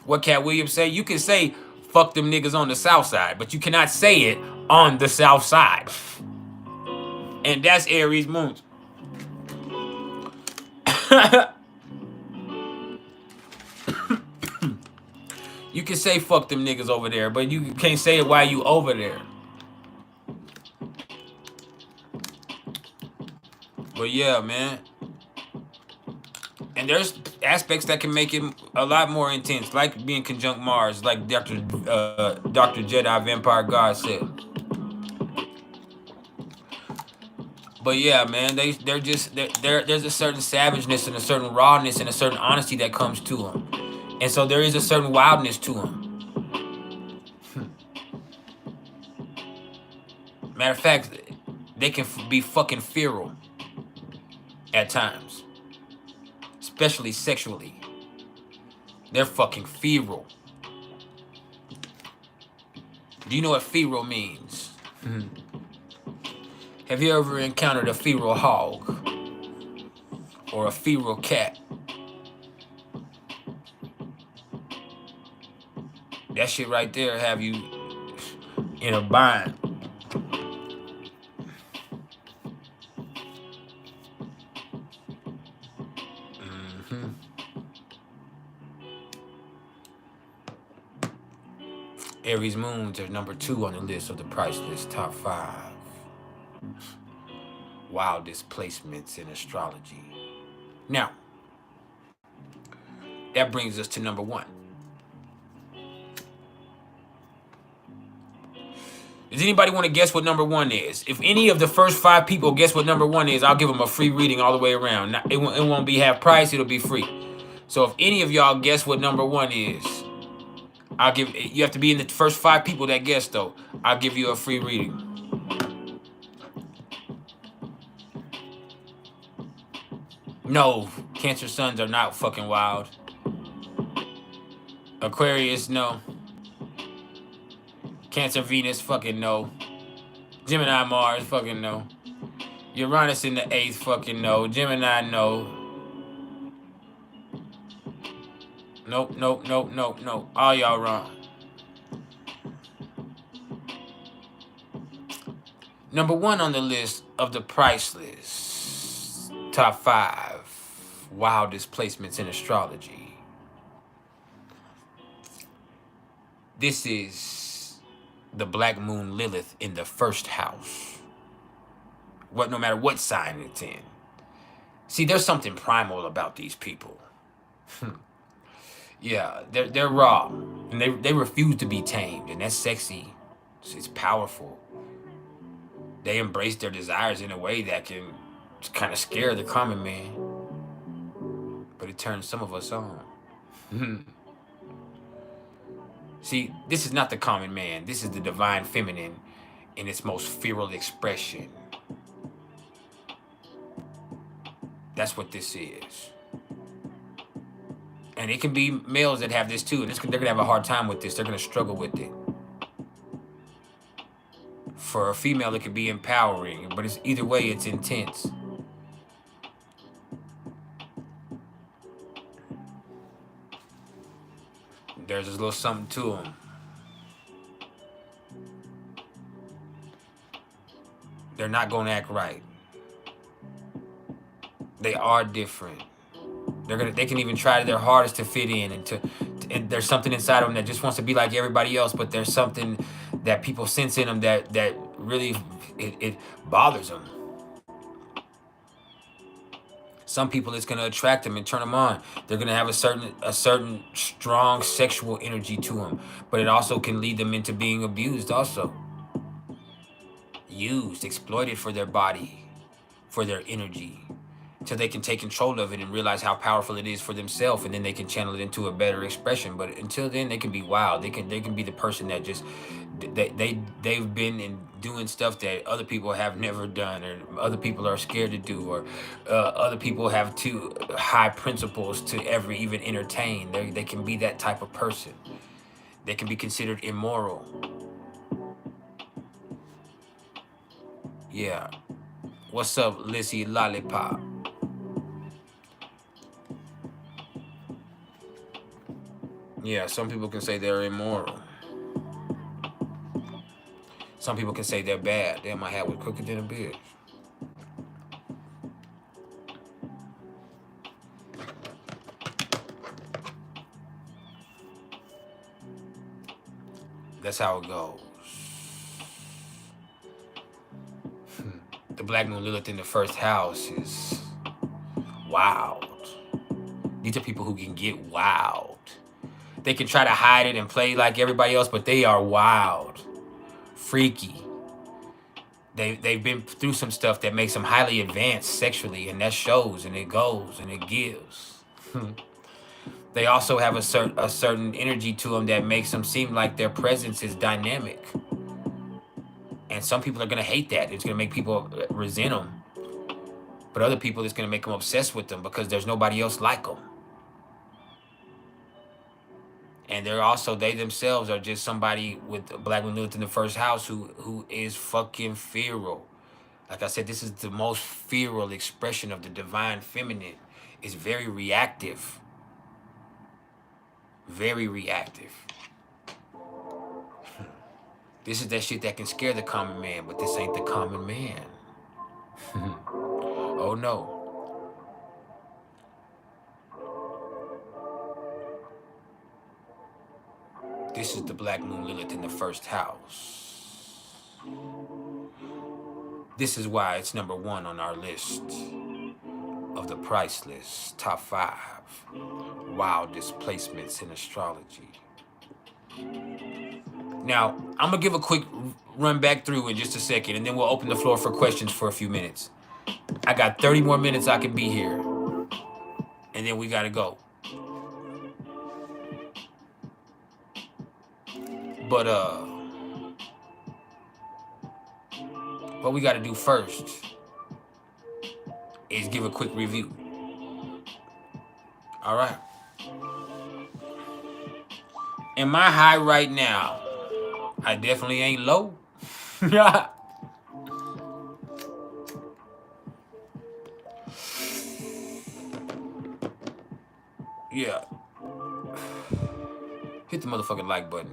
What Cat Williams say? You can say, fuck them niggas on the south side, but you cannot say it on the south side. And that's Aries moons. You can say fuck them niggas over there, but you can't say it while you over there. But yeah, man. And there's aspects that can make it a lot more intense, like being conjunct Mars, like Dr. Jedi Vampire God said. But yeah, man, there's a certain savageness and a certain rawness and a certain honesty that comes to them, and so there is a certain wildness to them. Matter of fact, they can be fucking feral at times, especially sexually. They're fucking feral. Do you know what feral means? Have you ever encountered a feral hog or a feral cat? That shit right there have you in a bind. Aries moons are number 2 on the list of the Priceless top 5 wildest placements in astrology. Now, that brings us to number 1. Does anybody want to guess what number 1 is? If any of the first 5 people guess what number 1 is, I'll give them a free reading all the way around. It won't be half price, it'll be free. So if any of y'all guess what number 1 is, you have to be in the first 5 people that guess though. I'll give you a free reading. No, Cancer suns are not fucking wild. Aquarius, no. Cancer Venus, fucking no. Gemini Mars, fucking no. Uranus in the 8th, fucking no. Gemini, no. Nope, nope, nope, nope, nope. All y'all wrong. Number 1 on the list of the Priceless top 5 wildest placements in astrology. This is the black moon Lilith in the 1st house. No matter what sign it's in. See, there's something primal about these people. Yeah, they're raw, and they refuse to be tamed, and that's sexy. It's powerful. They embrace their desires in a way that can kind of scare the common man, but it turns some of us on. See, this is not the common man. This is the divine feminine in its most feral expression. That's what this is. And it can be males that have this too. And they're going to have a hard time with this. They're going to struggle with it. For a female, it could be empowering. But it's either way, it's intense. There's a little something to them. They're not going to act right. They are different. They can even try their hardest to fit in, and there's something inside of them that just wants to be like everybody else, but there's something that people sense in them that really it bothers them. Some people, it's going to attract them and turn them on. They're going to have a certain strong sexual energy to them, but it also can lead them into being abused also. Used, exploited for their body, for their energy, till they can take control of it and realize how powerful it is for themselves, and then they can channel it into a better expression. But until then, they can be wild. They can be the person that just they've been in doing stuff that other people have never done, or other people are scared to do, or other people have too high principles to ever even entertain. They can be that type of person. They can be considered immoral. Yeah. What's up, Lizzie Lollipop? Yeah, some people can say they're immoral. Some people can say they're bad. Damn, my hat was crooked than a bitch. That's how it goes. The Black Moon Lilith in the first house is wild. These are people who can get wild. They can try to hide it and play like everybody else, but they are wild, freaky. They've been through some stuff that makes them highly advanced sexually, and that shows, and it goes, and it gives. They also have a certain energy to them that makes them seem like their presence is dynamic. And some people are going to hate that. It's going to make people resent them. But other people, it's going to make them obsessed with them because there's nobody else like them. And they're also, they themselves are just somebody with Black Moon Lilith in the first house who is fucking feral. Like I said, this is the most feral expression of the divine feminine. It's very reactive. Very reactive. This is that shit that can scare the common man, but this ain't the common man. Oh no. This is the Black Moon Lilith in the first house. This is why it's #1 on our list of the Priceless top 5 wildest placements in astrology. Now, I'm going to give a quick run back through in just a second, and then we'll open the floor for questions for a few minutes. I got 30 more minutes I can be here, and then we got to go. But what we got to do first is give a quick review. All right. Am I high right now? I definitely ain't low. Yeah. Hit the motherfucking like button.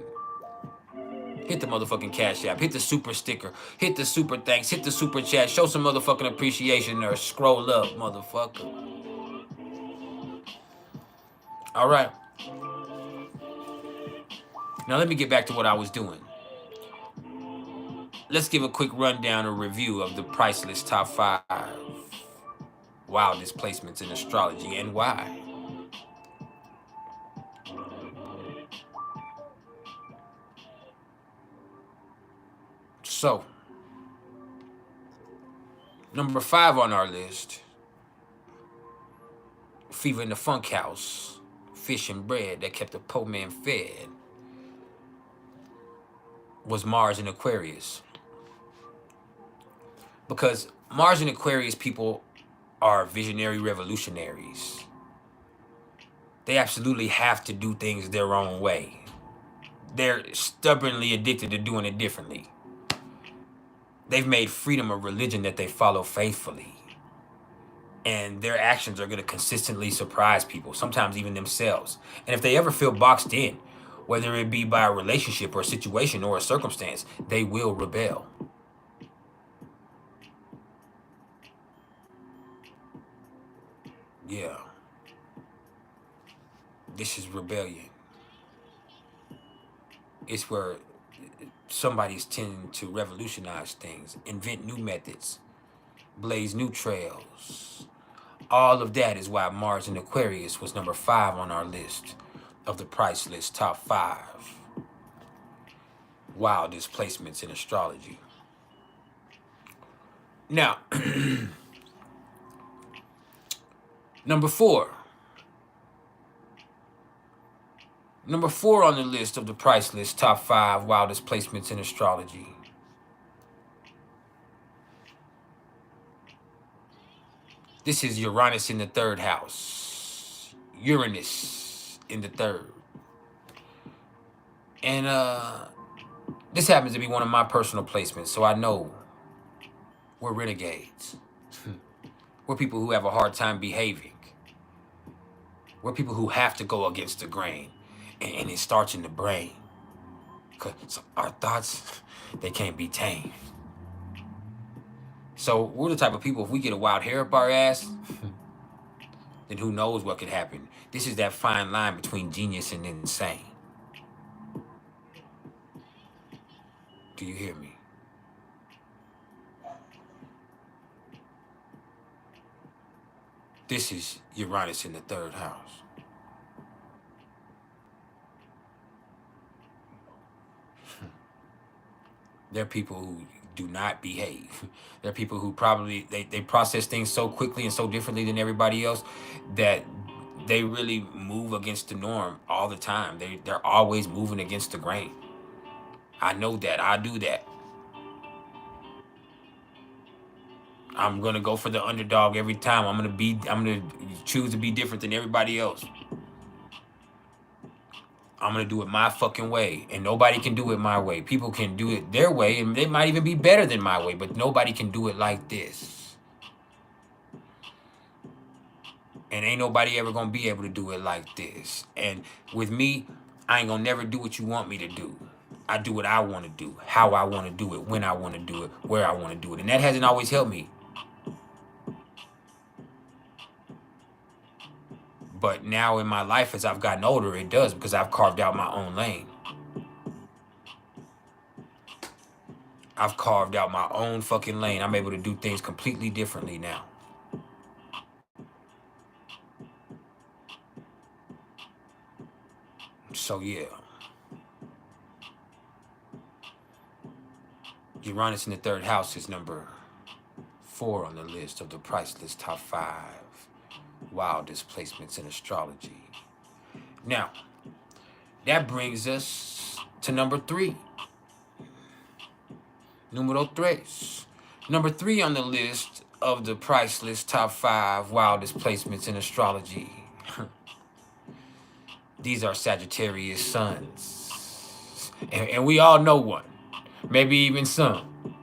Hit the motherfucking Cash App. Hit the super sticker. Hit the super thanks. Hit the super chat. Show some motherfucking appreciation or scroll up, motherfucker. All right. Now let me get back to what I was doing. Let's give a quick rundown or review of the Priceless top 5 wildest placements in astrology and why. So, number 5 on our list, Fever in the Funk House, fish and bread that kept the poor man fed. was Mars in Aquarius. Because Mars in Aquarius people are visionary revolutionaries. They absolutely have to do things their own way. They're stubbornly addicted to doing it differently. They've made freedom a religion that they follow faithfully. And their actions are going to consistently surprise people, sometimes even themselves. And if they ever feel boxed in, whether it be by a relationship or a situation or a circumstance, they will rebel. Yeah. This is rebellion. It's where somebody's tending to revolutionize things, invent new methods, blaze new trails. All of that is why Mars in Aquarius was number 5 on our list of the Priceless top 5 wildest placements in astrology. Now, number 4. Number 4 on the list of the Priceless top 5 wildest placements in astrology. This is Uranus in the 3rd house. Uranus in the 3rd. And this happens to be one of my personal placements, so I know we're renegades. We're people who have a hard time behaving. We're people who have to go against the grain. And it starts in the brain. Because our thoughts, they can't be tamed. So we're the type of people, if we get a wild hair up our ass, then who knows what could happen. This is that fine line between genius and insane. Do you hear me? This is Uranus in the 3rd house. They're people who do not behave. They're people who probably, they process things so quickly and so differently than everybody else that they really move against the norm all the time. They're always moving against the grain. I know that. I do that. I'm going to go for the underdog every time. I'm going to choose to be different than everybody else. I'm going to do it my fucking way. And nobody can do it my way. People can do it their way, and they might even be better than my way, but nobody can do it like this. And ain't nobody ever going to be able to do it like this. And with me, I ain't going to never do what you want me to do. I do what I want to do, how I want to do it, when I want to do it, where I want to do it. And that hasn't always helped me. But now in my life, as I've gotten older, it does, because I've carved out my own lane. I've carved out my own fucking lane. I'm able to do things completely differently now. So yeah. Uranus in the 3rd house is number 4 on the list of the Priceless top 5 wildest placements in astrology. Now, that brings us to number 3. Numero 3. Number 3 on the list of the Priceless top 5 wildest placements in astrology. These are Sagittarius suns. And we all know one. Maybe even some.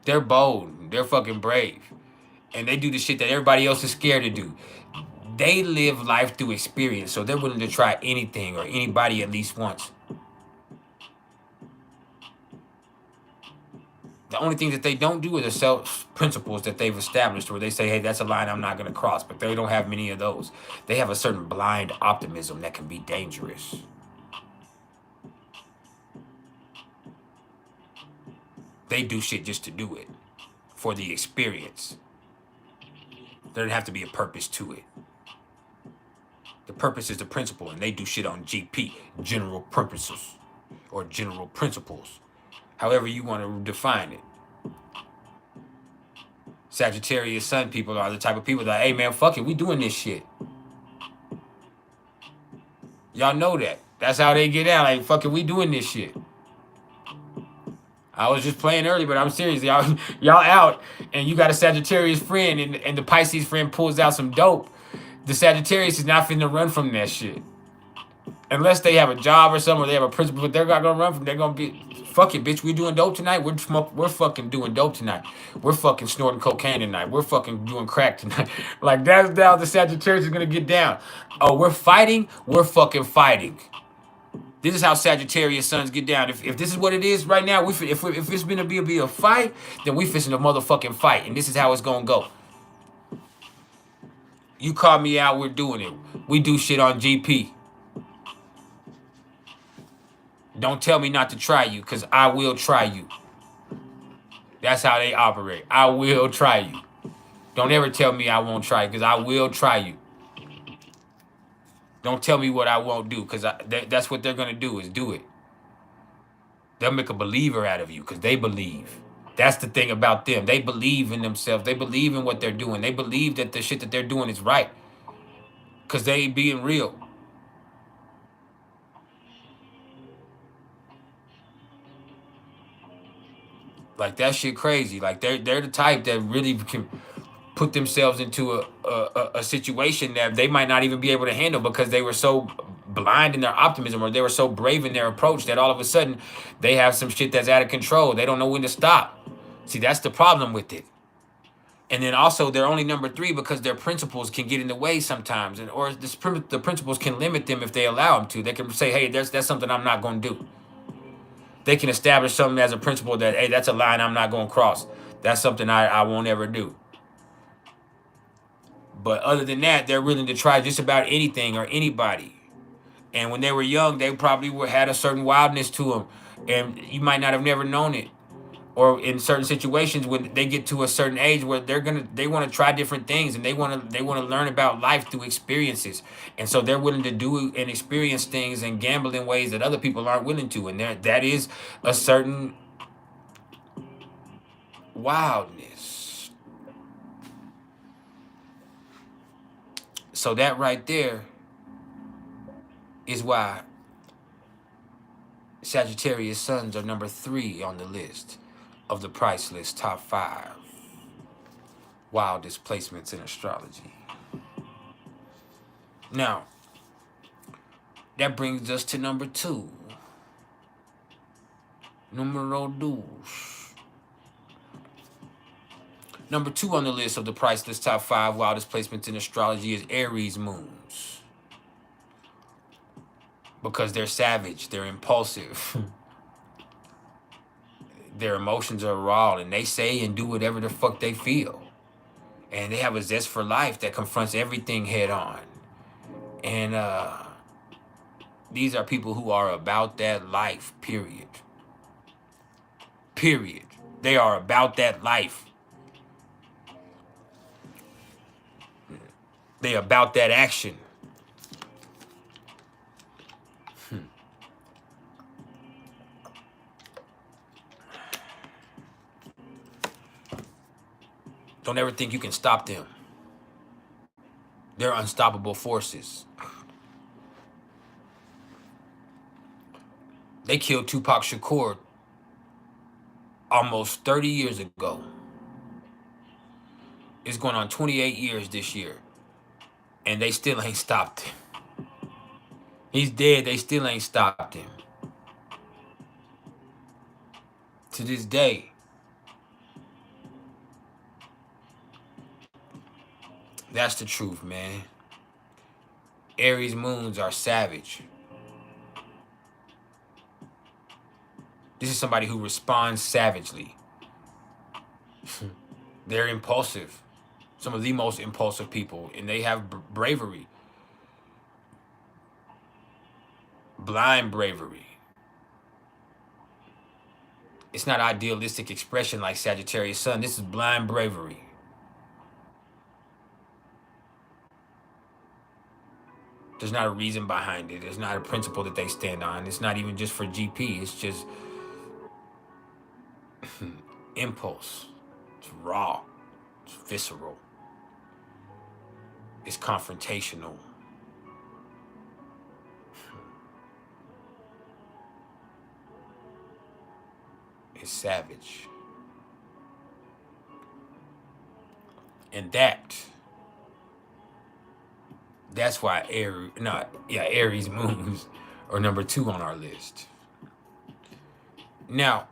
They're bold. They're fucking brave. And they do the shit that everybody else is scared to do. They live life through experience, so they're willing to try anything or anybody at least once. The only thing that they don't do are the self-principles that they've established where they say, hey, that's a line I'm not going to cross. But they don't have many of those. They have a certain blind optimism that can be dangerous. They do shit just to do it. For the experience. There doesn't have to be a purpose to it. The purpose is the principle, and they do shit on GP, general purposes, or general principles. However you want to define it. Sagittarius sun people are the type of people that, hey man, fuck it, we doing this shit. Y'all know that. That's how they get out. Like, fuck it, we doing this shit. I was just playing early, but I'm serious. Y'all out and you got a Sagittarius friend and the Pisces friend pulls out some dope. The Sagittarius is not finna run from that shit. Unless they have a job or something, or they have a principal, but they're not gonna run from. They're gonna be, fuck it, bitch. We doing dope tonight. We're fucking doing dope tonight. We're fucking snorting cocaine tonight. We're fucking doing crack tonight. Like that's how the Sagittarius is gonna get down. Oh, we're fighting. We're fucking fighting. This is how Sagittarius sons get down. If this is what it is right now, if it's gonna be a fight, then we fixing a motherfucking fight, and this is how it's gonna go. You call me out, we're doing it. We do shit on GP. Don't tell me not to try you, because I will try you. That's how they operate. I will try you. Don't ever tell me I won't try, because I will try you. Don't tell me what I won't do, because that's what they're going to do, is do it. They'll make a believer out of you, because they believe. That's the thing about them. They believe in themselves. They believe in what they're doing. They believe that the shit that they're doing is right, because they ain't being real. Like, that shit crazy. Like, they're the type that really can put themselves into a situation that they might not even be able to handle because they were so blind in their optimism, or they were so brave in their approach, that all of a sudden they have some shit that's out of control. They don't know when to stop. See, that's the problem with it. And then also they're only number 3 because their principles can get in the way sometimes, or the principles can limit them if they allow them to. They can say, hey, that's something I'm not going to do. They can establish something as a principle that, hey, that's a line I'm not going to cross. That's something I won't ever do. But other than that, they're willing to try just about anything or anybody. And when they were young, they probably had a certain wildness to them, and you might not have never known it. Or in certain situations, when they get to a certain age where they want to try different things, and they want to learn about life through experiences, and so they're willing to do and experience things and gamble in ways that other people aren't willing to, and that is a certain wildness. So that right there is why Sagittarius sons are number 3 on the list of the Priceless top 5 wildest placements in astrology. Now, that brings us to number 2. Numero dos. Number 2 on the list of the Priceless top 5 wildest placements in astrology is Aries moons. Because they're savage, they're impulsive. Their emotions are raw, and they say and do whatever the fuck they feel. And they have a zest for life that confronts everything head on. And these are people who are about that life, period. Period. They are about that life. They about that action. Don't ever think you can stop them. They're unstoppable forces. They killed Tupac Shakur almost 30 years ago. It's going on 28 years this year, and they still ain't stopped him. He's dead, they still ain't stopped him. To this day. That's the truth, man. Aries moons are savage. This is somebody who responds savagely. They're impulsive. Some of the most impulsive people, and they have bravery. Blind bravery. It's not idealistic expression like Sagittarius sun. This is blind bravery. There's not a reason behind it. There's not a principle that they stand on. It's not even just for GP. It's just impulse. It's raw. It's visceral. It's confrontational. is savage. And that's why Aries moons are number 2 on our list. Now,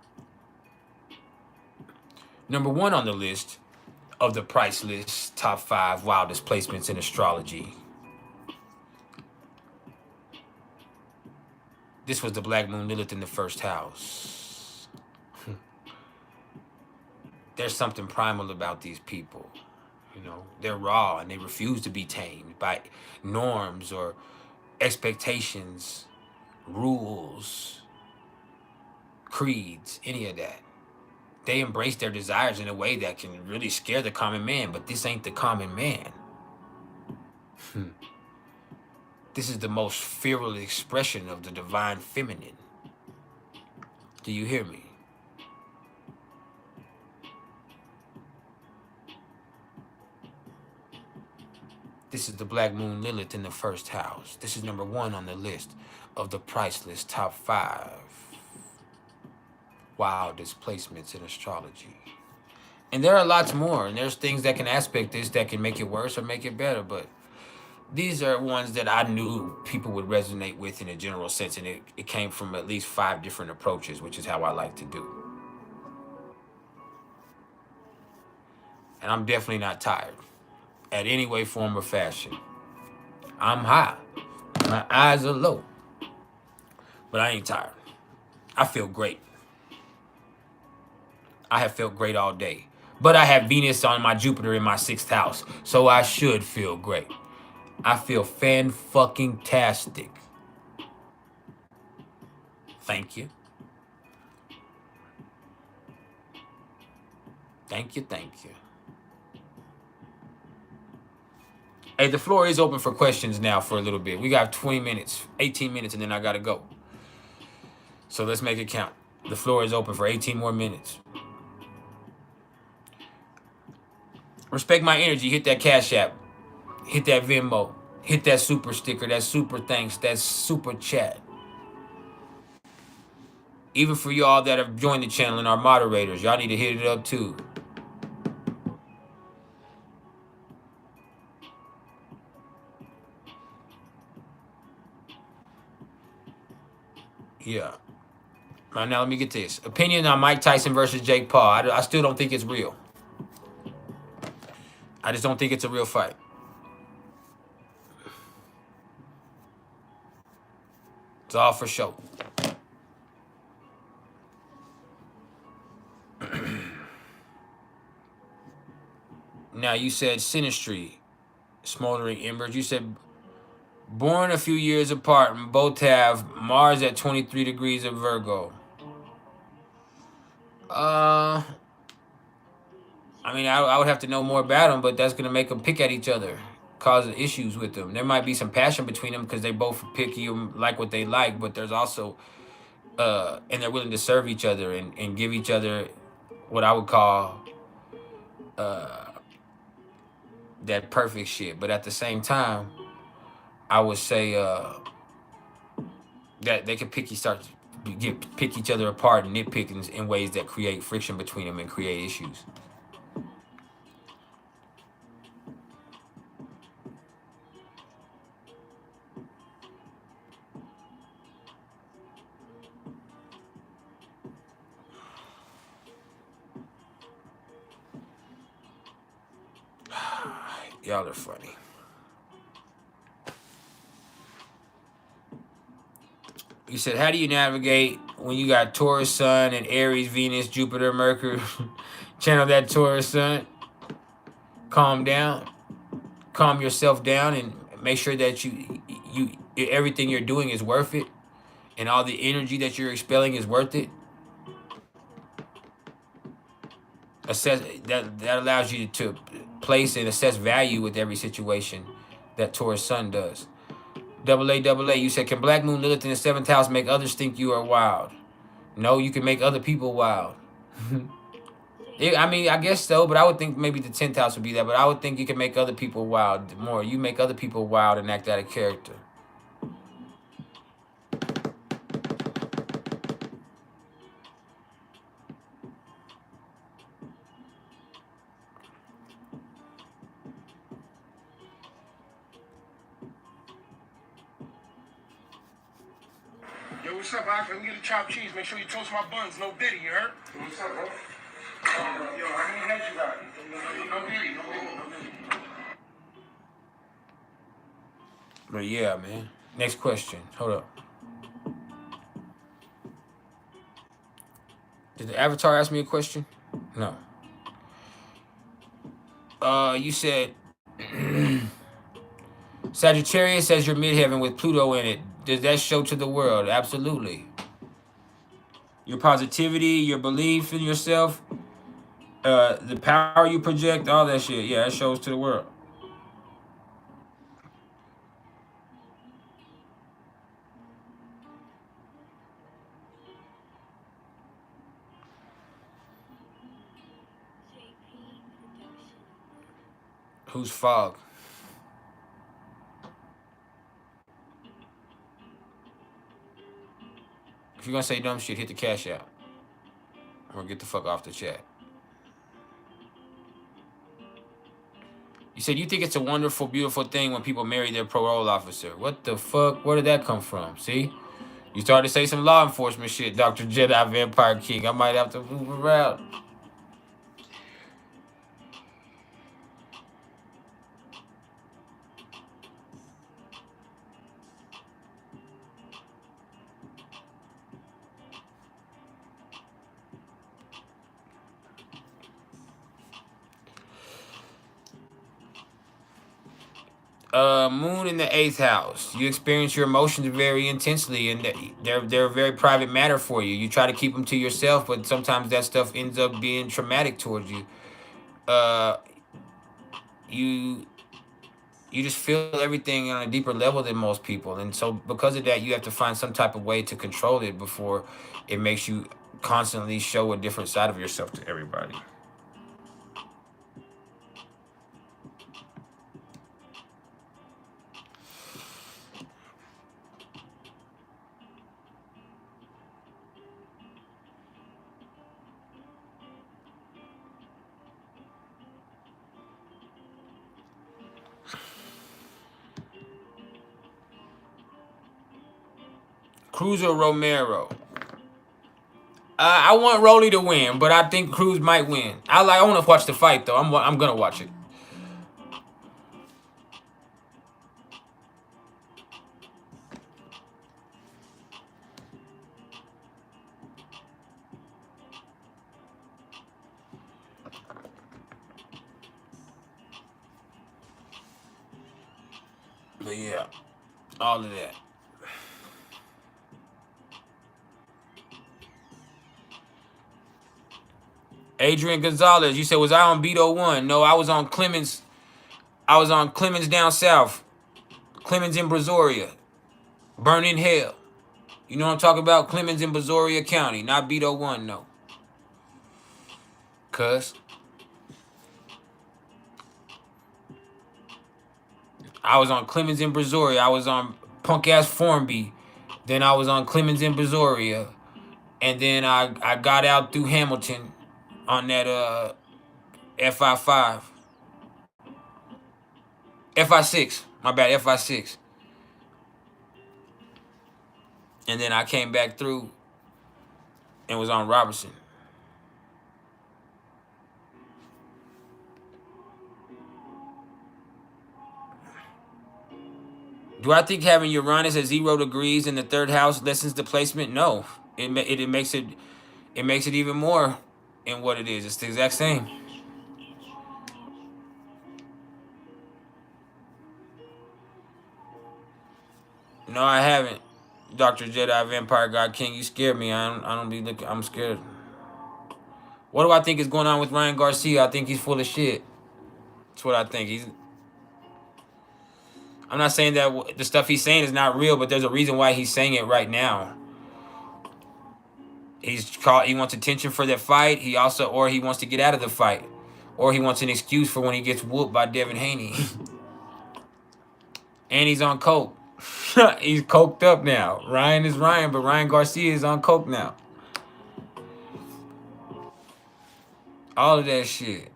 number 1 on the list of the Priceless top 5 wildest placements in astrology. This was the Black Moon Lilith in the first house. There's something primal about these people. You know, they're raw and they refuse to be tamed by norms or expectations, rules, creeds, any of that. They embrace their desires in a way that can really scare the common man, but this ain't the common man. This is the most fearful expression of the divine feminine. Do you hear me? This is the Black Moon Lilith in the first house. This is number 1 on the list of the Priceless top 5 wildest placements in astrology. And there are lots more, and there's things that can aspect this that can make it worse or make it better, but these are ones that I knew people would resonate with in a general sense, and it came from at least 5 different approaches, which is how I like to do. And I'm definitely not tired at any way, form, or fashion. I'm high. My eyes are low. But I ain't tired. I feel great. I have felt great all day. But I have Venus on my Jupiter in my 6th house, so I should feel great. I feel fan-fucking-tastic. Thank you. Thank you, thank you. Hey, the floor is open for questions now for a little bit. We got 20 minutes, 18 minutes, and then I gotta go. So let's make it count. The floor is open for 18 more minutes. Respect my energy. Hit that CashApp. Hit that Venmo. Hit that super sticker, that super thanks, that super chat. Even for y'all that have joined the channel and our moderators, y'all need to hit it up too. Yeah. Right now, let me get this. Opinion on Mike Tyson versus Jake Paul. I still don't think it's real. I just don't think it's a real fight. It's all for show. Now, you said Sinistry, Smoldering Embers. You said born a few years apart and both have Mars at 23 degrees of Virgo. I mean, I would have to know more about them, but that's going to make them pick at each other, cause issues with them. There might be some passion between them because they both picky and like what they like, but there's also, and they're willing to serve each other and give each other what I would call that perfect shit. But at the same time, I would say that they could pick each other apart and nitpick in ways that create friction between them and create issues. Y'all are funny. You said, how do you navigate when you got Taurus Sun and Aries, Venus, Jupiter, Mercury? Channel that Taurus Sun. Calm down. Calm yourself down and make sure that you everything you're doing is worth it. And all the energy that you're expelling is worth it. Assess that allows you to place and assess value with every situation that Taurus Sun does. AA, you said, can Black Moon Lilith in the 7th house make others think you are wild? No, you can make other people wild. I mean, I guess so, but I would think maybe the 10th house would be that, but I would think you can make other people wild more. You make other people wild and act out of character. Yo, what's up, Ak? Let me get a chopped cheese. Make sure you toast my buns. No Diddy, you heard? What's up, bro? Yo, how many heads you got? No Diddy, no Diddy, no Diddy. But yeah, man. Next question. Hold up. Did the avatar ask me a question? No. You said Sagittarius as your midheaven with Pluto in it. Does that show to the world? Absolutely. Your positivity, your belief in yourself, the power you project, all that shit. Yeah, that shows to the world. Who's fog? If you're gonna say dumb shit, hit the cash out. Or get the fuck off the chat. You said you think it's a wonderful, beautiful thing when people marry their parole officer. What the fuck? Where did that come from? See? You started to say some law enforcement shit, Dr. Jedi Vampire King. I might have to move around. Moon in the 8th house. You experience your emotions very intensely, and they're a very private matter for you. You try to keep them to yourself, but sometimes that stuff ends up being traumatic towards you. Uh, you you just feel everything on a deeper level than most people, and so because of that, you have to find some type of way to control it before it makes you constantly show a different side of yourself to everybody. Cruz or Romero? I want Rolly to win, but I think Cruz might win. I want to watch the fight though. I'm gonna watch it. But yeah, all of that. Adrian Gonzalez, you said, was I on Beto 1? No, I was on Clemens. I was on Clemens down south. Clemens in Brazoria. Burn in hell. You know what I'm talking about? Clemens in Brazoria County, not Beto 1, no. Cuz. I was on Clemens in Brazoria. I was on punk ass Formby. Then I was on Clemens in Brazoria. And then I got out through Hamilton on that FI5. FI6. My bad, FI6. And then I came back through and was on Robertson. Do I think having Uranus at 0 degrees in the 3rd house lessens the placement? No. It makes it even more in what it is. It's the exact same. No, I haven't. Dr. Jedi Vampire God King, you scared me. I don't be looking. I'm scared. What do I think is going on with Ryan Garcia? I think he's full of shit. That's what I think. I'm not saying that the stuff he's saying is not real, but there's a reason why he's saying it right now. He wants attention for that fight. He wants to get out of the fight. Or he wants an excuse for when he gets whooped by Devin Haney. And he's on coke. He's coked up now. Ryan is Ryan, but Ryan Garcia is on coke now. All of that shit.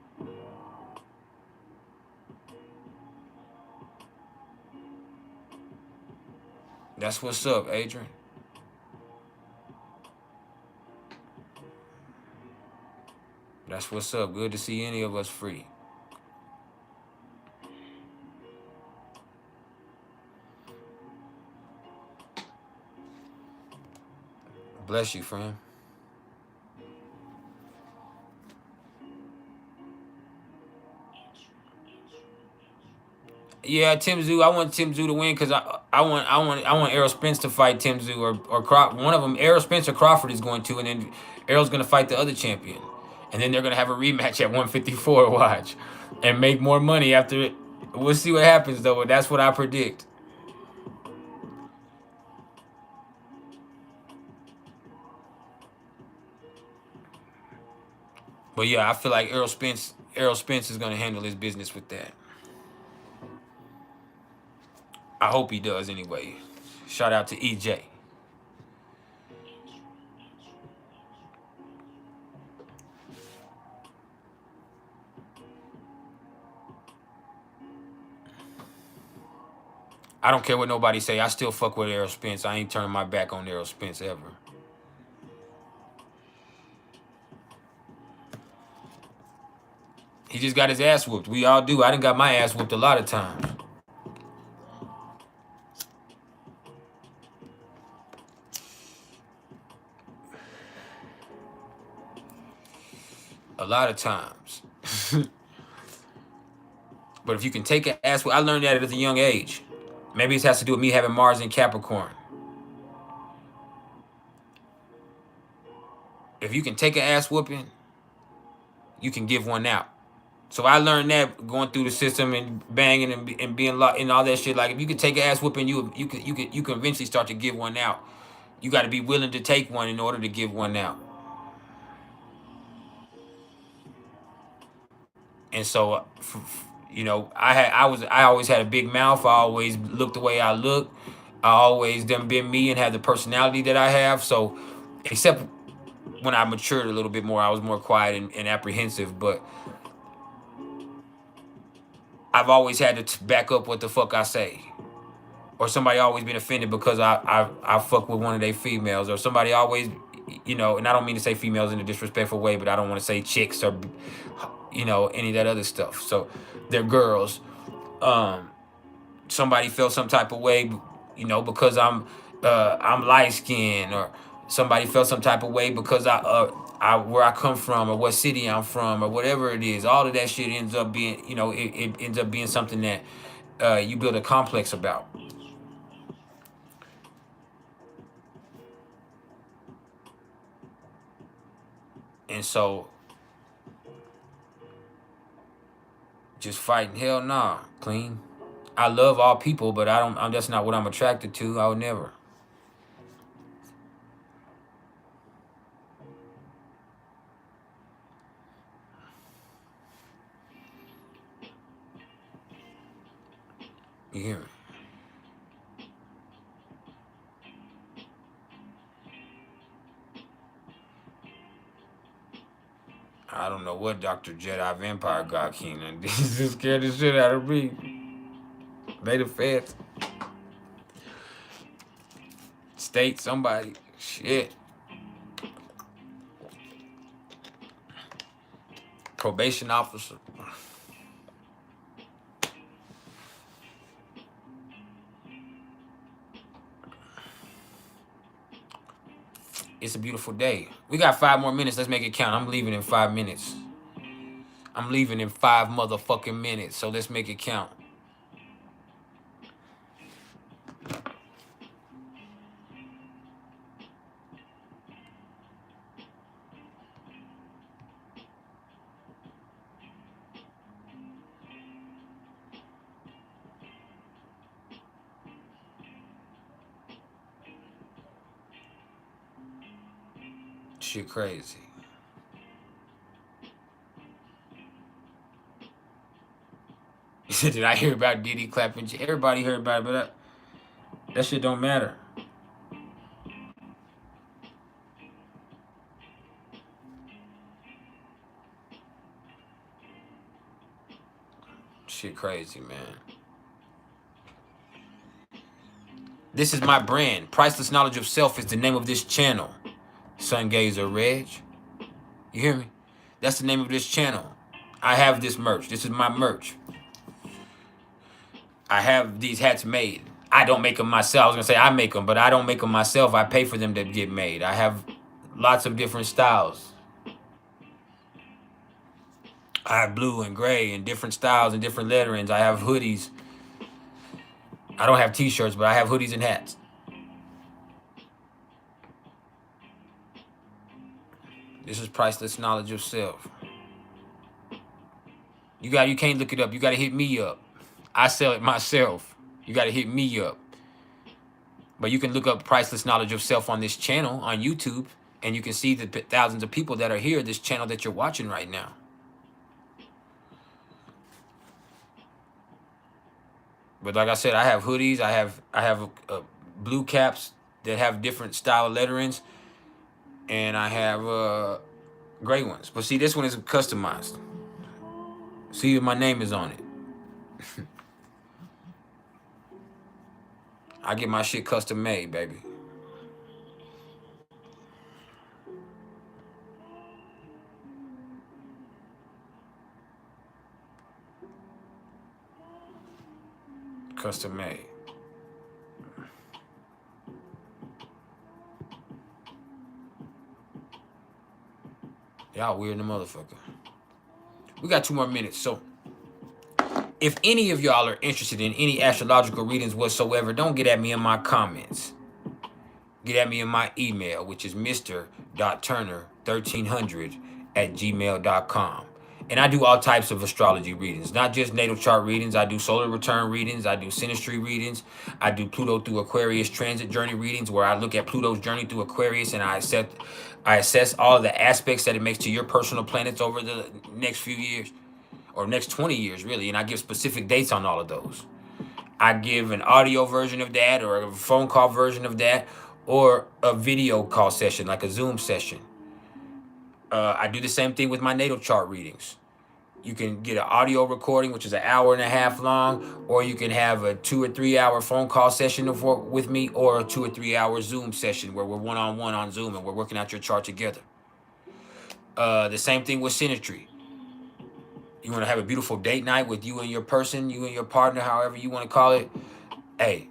That's what's up, Adrian. That's what's up. Good to see any of us free. Bless you, friend. Yeah, Tim Zoo. I want Tim Zoo to win because I want Errol Spence to fight Tim Zoo or one of them. Errol Spence or Crawford is going to, and then Errol's going to fight the other champion, and then they're going to have a rematch at 154. Watch, and make more money after it. We'll see what happens though. But that's what I predict. But yeah, I feel like Errol Spence is going to handle his business with that. I hope he does anyway. Shout out to EJ. I don't care what nobody say. I still fuck with Errol Spence. I ain't turning my back on Errol Spence ever. He just got his ass whooped. We all do. I done got my ass whooped a lot of times. A lot of times. But if you can take an ass whoop, I learned that at a young age. Maybe it has to do with me having Mars in Capricorn. If you can take an ass whooping, you can give one out. So I learned that going through the system and banging and being locked and all that shit. Like if you can take an ass whooping, you can eventually start to give one out. You got to be willing to take one in order to give one out. And so, you know, I always had a big mouth. I always looked the way I look. I always done been me and had the personality that I have. So, except when I matured a little bit more, I was more quiet and apprehensive. But I've always had to back up what the fuck I say. Or somebody always been offended because I fuck with one of their females. Or somebody always, you know, and I don't mean to say females in a disrespectful way, but I don't want to say chicks or, you know, any of that other stuff. So they're girls. Somebody felt some type of way, you know, because I'm light skinned, or somebody felt some type of way because I where I come from or what city I'm from or whatever it is. All of that shit ends up being, you know, it ends up being something that you build a complex about. And so, just fighting, hell nah, clean. I love all people, but that's not what I'm attracted to. I would never. You hear me? I don't know what Dr. Jedi Vampire got King and this just scared the shit out of me. They the feds. State somebody. Shit. Probation officer. It's a beautiful day. We got 5 more minutes. Let's make it count. I'm leaving in 5 minutes. I'm leaving in 5 motherfucking minutes. So let's make it count. Shit crazy. Did I hear about Diddy clapping? Everybody heard about it, but that shit don't matter. Shit crazy, man. This is my brand. Priceless Knowledge of Self is the name of this channel. Sun Gazer Reg. You hear me? That's the name of this channel. I have this merch. This is my merch. I have these hats made. I don't make them myself. I was gonna say I make them, but I don't make them myself. I pay for them to get made. I have lots of different styles. I have blue and gray and different styles and different letterings. I have hoodies. I don't have t-shirts, but I have hoodies and hats. This is priceless knowledge of self. You can't look it up. You gotta hit me up. I sell it myself. You gotta hit me up. But you can look up priceless knowledge of self on this channel on YouTube, and you can see the thousands of people that are here, this channel that you're watching right now. But like I said, I have hoodies. I have blue caps that have different style letterings, and I have gray ones. But see, this one is customized. See, my name is on it. I get my shit custom made, baby. Custom made. Y'all weird in the motherfucker. We got 2 more minutes, so if any of y'all are interested in any astrological readings whatsoever, don't get at me in my comments. Get at me in my email, which is mr.turner1300@gmail.com. And I do all types of astrology readings, not just natal chart readings. I do solar return readings. I do synastry readings. I do Pluto through Aquarius transit journey readings, where I look at Pluto's journey through Aquarius and I assess all of the aspects that it makes to your personal planets over the next few years, or next 20 years, really. And I give specific dates on all of those. I give an audio version of that, or a phone call version of that, or a video call session, like a Zoom session. I do the same thing with my natal chart readings. You can get an audio recording, which is an hour and a half long, or you can have a 2 or 3 hour phone call session with me, or a 2 or 3 hour Zoom session where we're one-on-one on Zoom and we're working out your chart together. The same thing with synastry. You want to have a beautiful date night with you and your person, you and your partner, however you want to call it. Hey,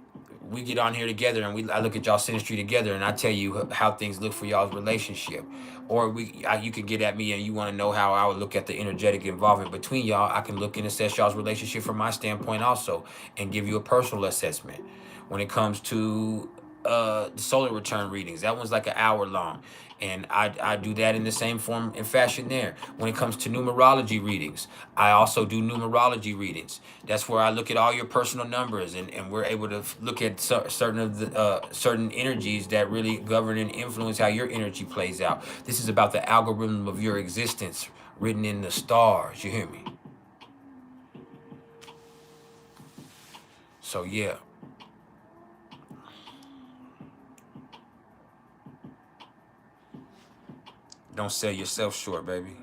we get on here together and I look at y'all synastry together, and I tell you how things look for y'all's relationship. Or you can get at me and you want to know how I would look at the energetic involvement between y'all. I can look and assess y'all's relationship from my standpoint also, and give you a personal assessment. When it comes to the solar return readings, that one's like an hour long, and I do that in the same form and fashion there. When it comes to numerology readings, I also do numerology readings. That's where I look at all your personal numbers, and we're able to look at certain energies that really govern and influence how your energy plays out. This is about the algorithm of your existence written in the stars. You hear me? So yeah. Don't sell yourself short, baby.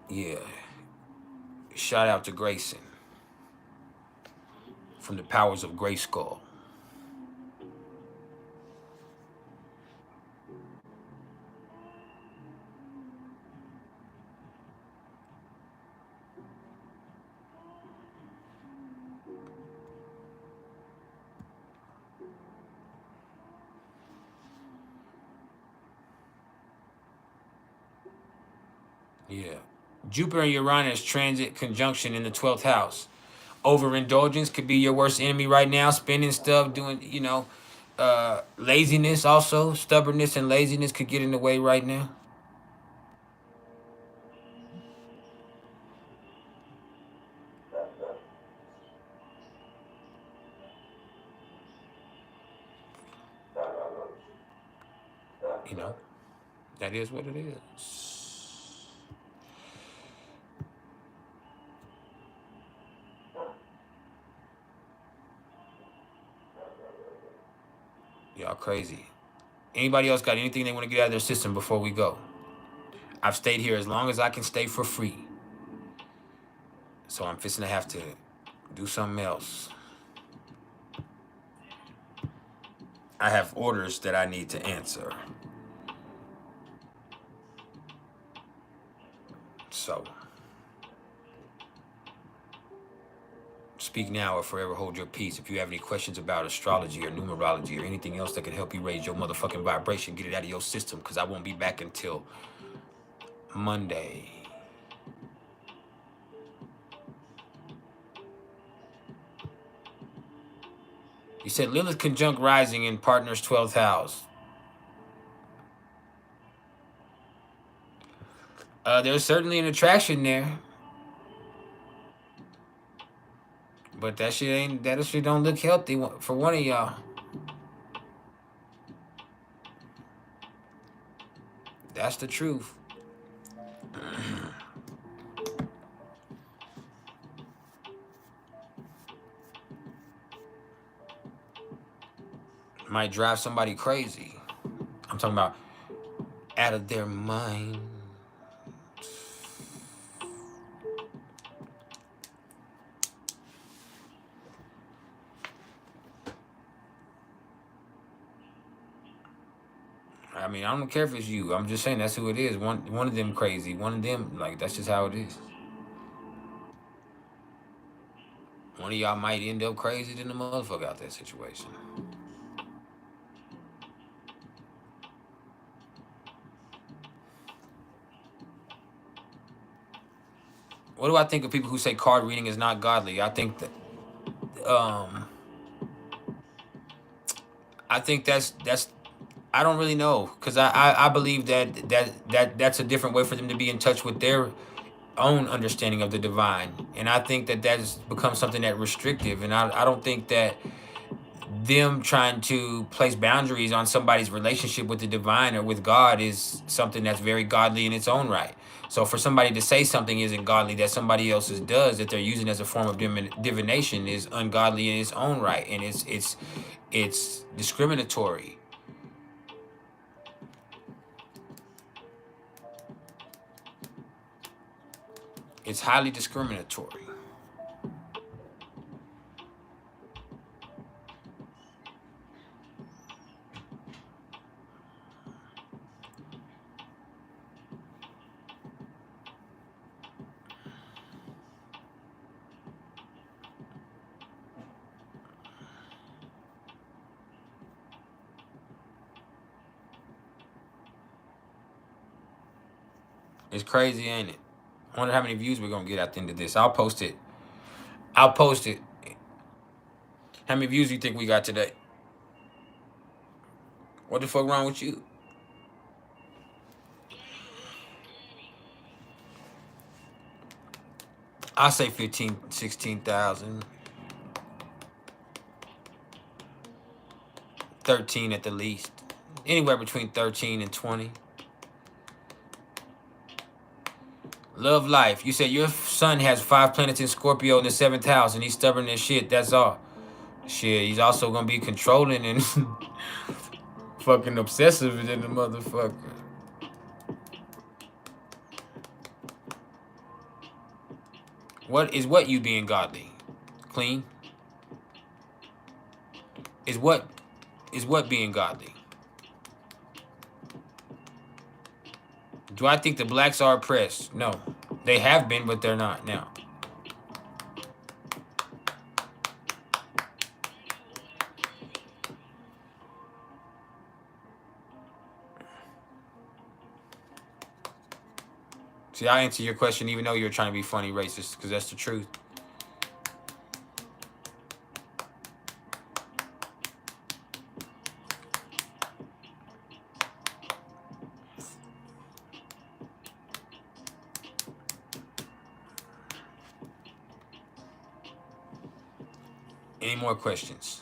Yeah. Shout out to Grayson from the powers of Grayskull. Yeah. Jupiter and Uranus transit conjunction in the 12th house. Overindulgence could be your worst enemy right now. Spending stuff, doing, laziness also. Stubbornness and laziness could get in the way right now. That is what it is. Y'all crazy. Anybody else got anything they want to get out of their system before we go? I've stayed here as long as I can stay for free. So I'm fixing to have to do something else. I have orders that I need to answer. So, speak now or forever hold your peace. If you have any questions about astrology or numerology or anything else that can help you raise your motherfucking vibration, get it out of your system, because I won't be back until Monday. You said Lilith conjunct rising in partner's 12th house. There's certainly an attraction there. But that shit don't look healthy for one of y'all. That's the truth. Might drive somebody crazy. I'm talking about out of their mind. I mean, I don't care if it's you. I'm just saying that's who it is. One of them crazy. One of them, like, that's just how it is. One of y'all might end up crazy than the motherfucker out that situation. What do I think of people who say card reading is not godly? I think that that's I don't really know, because I believe that's a different way for them to be in touch with their own understanding of the divine, and I think that has become something that restrictive, and I don't think that them trying to place boundaries on somebody's relationship with the divine or with God is something that's very godly in its own right. So for somebody to say something isn't godly that somebody else's does, that they're using as a form of divination, is ungodly in its own right, and it's discriminatory. It's highly discriminatory. It's crazy, ain't it? I wonder how many views we're gonna get at the end of this. I'll post it. How many views do you think we got today? What the fuck wrong with you? I'll say 15, 16,000. 13 at the least. Anywhere between 13 and 20. Love life. You said your son has 5 planets in Scorpio in the 7th house and he's stubborn as shit. That's all. Shit, he's also gonna be controlling and fucking obsessive than the motherfucker. What you being godly? Clean? Is what being godly? Do I think the blacks are oppressed? No. They have been, but they're not now. See, I answer your question even though you're trying to be funny racist, because that's the truth. Any more questions?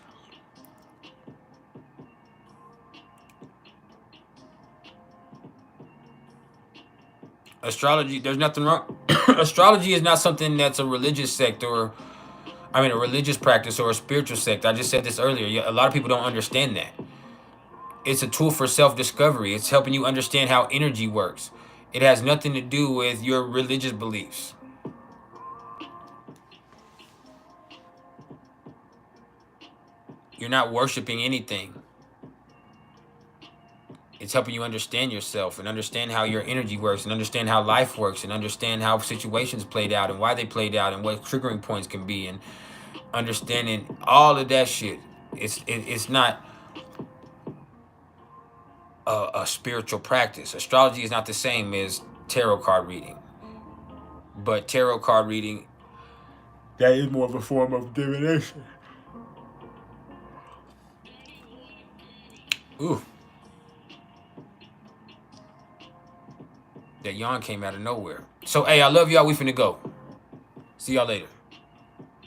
Astrology, there's nothing wrong. Astrology is not something that's a religious sect or, a religious practice or a spiritual sect. I just said this earlier. A lot of people don't understand that. It's a tool for self-discovery. It's helping you understand how energy works. It has nothing to do with your religious beliefs. You're not worshiping anything. It's helping you understand yourself and understand how your energy works and understand how life works and understand how situations played out and why they played out and what triggering points can be, and understanding all of that shit. It's not a spiritual practice. Astrology is not the same as tarot card reading. But tarot card reading, that is more of a form of divination. Ooh. That yawn came out of nowhere. So, hey, I love y'all. We finna go. See y'all later.